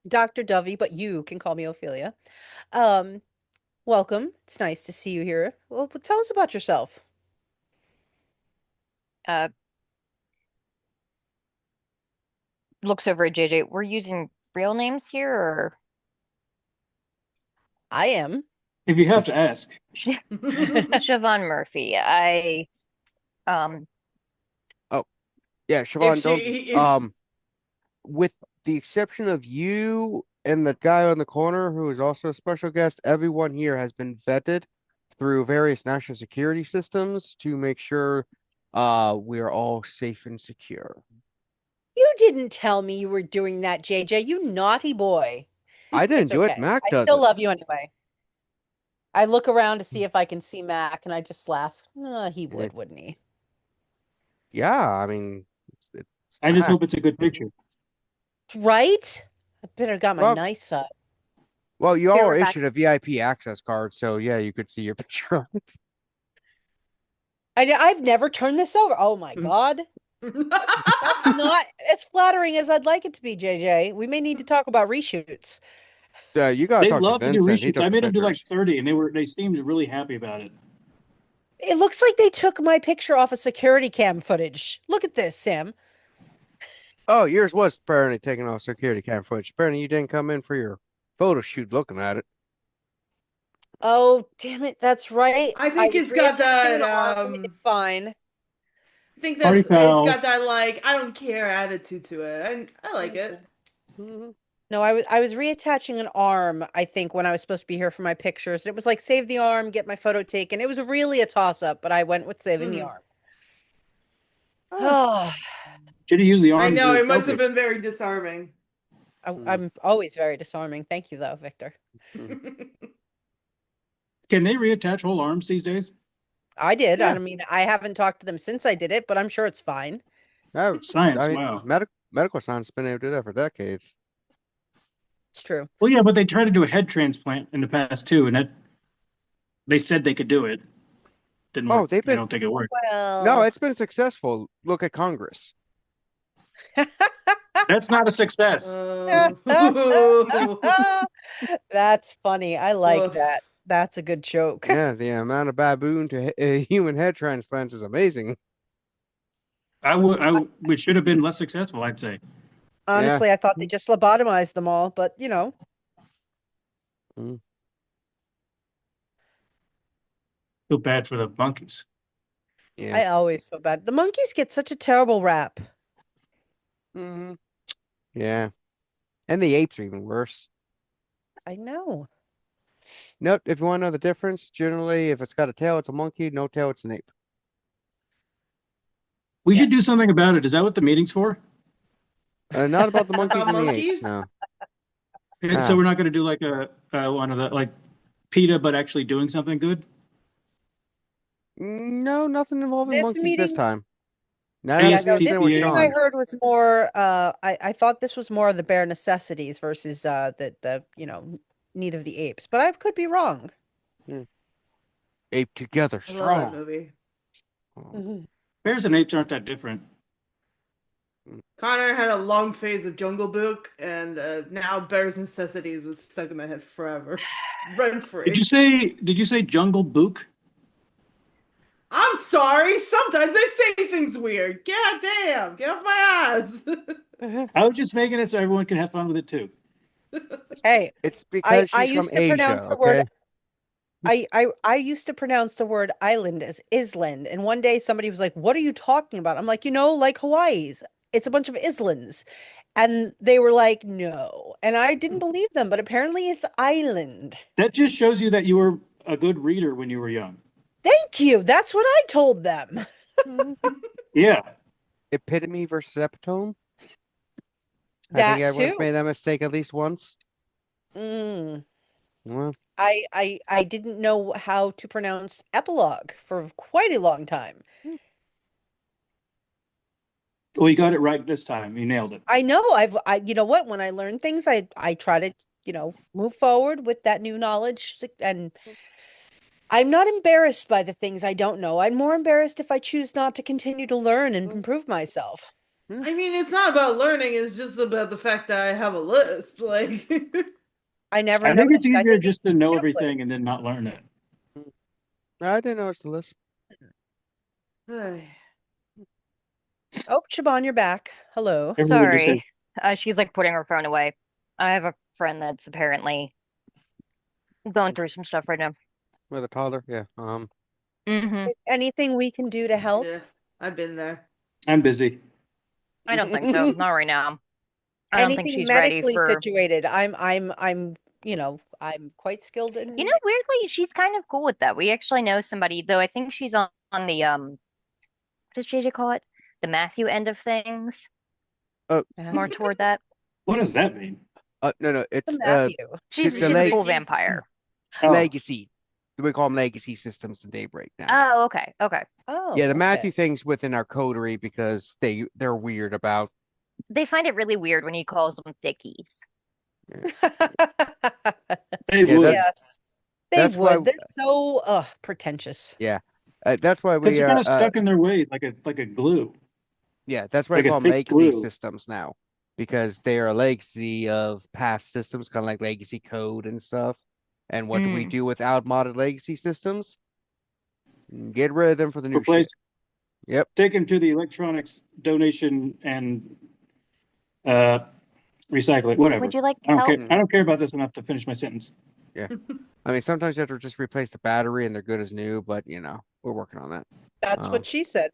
Dr. Dovey, but you can call me Ophelia. Um, Welcome. It's nice to see you here. Well, tell us about yourself. Uh, looks over at JJ. We're using real names here, or I am. If you have to ask, Siobhan Murphy. Um, Oh, yeah, if Siobhan, she don't if with the exception of you and the guy on the corner who is also a special guest, everyone here has been vetted through various national security systems to make sure we're all safe and secure. You didn't tell me you were doing that, JJ, you naughty boy. I didn't It's do it. okay. Mac I does still it. love you anyway. I look around to see if I can see Mac, and I just laugh. He would, wouldn't he? Yeah, I mean, it's I just Mac. hope it's a good picture. Right? I better got my Well, nice side. well, you Be all right back. issued a VIP access card, so yeah, you could see your picture on it. I've never turned this over. Oh my God. That's not as flattering as I'd like it to be, JJ. We may need to talk about reshoots. You gotta They talk to love to do Vincent. He reshoots. took I the made them do like pictures. 30, and they seemed really happy about it. It looks like they took my picture off of security cam footage. Look at this, Sam. Oh, yours was apparently taken off security cam footage. Apparently, you didn't come in for your photo shoot looking at it. Oh, damn it. That's right. I think was it's got reattaching an that arm. It's fine. I think Party it's got foul. that like I don't care attitude to it. I like it. Mhm. No, I was reattaching an arm, I think, when I was supposed to be here for my pictures. It was like save the arm, get my photo taken. It was really a toss-up, but I went with saving the Mhm. arm. Oh, Oh, Should have used the I arm to know do a it must have selfie. been very disarming. I'm always very disarming. Thank you, though, Victor. Can they reattach whole arms these days? I did. yeah. I mean, I haven't talked to them since I did it, but I'm sure it's fine. I Science, mean, wow. medical science has been able to do that for decades. It's true. Well, yeah, but they tried to do a head transplant in the past too, and that they said they could do it. Didn't Oh, work. they've I been don't think it worked. no, Well, it's been successful. Look at Congress. That's not a success. that's funny. I like Ugh. that. That's a good joke. Yeah, the amount of baboon to human head transplants is amazing. We should have been less successful, I'd say. Honestly, I thought they just lobotomized them all, but you know. Mm. Feel bad for the monkeys. Yeah. I always feel bad. The monkeys get such a terrible rap. Hmm. Yeah. And the apes are even worse. I know. Note, if you want to know the difference, generally, if it's got a tail, it's a monkey. No tail, it's an ape. We Yeah. should do something about it. Is that what the meeting's for? Not about the monkeys About and the monkeys? apes, no. So we're not going to do like a one of the like PETA, but actually doing something good. No, nothing involving This monkeys this meeting, time. Now Yeah, you yeah, just no, keep this in with meeting I Sean. heard was more I thought this was more of the bare necessities versus the need of the apes, but I could be wrong. Ape together, I love that strong. movie. Oh. Bears and apes aren't that different. Connor had a long phase of Jungle Book, and now Bear's Necessities is stuck in my head forever. Rent free. Did you say Jungle Book? I'm sorry. Sometimes I say things weird. God damn. Get off my ass. I was just making it so everyone can have fun with it too. Hey, It's because I she's from used to pronounce Asia, the word okay? I used to pronounce the word island as island, and one day somebody was like, "What are you talking about?" I'm like, like Hawaii's. It's a bunch of islands. And they were like, "No." And I didn't believe them, but apparently it's island. That just shows you that you were a good reader when you were young. Thank you. That's what I told them. Yeah. Epitome versus epitome. I think That everyone's too. made that mistake at least once. Mm. Well, I didn't know how to pronounce epilogue for quite a long time. Well, you got it right this time. You nailed it. I know you know what, when I learn things, I try to, move forward with that new knowledge, and I'm not embarrassed by the things I don't know. I'm more embarrassed if I choose not to continue to learn and improve myself. I mean, it's not about learning. It's just about the fact that I have a lisp. Like, I never I think it's noticed. I easier think just to know you everything and then not learn it. I didn't notice the list. Oh, Siobhan, you're back. Hello. Everyone just says, Sorry. She's like putting her phone away. I have a friend that's apparently going through some stuff right now. With a toddler, yeah. Anything we can do to help? yeah, I've been there. I'm busy. I don't think so. Not right now. I don't think Anything she's ready medically for. situated. I'm quite skilled in. You know, weirdly, she's kind of cool with that. We actually know somebody, though I think she's on the what does JJ call it? The Matthew end of things. Oh, More toward that. What does that mean? no, it's Matthew. She's the she's a leg cool vampire. Oh, legacy. We call them legacy systems in Daybreak now. Oh, okay. Okay. Oh, Yeah, the okay. Matthew thing's within our coterie because they're weird about. They find it really weird when he calls them thickies. they Yeah, would. Yes, they that's why- would. They're so pretentious. Yeah, that's why Because we they're kind of stuck in their ways, like a glue. yeah, that's why like we a call them thick legacy glue. systems now because they are a legacy of past systems, kind of like legacy code and stuff. And what do we do with outmoded legacy systems? Get rid of them for the new shit. Replace. Yep. Take them to the electronics donation and recycle it. Whatever. Would you like I don't help? care. I don't care about this enough to finish my sentence. I mean, sometimes you have to just replace the battery and they're good as new, but we're working on that. That's what she said.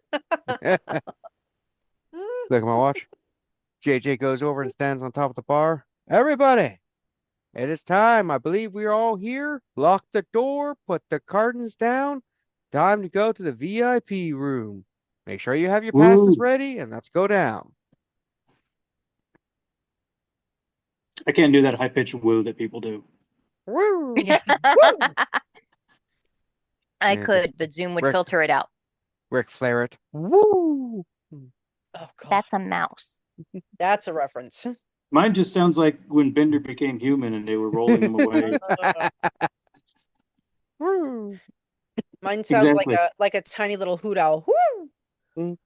Look at my watch. JJ goes over and stands on top of the bar. Everybody, it is time. I believe we are all here. Lock the door, put the curtains down. Time to go to the VIP room. Make sure you have your passes Woo. ready, and let's go down. I can't do that high pitched woo that people do. Woo! I Yeah, could, just but Zoom would Rick- filter it out. Ric Flair it. Woo! Oh God, That's a mouse. that's a reference. Mine just sounds like when Bender became human and they were rolling him away. Woo! Mine sounds Exactly. like a tiny little hoot owl. Woo!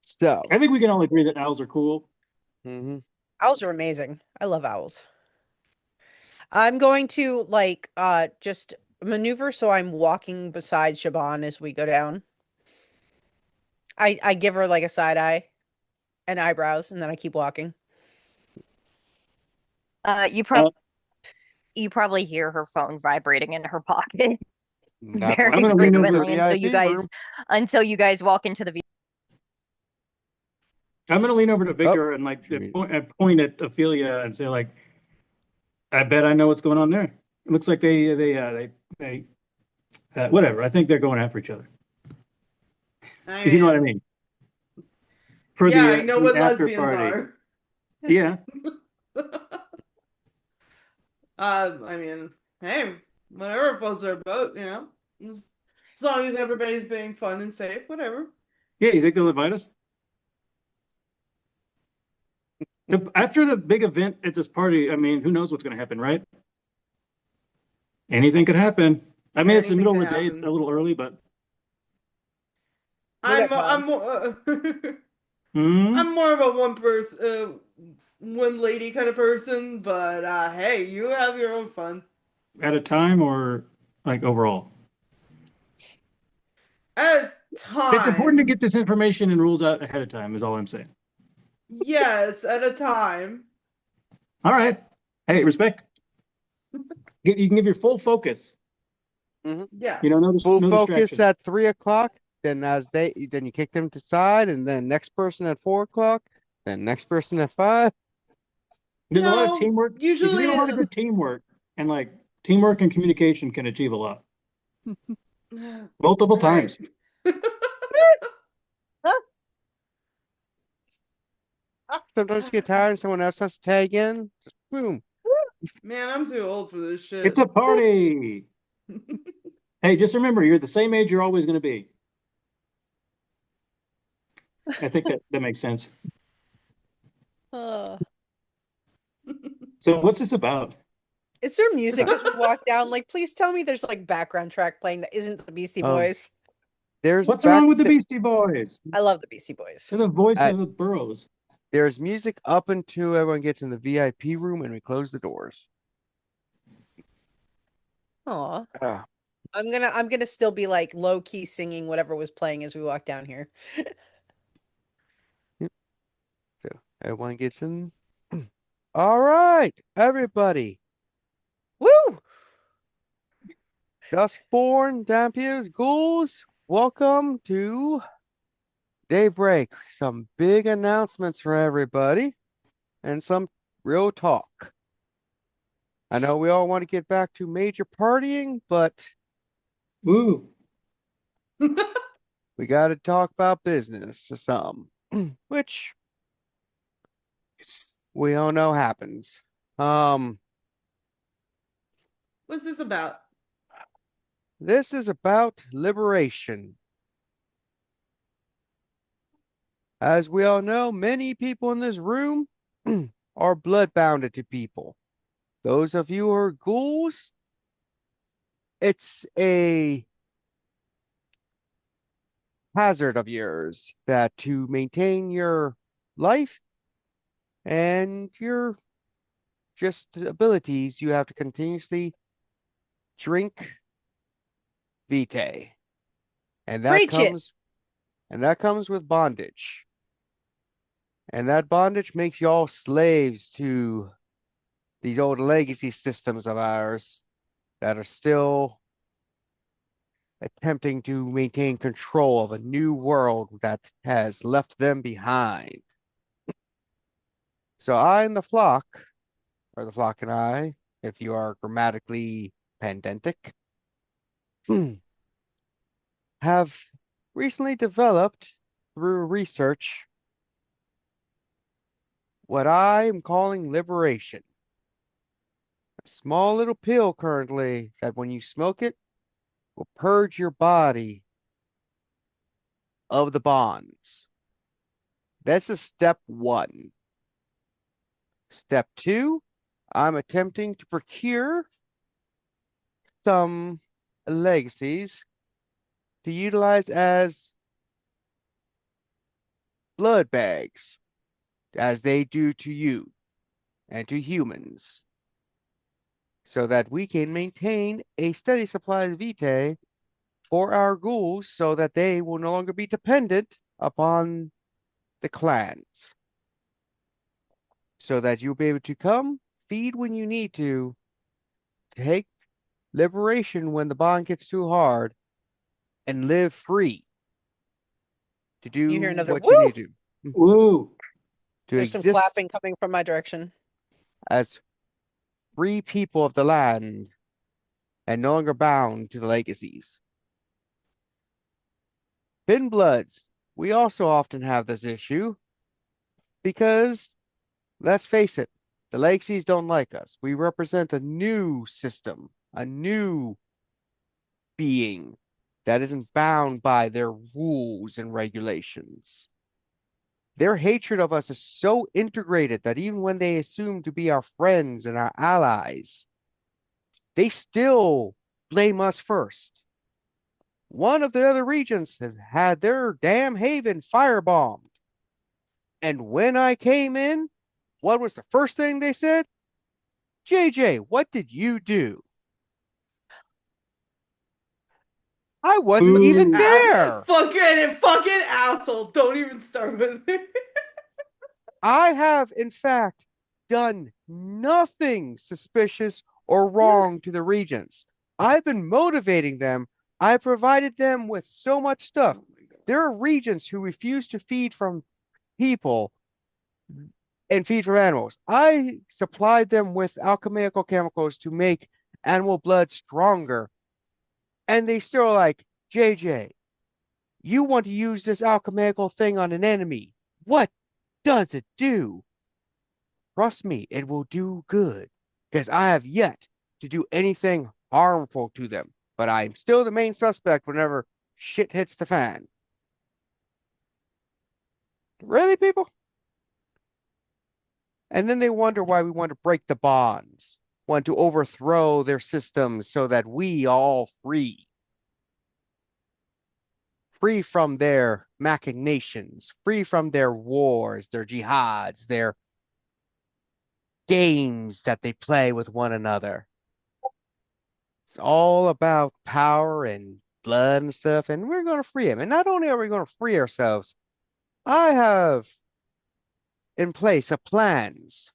So, I think we can all agree that owls are cool. mhm. Owls are amazing. I love owls. I'm going to just maneuver so I'm walking beside Shaban as we go down. I give her like a side eye and eyebrows, and then I keep walking. You probably hear her phone vibrating in her pocket Not very I'm gonna lean over frequently the until you VIP guys room. walk into the. I'm going to lean over to Oh. Victor and point at Ophelia and say I bet I know what's going on there. It looks like they whatever. I think they're going after each other. If you know what I mean. For yeah, the I know for what the after lesbians party. are. Yeah. I mean, hey, whatever floats our boat, as long as everybody's being fun and safe, whatever. Yeah, you think they'll invite us? After the big event at this party, I mean, who knows what's going to happen, right? Anything could happen. I mean, it's the Anything middle of could the day. It's a happen. little early, but We got I'm more Hmm? I'm more of a one lady kind of person, but hey, you have your own fun. At a time or like overall? At a time. It's important to get this information and rules out ahead of time, is all I'm saying. Yes, at a time. All right. Hey, respect. You can give your full focus. Yeah. You know, no, Full no focus distraction. at 3 o'clock. Then you kick them to side, and then next person at 4 o'clock. Then next person at 5. There's a lot No, of teamwork. If you usually- get a lot of good teamwork, and teamwork and communication can achieve a lot. Multiple times. Sometimes you get tired and someone else has to tag in. Just boom. Man, I'm too old for this shit. It's a party. Hey, just remember, you're the same age you're always going to be. I think that makes sense. Uh, So what's this about? is there music as we walk down? Like, please tell me there's like background track playing that isn't the Beastie Boys. There's What's back- wrong with the Beastie Boys? I love the Beastie Boys. They're the voice I- of the boroughs. There's music up until everyone gets in the VIP room and we close the doors. Aw. Ah, I'm gonna still be like low key singing whatever was playing as we walk down here. everyone gets in. All right, everybody. Woo! Dustborn, Dampiers, Ghouls, welcome to Daybreak. Some big announcements for everybody. and some real talk. I know we all want to get back to major partying, but Woo. we got to talk about business some, which we all know happens. What's this about? This is about liberation. As we all know, many people in this room are bloodbounded to people. Those of you who are ghouls, it's a hazard of yours that to maintain your life and your just abilities, you have to continuously drink vitae. And that Preach it. comes with bondage. And that bondage makes y'all slaves to these old legacy systems of ours that are still attempting to maintain control of a new world that has left them behind. So I and the flock, or the flock and I, if you are grammatically pedantic, have recently developed through research what I am calling liberation. A small little pill currently that when you smoke it will purge your body of the bonds. That's a step one. Step two, I'm attempting to procure some legacies to utilize as blood bags, as they do to you and to humans, so that we can maintain a steady supply of vitae for our ghouls so that they will no longer be dependent upon the clans. So that you'll be able to come, feed when you need to, take liberation when the bond gets too hard, and live free to You hear do another what you woo. need to. Woo. To There's some exist clapping coming from my direction. as free people of the land and no longer bound to the legacies. Thin bloods, we also often have this issue because, let's face it, the legacies don't like us. We represent a new system, a new being that isn't bound by their rules and regulations. Their hatred of us is so integrated that even when they assume to be our friends and our allies, they still blame us first. One of the other regents has had their damn haven firebombed. And when I came in, what was the first thing they said? JJ, what did you do? I wasn't even Ooh. there. Fucking asshole. Don't even start with it. I have, in fact, done nothing suspicious or wrong to the regents. I've been motivating them. I provided them with so much stuff. There are regents who refuse to feed from people and feed from animals. I supplied them with alchemical chemicals to make animal blood stronger. And they still like, JJ, you want to use this alchemical thing on an enemy. What does it do? Trust me, it will do good, because I have yet to do anything harmful to them. But I'm still the main suspect whenever shit hits the fan. Really, people? And then they wonder why we want to break the bonds, want to overthrow their systems so that we are all free. Free from their machinations, free from their wars, their jihads, their games that they play with one another. It's all about power and blood and stuff, and we're going to free them. And not only are we going to free ourselves, I have in place a plans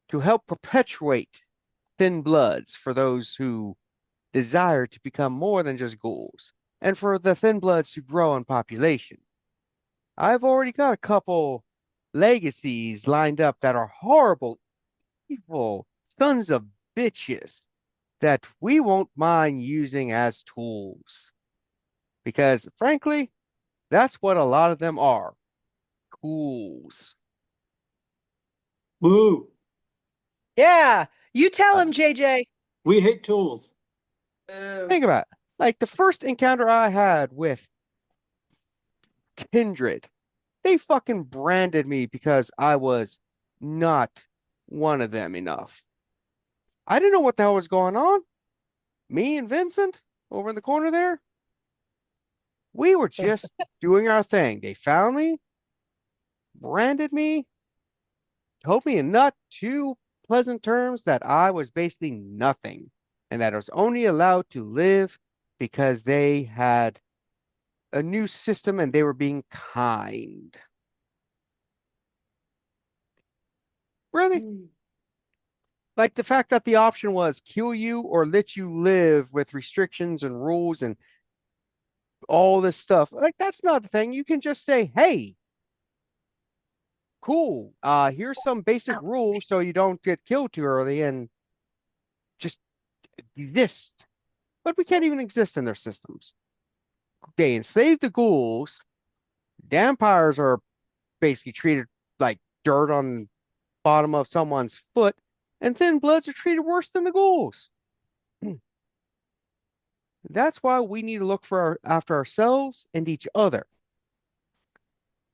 to help perpetuate thin bloods for those who desire to become more than just ghouls, and for the thin bloods to grow in population. I've already got a couple legacies lined up that are horrible, evil sons of bitches that we won't mind using as tools. Because frankly, that's what a lot of them are. Tools. Woo! Yeah, you tell Uh, him, JJ. We hate tools. think about it. Like the first encounter I had with Kindred, they fucking branded me because I was not one of them enough. I didn't know what the hell was going on. Me and Vincent over in the corner there, we were just doing our thing. They found me, branded me, told me in not too pleasant terms that I was basically nothing and that I was only allowed to live because they had a new system and they were being kind. Really? Like the fact that the option was kill you or let you live with restrictions and rules and all this stuff. Like that's not the thing. You can just say, "Hey, cool. Here's some basic rules so you don't get killed too early and just exist." But we can't even exist in their systems. They enslave the ghouls. Vampires are basically treated like dirt on the bottom of someone's foot, and thin bloods are treated worse than the ghouls. That's why we need to look after ourselves and each other,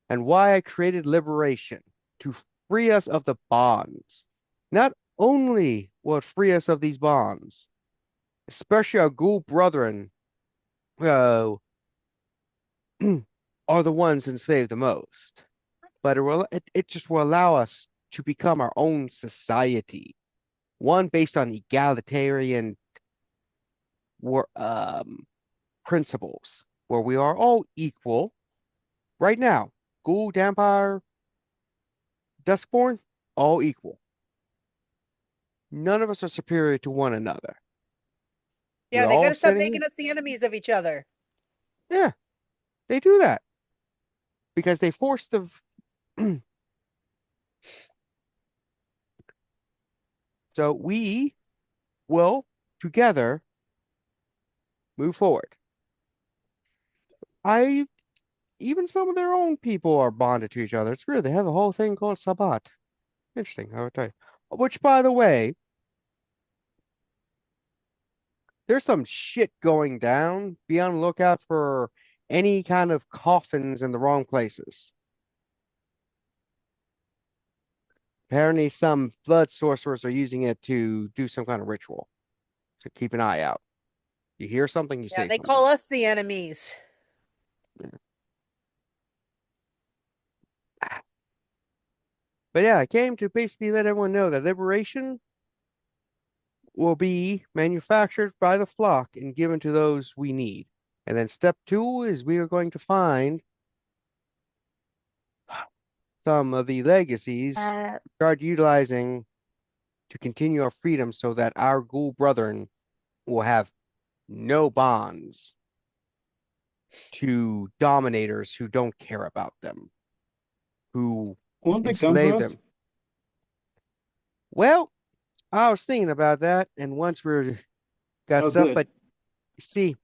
and why I created Liberation to free us of the bonds. Not only will it free us of these bonds, especially our ghoul brethren, uh, are the ones enslaved the most, but it just will allow us to become our own society, one based on egalitarian war, principles, where we are all equal. Right now, ghoul, vampire, Duskborn, all equal. None of us are superior to one another. Yeah, We're they all gotta stop sitting making us the enemies of each other. Yeah, they do that because they force the. So we will together move forward. I Even some of their own people are bonded to each other. It's weird. They have a whole thing called Sabbat. Interesting, I would tell you. Which, by the way, there's some shit going down. Be on the lookout for any kind of coffins in the wrong places. Apparently, some blood sorcerers are using it to do some kind of ritual. So keep an eye out. You hear something, you Yeah, say they something. call us the enemies. But yeah, I came to basically let everyone know that liberation will be manufactured by the flock and given to those we need. And then step two is we are going to find some of the legacies, start utilizing to continue our freedom so that our ghoul brethren will have no bonds to dominators who don't care about them, who Won't they come for enslave us? them. Well, I was thinking about that, and once we're got Oh, stuff, good. but you see,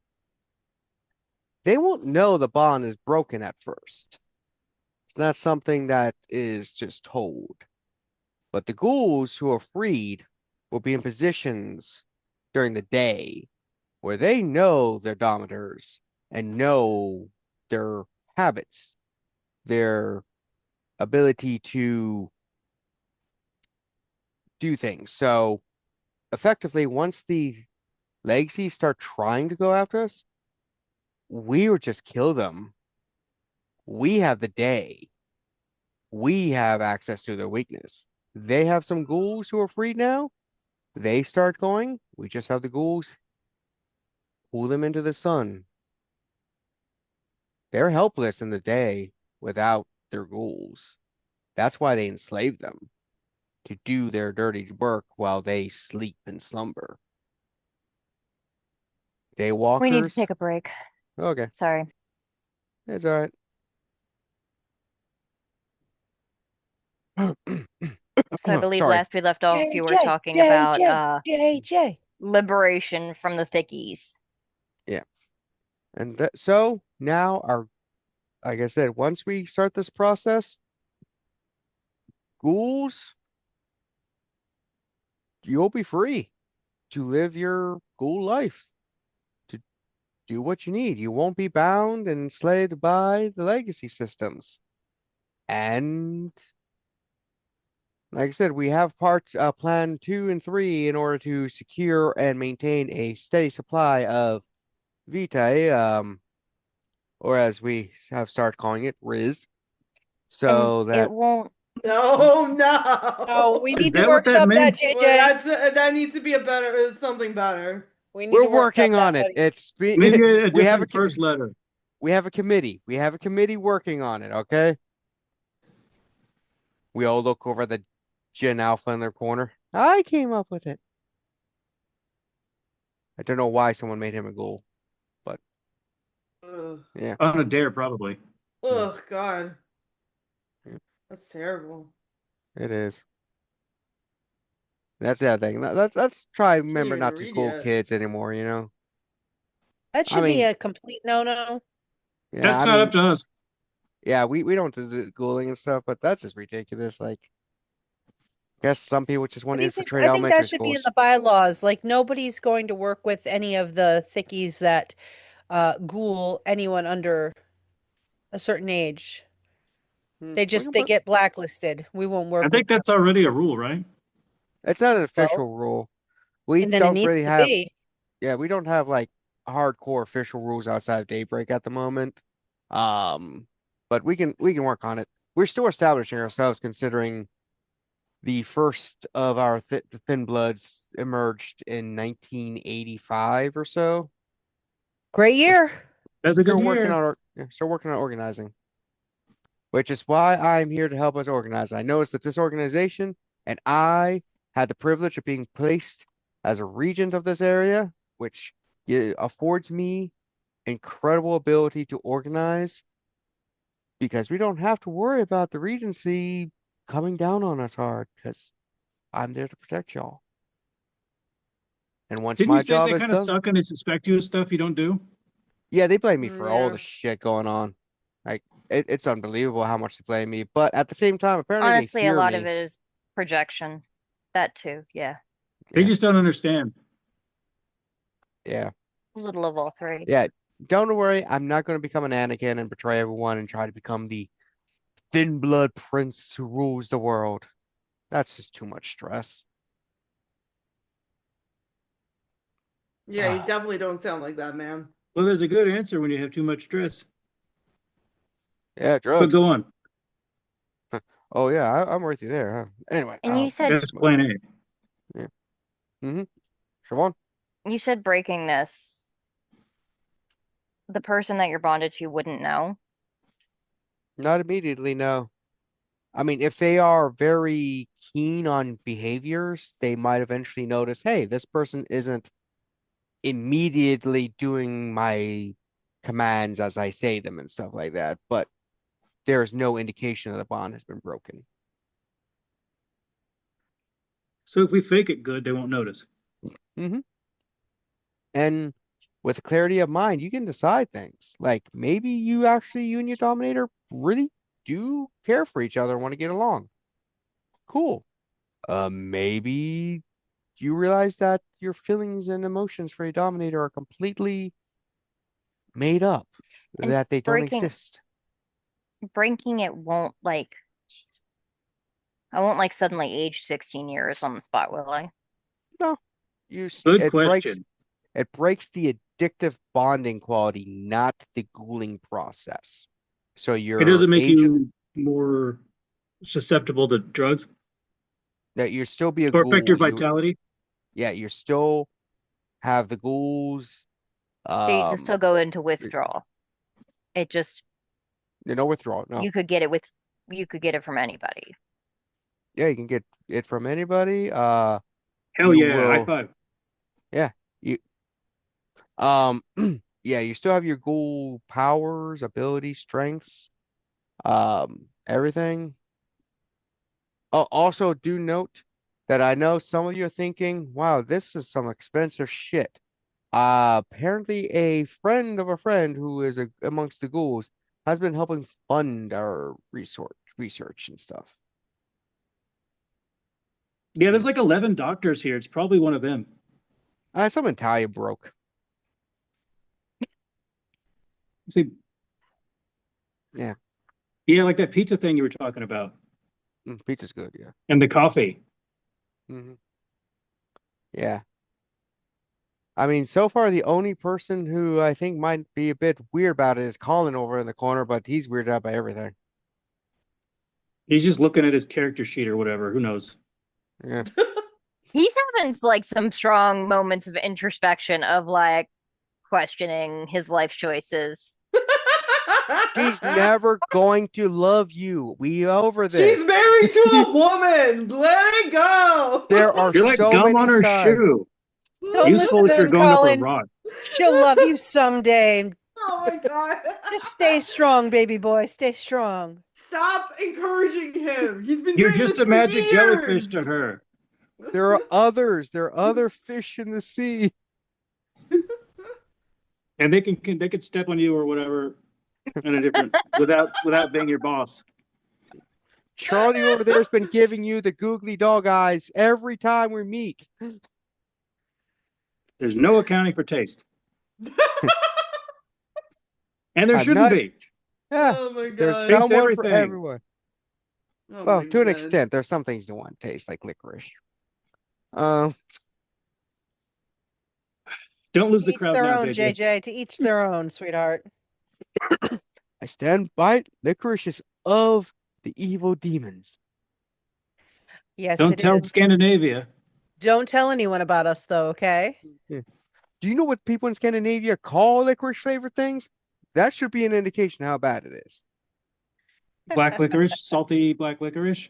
they won't know the bond is broken at first. It's not something that is just told. But the ghouls who are freed will be in positions during the day where they know their dominators and know their habits, their ability to do things. So effectively, once the legacies start trying to go after us, we would just kill them. We have the day. We have access to their weakness. They have some ghouls who are freed now. They start going. We just have the ghouls pull them into the sun. They're helpless in the day without their ghouls. That's why they enslave them to do their dirty work while they sleep and slumber. We need to Daywalkers. take a break. Okay, Sorry. it's all right. So I believe Sorry. last we left off, you were JJ, talking about JJ, JJ. liberation from the thickies. Yeah. And so now like I said, once we start this process, ghouls, you'll be free to live your ghoul life, to do what you need. You won't be bound and enslaved by the legacy systems. And like I said, we have parts plan 2 and 3 in order to secure and maintain a steady supply of vitae, or as we have started calling it, Riz, And so it that won't, No, No, no. we Is need to that what that workshop that, meant? JJ. Well, that needs to be a better something better. We need we're to workshop working that, on it. buddy. Maybe a We have different first letter. we have a committee. We have a committee working on it, okay? We all look over the Gen Alpha in their corner. I came up with it. I don't know why someone made him a ghoul, but Ugh. yeah. On a dare, probably. Ugh, God. Yeah, That's terrible. it is. That's the other thing. Let's try Can't remember even not to read ghoul yet. kids anymore, you know? That I should be mean, a complete no-no. yeah, That's not up to us. yeah, we don't do the ghouling and stuff, but that's just ridiculous. Like, guess some people just want What to do you think? infiltrate I think that elementary should be in schools. the bylaws. Like nobody's going to work with any of the thickies that ghoul anyone under a certain age. We can They put, get blacklisted. We won't I work with think them. that's already a rule, right? it's not an Well, official rule. We and then it don't needs really to have, be. yeah, we don't have like hardcore official rules outside of Daybreak at the moment. Um, but we can work on it. We're still establishing ourselves considering the first of our Thin Bloods emerged in 1985 or so. Great We're year. That's a good year. still working on organizing, which is why I'm here to help us organize. I noticed that this organization and I had the privilege of being placed as a regent of this area, which affords me incredible ability to organize because we don't have to worry about the regency coming down on us hard because I'm there to protect y'all. And once Didn't you my say job they is kind of done, suck and they suspect you of stuff you don't do? yeah, they blame me for all Yeah. the shit going on. Like it's unbelievable how much they blame me. But at the same time, apparently they honestly, a fear lot of me. it is projection. That too, yeah. They Yeah, just don't understand. yeah, A little of all three. yeah. Don't worry, I'm not going to become an Anakin and betray everyone and try to become the thin blood prince who rules the world. That's just too much stress. Yeah, you definitely don't sound like that, man. Well, there's a good answer when you have too much stress. Yeah, But drugs. go on. Oh yeah, I'm with you there. Huh? Anyway, And you said That's plan A. yeah. Mm-hmm. Siobhan? breaking this, the person that you're bonded to wouldn't know. Not immediately, no. I mean, if they are very keen on behaviors, they might eventually notice, hey, this person isn't immediately doing my commands as I say them and stuff like that. But there is no indication that the bond has been broken. So if we fake it good, they won't notice. Hmm. And with clarity of mind, you can decide things. Like maybe you and your dominator really do care for each other and want to get along. Cool. Maybe you realize that your feelings and emotions for a dominator are completely made up, And that they don't exist. breaking it won't like I won't like suddenly age 16 years on the spot, will I? No, Good question. it breaks the addictive bonding quality, not the ghouling process. So It your doesn't make agent you more susceptible to drugs that you still be a or affect your ghoul. vitality. You still have the ghouls. So you just still go into withdrawal. It just No withdrawal. No. you could get it from anybody. Yeah, you can get it from anybody. Hell You yeah, high will. five. Yeah. You. Um. Yeah. You still have your ghoul powers, abilities, strengths. Everything. Also, do note that I know some of you are thinking, wow, this is some expensive shit. Apparently, a friend of a friend who is amongst the ghouls has been helping fund our research and stuff. Yeah, there's like 11 doctors here. It's probably one of them. Some Italia broke. See, Yeah, yeah, like that pizza thing you were talking about, pizza's good. Yeah. and the coffee. hmm Yeah. I mean, so far the only person who I think might be a bit weird about it is Colin over in the corner, but he's weirded out by everything. He's just looking at his character sheet or whatever. Who knows? Yeah. He's having like some strong moments of introspection of like questioning his life choices. She's never going to love you. We over this. She's married to a woman. Let it go. There are You're like so gum many on her signs. shoe. Don't Useful listen if to you're him, going up a Colin. rock. She'll love you someday. Oh my god. Just stay strong, baby boy. Stay strong. Stop encouraging him. He's been You're doing just this a for magic years. jellyfish to her. There are others. There are other fish in the sea. And they can step on you or whatever in a different without being your boss. Charlie over there has been giving you the googly dog eyes every time we meet. There's no accounting for taste. And there I'm shouldn't not- be. Yeah, Oh my there's god. Taste someone for everything. everyone. Oh Well, my to an God. extent, there's some things that want taste, like licorice. Um, Don't lose To the each crowd their now, own, JJ. JJ. To each their own, sweetheart. I stand by it. Licorice is of the evil demons. Yes, Don't it tell is. Scandinavia. Don't tell anyone about us, though, okay? Do you know what people in Scandinavia call licorice flavored things? That should be an indication how bad it is. Black licorice, salty black licorice.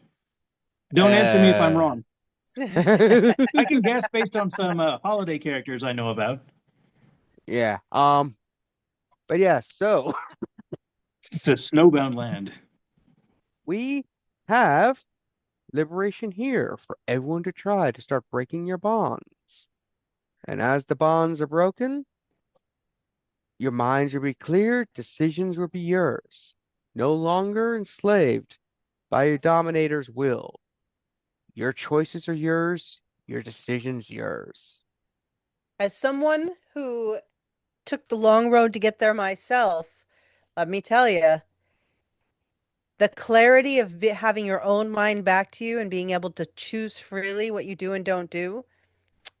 Don't answer me if I'm wrong. I can guess based on some holiday characters I know about. Yeah. But yeah, so It's a snowbound land. we have liberation here for everyone to try to start breaking your bonds. And as the bonds are broken, your minds will be clear, decisions will be yours. No longer enslaved by your dominator's will. Your choices are yours, your decisions yours. As someone who took the long road to get there myself, let me tell you, the clarity of having your own mind back to you and being able to choose freely what you do and don't do,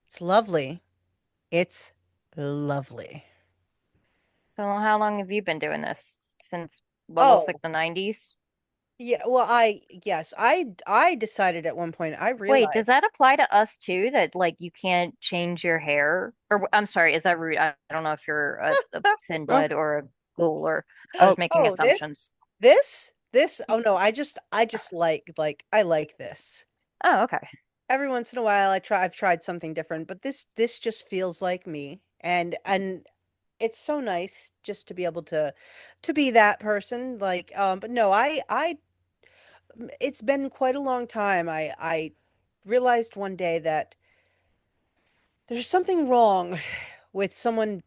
it's lovely. It's lovely. So how long have you been doing this? Since what looks like the 90s? Yeah, well, yes, I decided at one point, I Wait, realized. does that apply to us too? That like you can't change your hair? Or I'm sorry, is that rude? I don't know if you're a thin blood or a ghoul, or I was making assumptions. Oh no, I just I like this. Oh, okay. Every once in a while I've tried something different, but this just feels like me. And it's so nice just to be able to be that person. But no, it's been quite a long time. I realized one day that there's something wrong with someone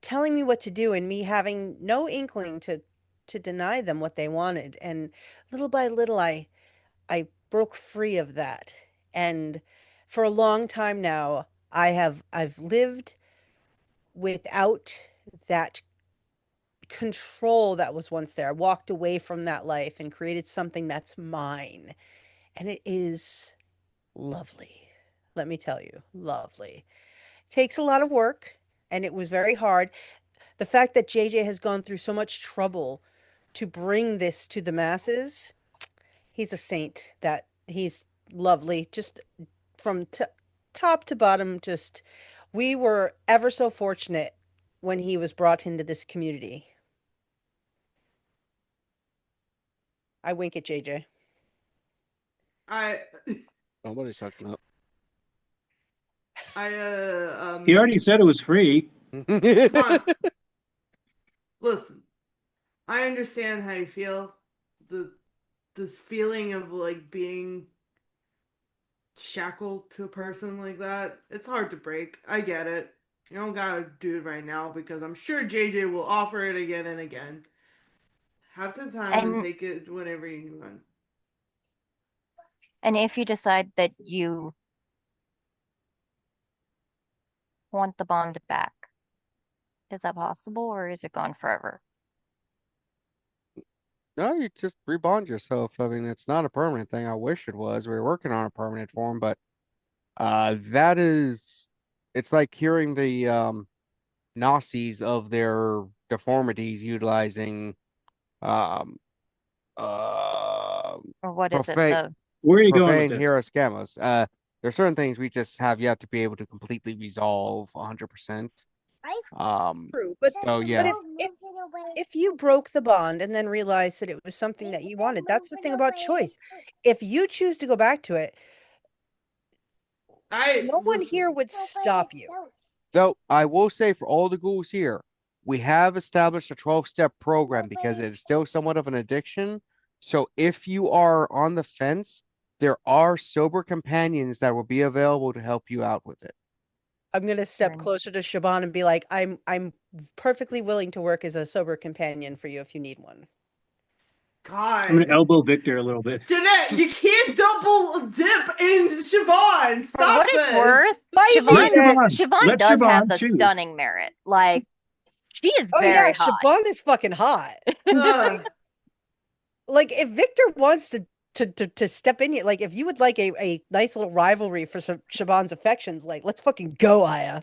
telling me what to do and me having no inkling to deny them what they wanted. And little by little I broke free of that. And for a long time now, I've lived without that control that was once there. I walked away from that life and created something that's mine. And it is lovely. Let me tell you, lovely. It takes a lot of work, and it was very hard. The fact that JJ has gone through so much trouble to bring this to the masses, he's a saint. That he's lovely. Just from top to bottom, just we were ever so fortunate when he was brought into this community. I wink at JJ. Nobody's talking up. He already said it was free. Come on. Listen, I understand how you feel. The this feeling of like being shackled to a person like that. It's hard to break. I get it. You don't gotta do it right now because I'm sure JJ will offer it again and again. Have the time and And take it whenever you want. if you decide that you want the bond back, is that possible or is it gone forever? No, you just rebond yourself. I mean, it's not a permanent thing. I wish it was. We were working on a permanent form, but that is, it's like curing the Nazis of their deformities utilizing um uh Or what is it? profane The Where are you going with profane this? hero scammos. There's certain things we just have yet to be able to completely resolve 100%. Um, True, but so but yeah. if you broke the bond and then realized that it was something that you wanted, that's the thing about choice. If you choose to go back to it, no one here would stop you. So I will say for all the ghouls here, we have established a 12-step program because it is still somewhat of an addiction. So if you are on the fence, there are sober companions that will be available to help you out with it. I'm gonna step Right. closer to Shaban and be like, I'm perfectly willing to work as a sober companion for you if you need one. I'm gonna God. elbow Victor a little bit. Jeanette, you can't double dip in Siobhan. for what Stop it's this. worth, Bite me Let then. Siobhan, Siobhan let does have Siobhan the choose. stunning merit. Like she is Oh yeah, very hot. Shaban is fucking hot. Ugh. Like if Victor wants to step in, like if you would like a nice little rivalry for Shaban's affections, like let's fucking go, Aya.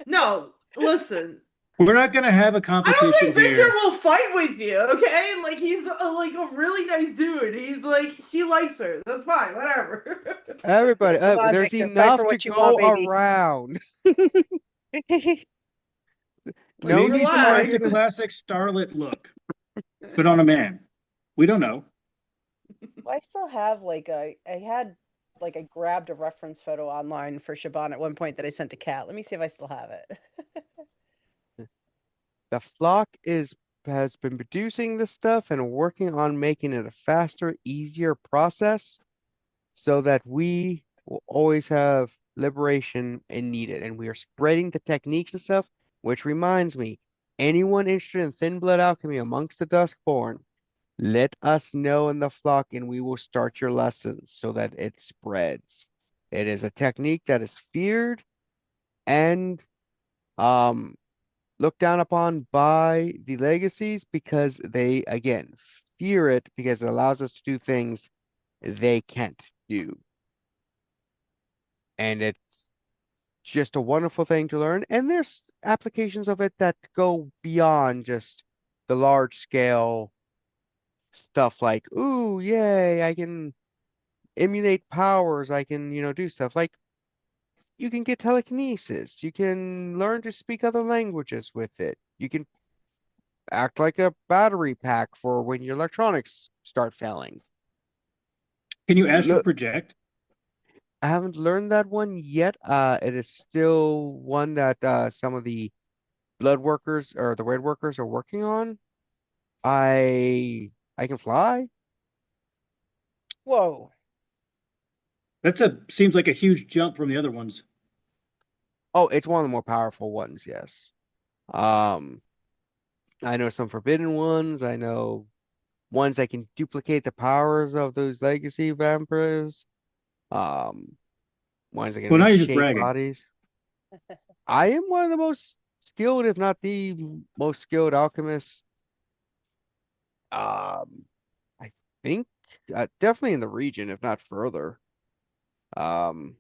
No, listen. We're not gonna have a I don't competition think Victor here. will fight with you, okay? Like he's like a really nice dude. He's like she likes her. That's fine, whatever. Everybody, Come on, there's Victor, fight for enough to what you want, go baby. around. Like No Maybe need to tonight's relax. a argue. classic starlet look, but on a man. We don't know. I still have I had like I grabbed a reference photo online for Shaban at one point that I sent to Kat. Let me see if I still have it. The flock has been producing this stuff and working on making it a faster, easier process so that we will always have liberation and need it. And we are spreading the techniques and stuff, which reminds me, anyone interested in thin blood alchemy amongst the Duskborn, let us know in the flock and we will start your lessons so that it spreads. It is a technique that is feared and um looked down upon by the legacies because they, again, fear it because it allows us to do things they can't do. And it's just a wonderful thing to learn. And there's applications of it that go beyond just the large scale stuff like, ooh, yay, I can emulate powers, I can, do stuff like you can get telekinesis, you can learn to speak other languages with it. You can act like a battery pack for when your electronics start failing. Can you astral Look, project? I haven't learned that one yet. It is still one that some of the blood workers or the red workers are working on. I can fly. Whoa. Seems like a huge jump from the other ones. Oh, it's one of the more powerful ones, yes. Um, I know some forbidden ones. I know ones that can duplicate the powers of those legacy vampires. Um, ones that can Well, now you're just reshape bragging. bodies. I am one of the most skilled, if not the most skilled alchemists. I think definitely in the region, if not further. Um,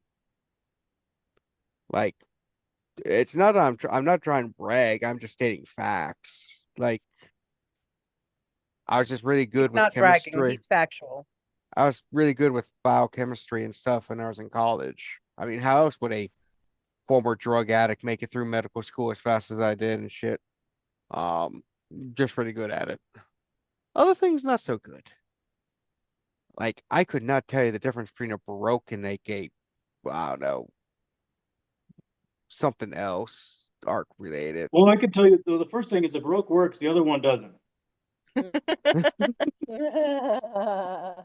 like it's not that I'm not trying to brag. I'm just stating facts. Like I was just really He's good with not bragging, chemistry. he's factual. I was really good with biochemistry and stuff when I was in college. I mean, how else would a former drug addict make it through medical school as fast as I did and shit? Um, just pretty good at it. Other things not so good. Like I could not tell you the difference between a Baroque and I don't know, something else arc related. Well, I can tell you the first thing is if Baroque works, the other one doesn't. God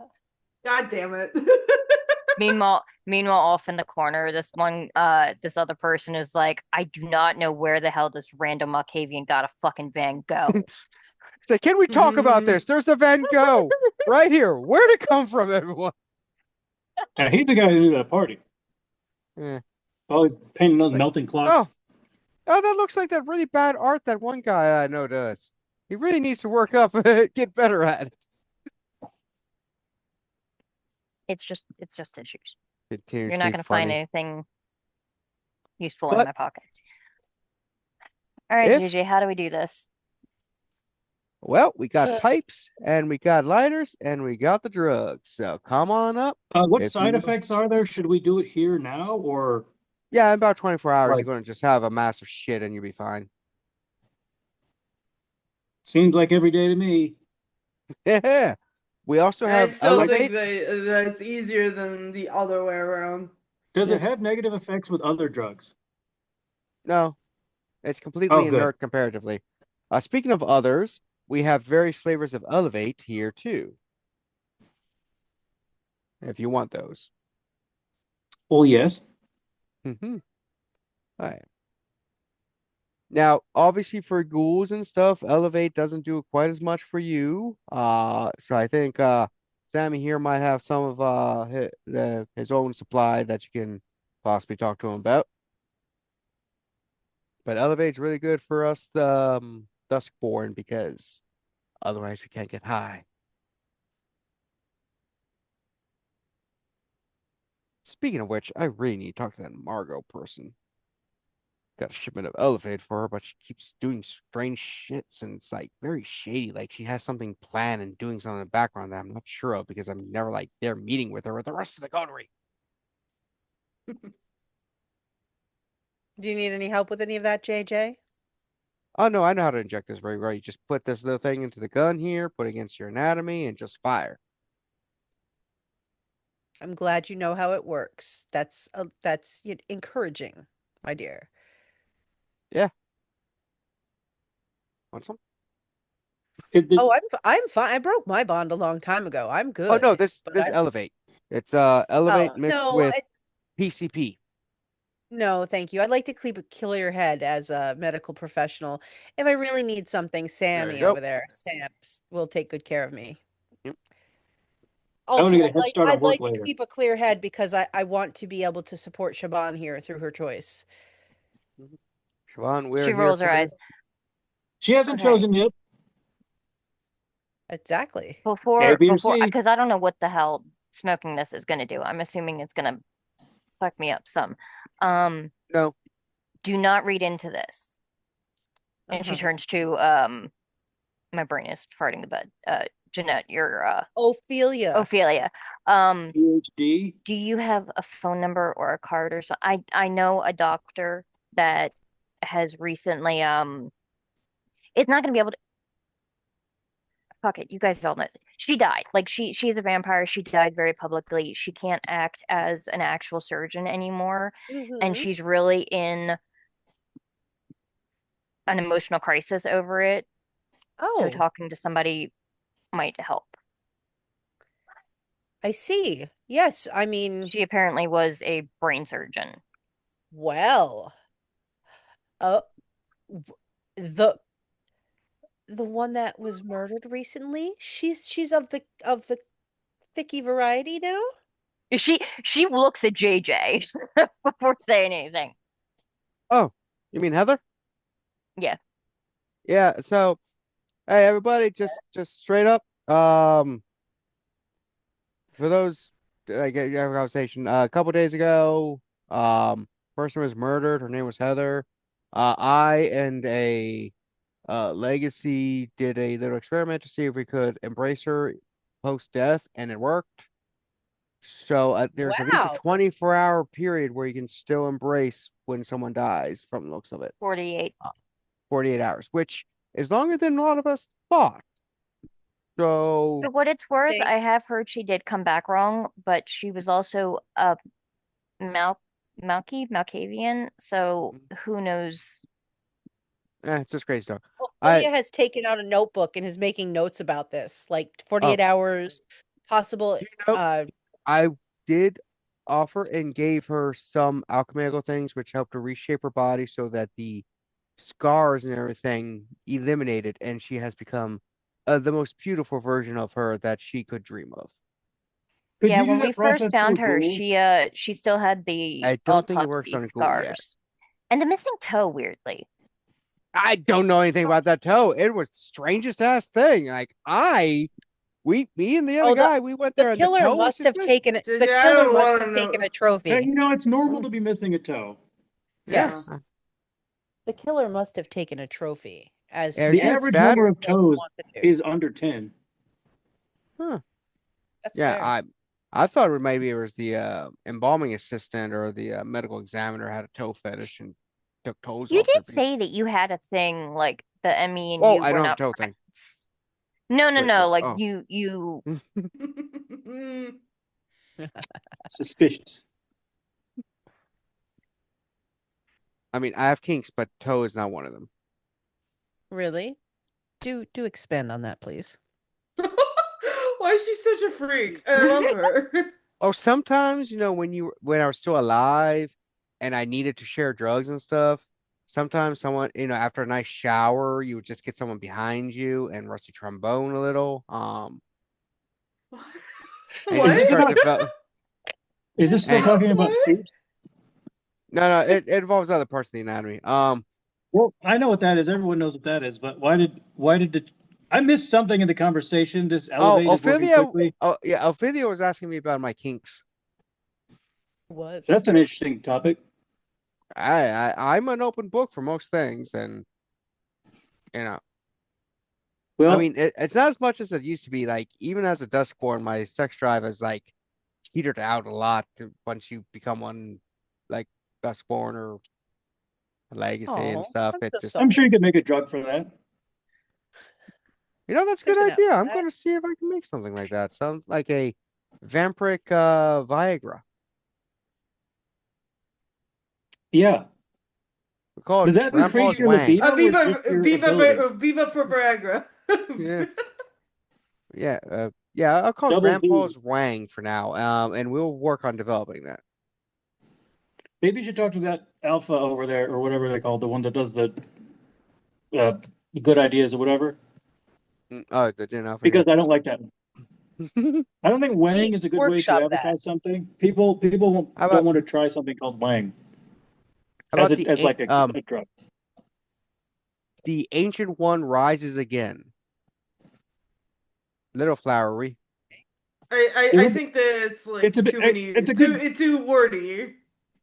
damn it. Meanwhile, off in the corner, this other person is like, I do not know where the hell this random Malkavian got a fucking Van Gogh. Say, can we talk about this? There's a Van Gogh right here. Where'd it come from, everyone? Yeah, he's the guy who knew that party. Eh. Oh, he's painting those Like, melting clocks. Oh, that looks like that really bad art that one guy I know does. He really needs to work up, get better at it. It's just issues. You're Continuously not going to find funny. anything useful in But my pockets. All right, if, JJ, how do we do this? well, we got pipes and we got lighters and we got the drugs. So come on up What if side you. effects are there? Should we do it here now or Yeah, in about 24 hours, like you're going to just have a massive shit and you'll be fine. seems like every day to me? Yeah. We also I have still think elevate. that's easier than the other way around. Does Yeah. it have negative effects with other drugs? No, it's completely Oh, good. inert comparatively. Speaking of others, we have various flavors of elevate here too, if you want those. Well, yes. Mm-hmm. All right. Now, obviously for ghouls and stuff, elevate doesn't do quite as much for you. So I think Sammy here might have some of his own supply that you can possibly talk to him about. But elevate's really good for us Duskborn because otherwise we can't get high. Speaking of which, I really need to talk to that Margot person. Got a shipment of elevate for her, but she keeps doing strange shits and it's like very shady. Like she has something planned and doing something in the background that I'm not sure of because I'm never like there meeting with her or the rest of the coterie. Do you need any help with any of that, JJ? Oh no, I know how to inject this very well. You just put this little thing into the gun here, put it against your anatomy, and just fire. I'm glad you know how it works. That's encouraging, my dear. Yeah. Want some? Oh, I'm fine. I broke my bond a long time ago. I'm Oh no, good. this But this I elevate. It's elevate mixed no, with PCP. no, thank you. I'd like to keep a clear head as a medical professional. If I really need something, There you Sammy go. over there, Stamps, will take good care of me. Yep. I want to Also, get a head start on I'd work like to later. keep a clear head because I want to be able to support Shaban here through her choice. Siobhan, we're She here rolls her today. eyes. She hasn't Okay. chosen yet. Exactly. A, Before, B, or C. because I don't know what the hell smoking this is going to do. I'm assuming it's going to fuck me up some. No. Do not read into this. And she Uh-huh. turns to my brain is farting the bed. Jeanette, your Ophelia. Ophelia. PhD. Do you have a phone number or a card or something? I know a doctor that has recently it's not going to be able to fuck it. You guys all know she died. Like she's a vampire. She died very publicly. She can't act as an actual surgeon anymore, and Mhm. she's really in an emotional crisis over it. So Oh, talking to somebody might help. I see. Yes, I mean, She apparently was a brain surgeon. well, uh, w- the the one that was murdered recently, she's of the thicky variety now. She looks at JJ before saying anything. Oh, you mean Heather? Yeah. Yeah, so hey everybody, just straight up. For those I get you have a conversation. A couple days ago, person was murdered. Her name was Heather. I and a legacy did a little experiment to see if we could embrace her post death, and it worked. So there's at least a Wow. 24-hour period where you can still embrace when someone dies from the looks of it. 48. 48 hours, which is longer than a lot of us thought. So, For what it's worth, Thank I have heard she did come back wrong, but she was also a Mal Malkavian, so who knows? it's just crazy stuff. Ophelia has taken out a notebook and is making notes about this, like 48 hours, possible. You know, I did offer and gave her some alchemical things which helped to reshape her body so that the scars and everything eliminated, and she has become the most beautiful version of her that she could dream of. Could Yeah, you do when we that first process to a found her, ghoul? she still had the I don't think it works autopsy on a ghoul yet. scars and the missing toe, weirdly. I don't know anything about that toe. It was the strangest ass thing. Like me and the other guy, we went there The and the killer toe was must just have missing. taken it. The Yeah, I killer don't must wanna have know. taken a Hey, trophy. it's normal to be missing a toe. Yes. Yeah. The killer must have taken a trophy as Yeah, The she's average fat. number of as he toes wanted to. is under 10. Huh. That's Yeah, fair. I thought maybe it was the embalming assistant or the medical examiner had a toe fetish and took toes You off their did people. say that you had a thing like the Emmy and Oh, you I were don't have a not toe thing. friends. No, Wait, like oh. you Suspicious. I mean, I have kinks, but toe is not one of them. Really? Do expand on that, please. Why is she such a freak? I love her. Oh, sometimes, when I was still alive and I needed to share drugs and stuff, sometimes someone, after a nice shower, you would just get someone behind you and rusty trombone a little. And What? you start develop. Is this still And talking about What? soups? no, it involves other parts of the anatomy. Well, I know what that is. Everyone knows what that is. But why did I missed something in the conversation? This elevate is working Ophelia. quickly. Oh, yeah, Ophelia was asking me about my kinks. Was. That's an interesting topic. I'm an open book for most things, and you know, I Well, mean, it's not as much as it used to be. Like even as a Duskborn, my sex drive has like petered out a lot once you become one, like Duskborn or Legacy and Oh, stuff. I'm It so just, I'm sure sorry. you could make a drug for that. that's a There's good an idea. I'm outlet. going to see if I can make something like that. Sounds like a vampiric Viagra. Yeah. We call it Does that increase Grandpa's your Wang. libido or just your ability? Viva for Viagra. Yeah. Yeah, I'll call it Double V. Grandpa's Wang for now. And we'll work on developing that. Maybe you should talk to that alpha over there or whatever they call it, the one that does the good ideas or whatever. Oh, the Din Alpha, Because I don't like that. yeah. I don't think Wang We is a good way to workshop that. advertise something. People don't How about want to try something called Wang how about as like a drug. the Ancient One rises again? Little flowery. I think that it's like It's a bit- too many. it's a good- too wordy.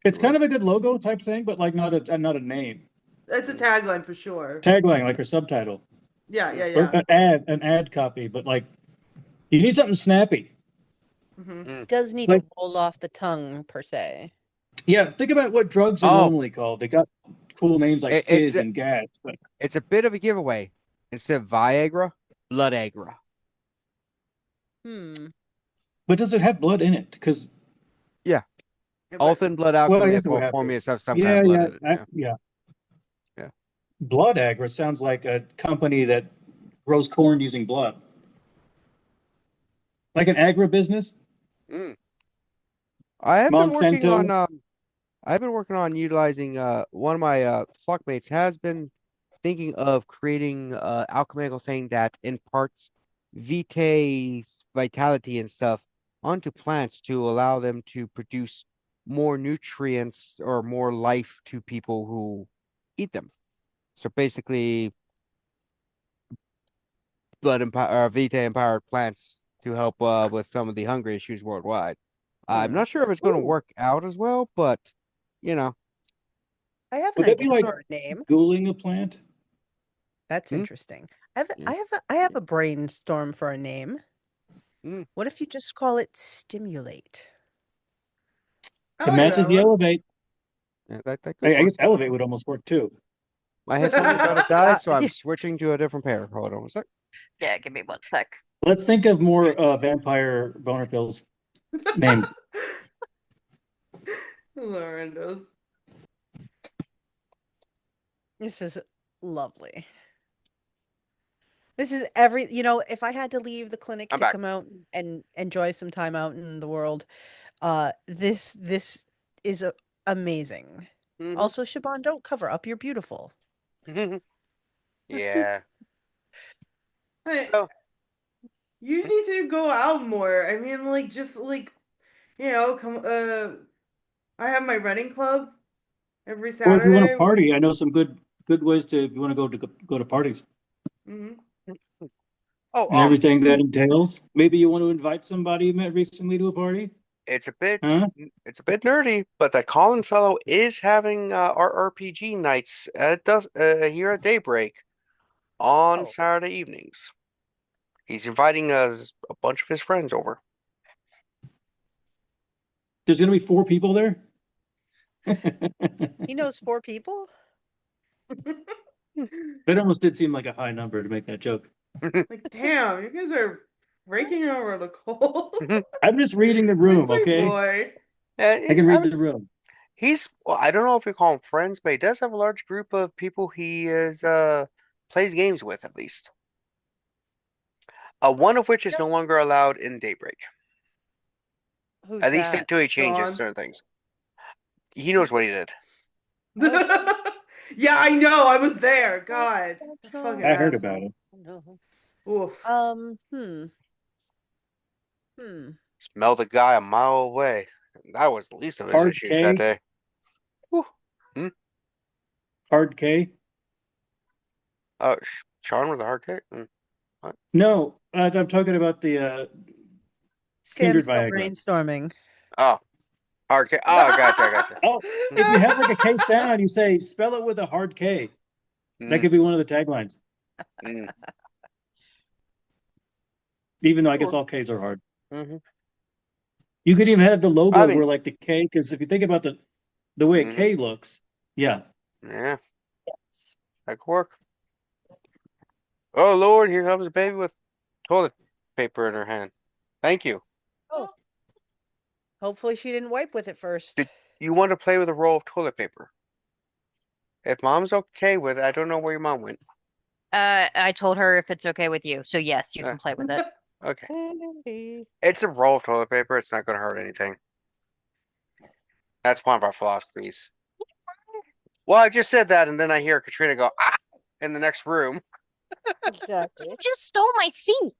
It's kind of a good logo type thing, but like not a name. That's a tagline for sure. Tagline, like a subtitle. Yeah. Or an ad copy, but like you need something snappy. It does need Like- to roll off the tongue, per se. Yeah, think about what drugs are normally called. They got cool names like It's Fizz and Gas. But It's a bit of a giveaway. Instead of Viagra, Bloodagra. but does it have blood in it? Because All thin blood I alchemy guess it would have to. formulas have some kind of blood in it. yeah. Yeah. Blood Agra sounds like a company that grows corn using blood, like an agribusiness. I have been working Monsanto. on I've been working on utilizing one of my flockmates has been thinking of creating alchemical thing that imparts vitae's vitality and stuff onto plants to allow them to produce more nutrients or more life to people who eat them. So basically vitae empowered plants to help with some of the hunger issues worldwide. I'm not sure if it's going to work out as well, but you know, I have Would an that be idea like for a name. Gooling a plant? That's Hmm? interesting. I have a brainstorm for a name. What if you just call it Stimulate? I It like matches that the one. elevate. yeah, that could I work. guess elevate would almost work too. My headphones about to die, so I'm yeah. switching to a different pair. Hold on a sec. Yeah, give me one sec. Let's think of more vampire boner pills names. This is lovely. This is if I had to leave the clinic I'm to back. come out and enjoy some time out in the world, this is amazing. Mhm. Also, Siobhan, don't cover up. You're beautiful. Yeah. Hey, So, you need to go out more. I mean, like, just like, come. I have my running club every Or if you want to Saturday. party, I know some good ways to if you want to go to parties Hmm. oh, and everything that entails. Maybe you want to invite somebody you met recently to a party, it's a bit huh? it's a bit nerdy, but that Colin fellow is having our RPG nights here at Daybreak on Oh, Saturday evenings. He's inviting a bunch of his friends over. There's going to be 4 people there. he knows 4 people? That almost did seem like a high number to make that joke. Like, damn, you guys are breaking over the cold. I'm just reading the My room, sweet okay? boy. I can read the room. Well, I don't know if we call him friends, but he does have a large group of people he is plays games with at least. One of which is no longer allowed in Daybreak. Who's At least that? until he changes John. certain things. He knows what he did. Yeah, I know. I was there. God, that fucking I heard about asshole. it. No. Oof. Smelled the guy a mile away. That was the least of his Hard issues that K, day. Whew. hard K. Oh, Sean with a hard kick? No, I'm talking about the Sam's kindred still Viagra. brainstorming. Oh, hard kick. Oh, gotcha. Oh, if you have like a K sound, you say spell it with a hard K. That could be one of the taglines. Mm. Even though I guess all Ks are hard. Mm-hmm. You could even have the logo I mean- where like the K, because if you think about the way a K looks, yeah. Yeah, that could work. Oh, Lord, here comes a baby with toilet paper in her hand. Thank you. Oh. Hopefully she didn't wipe with it first. You want to play with a roll of toilet paper? If mom's okay with it, I don't know where your mom went. I told her if it's okay with you. So yes, you can play with it. Okay. Hey. It's a roll of toilet paper. It's not going to hurt anything. That's one of our philosophies. Well, I just said that, and then I hear Katrina go, ah, in the next room. Exactly. You just stole my seat.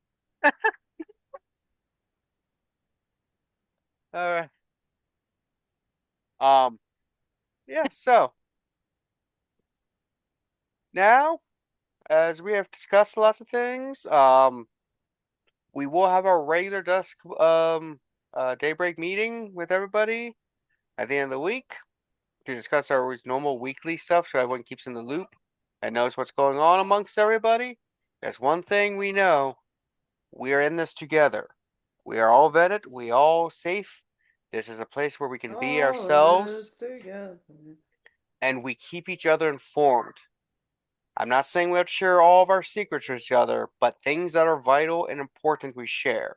All right. Yeah, so now, as we have discussed lots of things, we will have our regular dusk daybreak meeting with everybody at the end of the week to discuss our normal weekly stuff so everyone keeps in the loop and knows what's going on amongst everybody. There's one thing we know. We are in this together. We are all vetted. We all safe. This is a place where we can be ourselves and we keep each other informed. I'm not saying we have to share all of our secrets with each other, but things that are vital and important we share.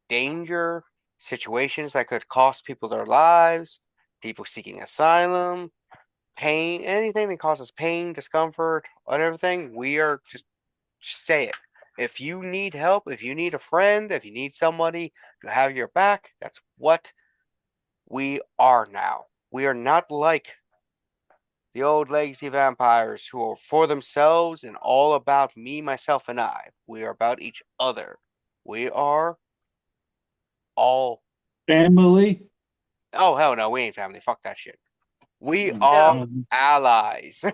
Danger, situations that could cost people their lives, people seeking asylum, pain, anything that causes pain, discomfort, and everything, we are just say it. If you need help, if you need a friend, if you need somebody to have your back, that's what we are now. We are not like the old legacy vampires who are for themselves and all about me, myself, and I. We are about each other. We are all Family. Oh, hell no, we ain't family. Fuck that shit. We Mm, are no. allies.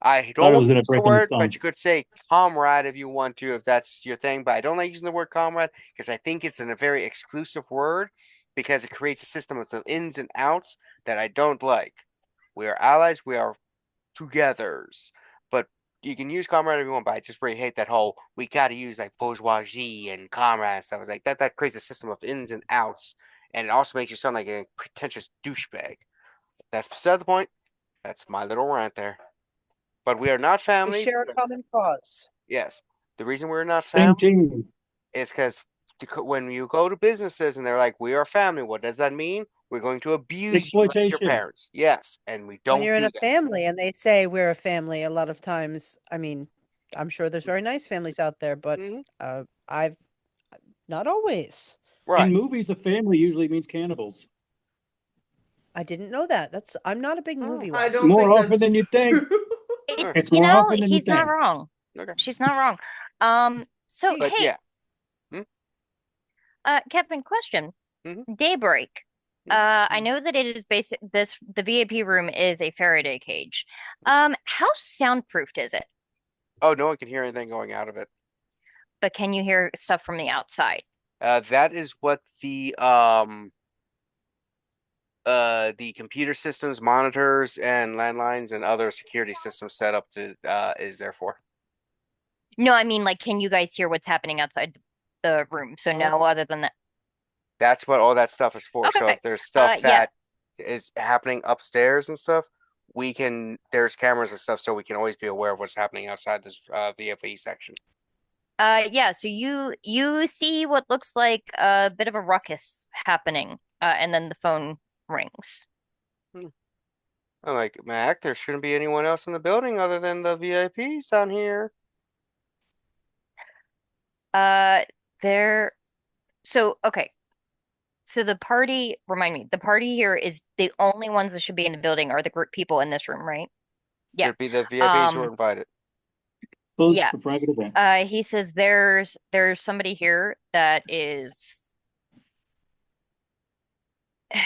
I Thought don't it want was to gonna use the break into word, song. but you could say comrade if you want to, if that's your thing. But I don't like using the word comrade because I think it's a very exclusive word because it creates a system of ins and outs that I don't like. We are allies. We are togethers. But you can use comrade if you want, but I just really hate that whole we got to use like bourgeoisie and comrade and stuff. I was like that creates a system of ins and outs, and it also makes you sound like a pretentious douchebag. That's beside the point. That's my little rant there. But we are not We family. share a common cause. Yes. The reason we're not Same family team. is because when you go to businesses and they're like, we are family, what does that mean? We're going to abuse you like your Exploitation. parents. Yes. And we When don't you're in do a that. family and they say we're a family, a lot of times, I mean, I'm sure there's very nice families out there, but Hmm. I've not always. In Right. movies, a family usually means cannibals. I didn't know that. I'm not a big movie I watcher. don't More think often that's than you think. true. It's, It's more often than you he's not think. wrong. Okay. She's not wrong. So But hey, yeah. Hmm? Kevin, question. Hmm. Daybreak. I Hmm. know that it is basic the VIP room is a Faraday cage. How soundproofed is it? Oh, no one can hear anything going out of it. But can you hear stuff from the outside? That is what the computer systems, monitors, and landlines and other security systems set up to is there for. No, I mean like can you guys hear what's happening outside the room? So no, other than that. That's what all that stuff is for. So Okay. if there's stuff Yeah. that is happening upstairs and stuff, there's cameras and stuff, so we can always be aware of what's happening outside this VFE section. Yeah, so you see what looks like a bit of a ruckus happening, and then the phone rings. Hmm. I'm like, Mac, there shouldn't be anyone else in the building other than the VIPs down here. Uh, there. So okay. So the party, remind me, the party here is the only ones that should be in the building are the group people in this room, right? Yeah. Should be the VIPs who are Um, invited. Closed yeah. for private event. He says there's somebody here that is I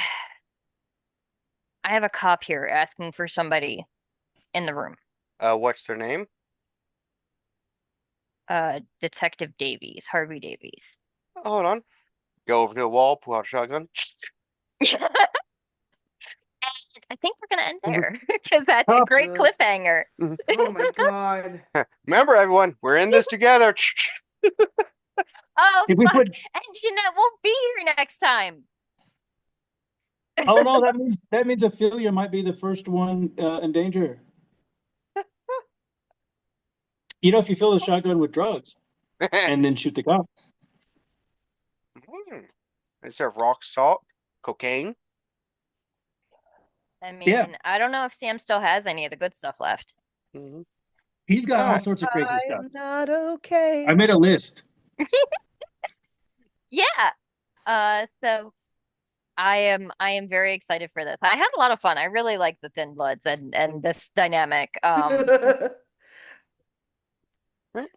have a cop here asking for somebody in the room. What's their name? Detective Davies, Harvey Davies. Hold on. Go over to the wall, pull out a shotgun. I think we're gonna end there because that's a Cops. great cliffhanger. Oh my god. Remember, everyone, we're in this together. Oh If we fuck! put, And Jeanette won't be here next time. oh no, that means Ophelia might be the first one in danger. You know, if you fill the shotgun with drugs and then shoot the cop. Instead of rock salt, cocaine. I Yeah. mean, I don't know if Sam still has any of the good stuff left. Mm-hmm. He's got all Alright. sorts of crazy stuff. I'm not okay. I made a list. Yeah. So I am very excited for this. I had a lot of fun. I really like the Thin Bloods and this dynamic. Right.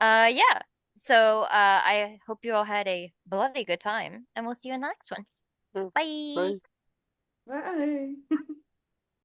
Yeah. So I hope you all had a bloody good time, and we'll see you in the next one. Mm, Bye. bye. Bye.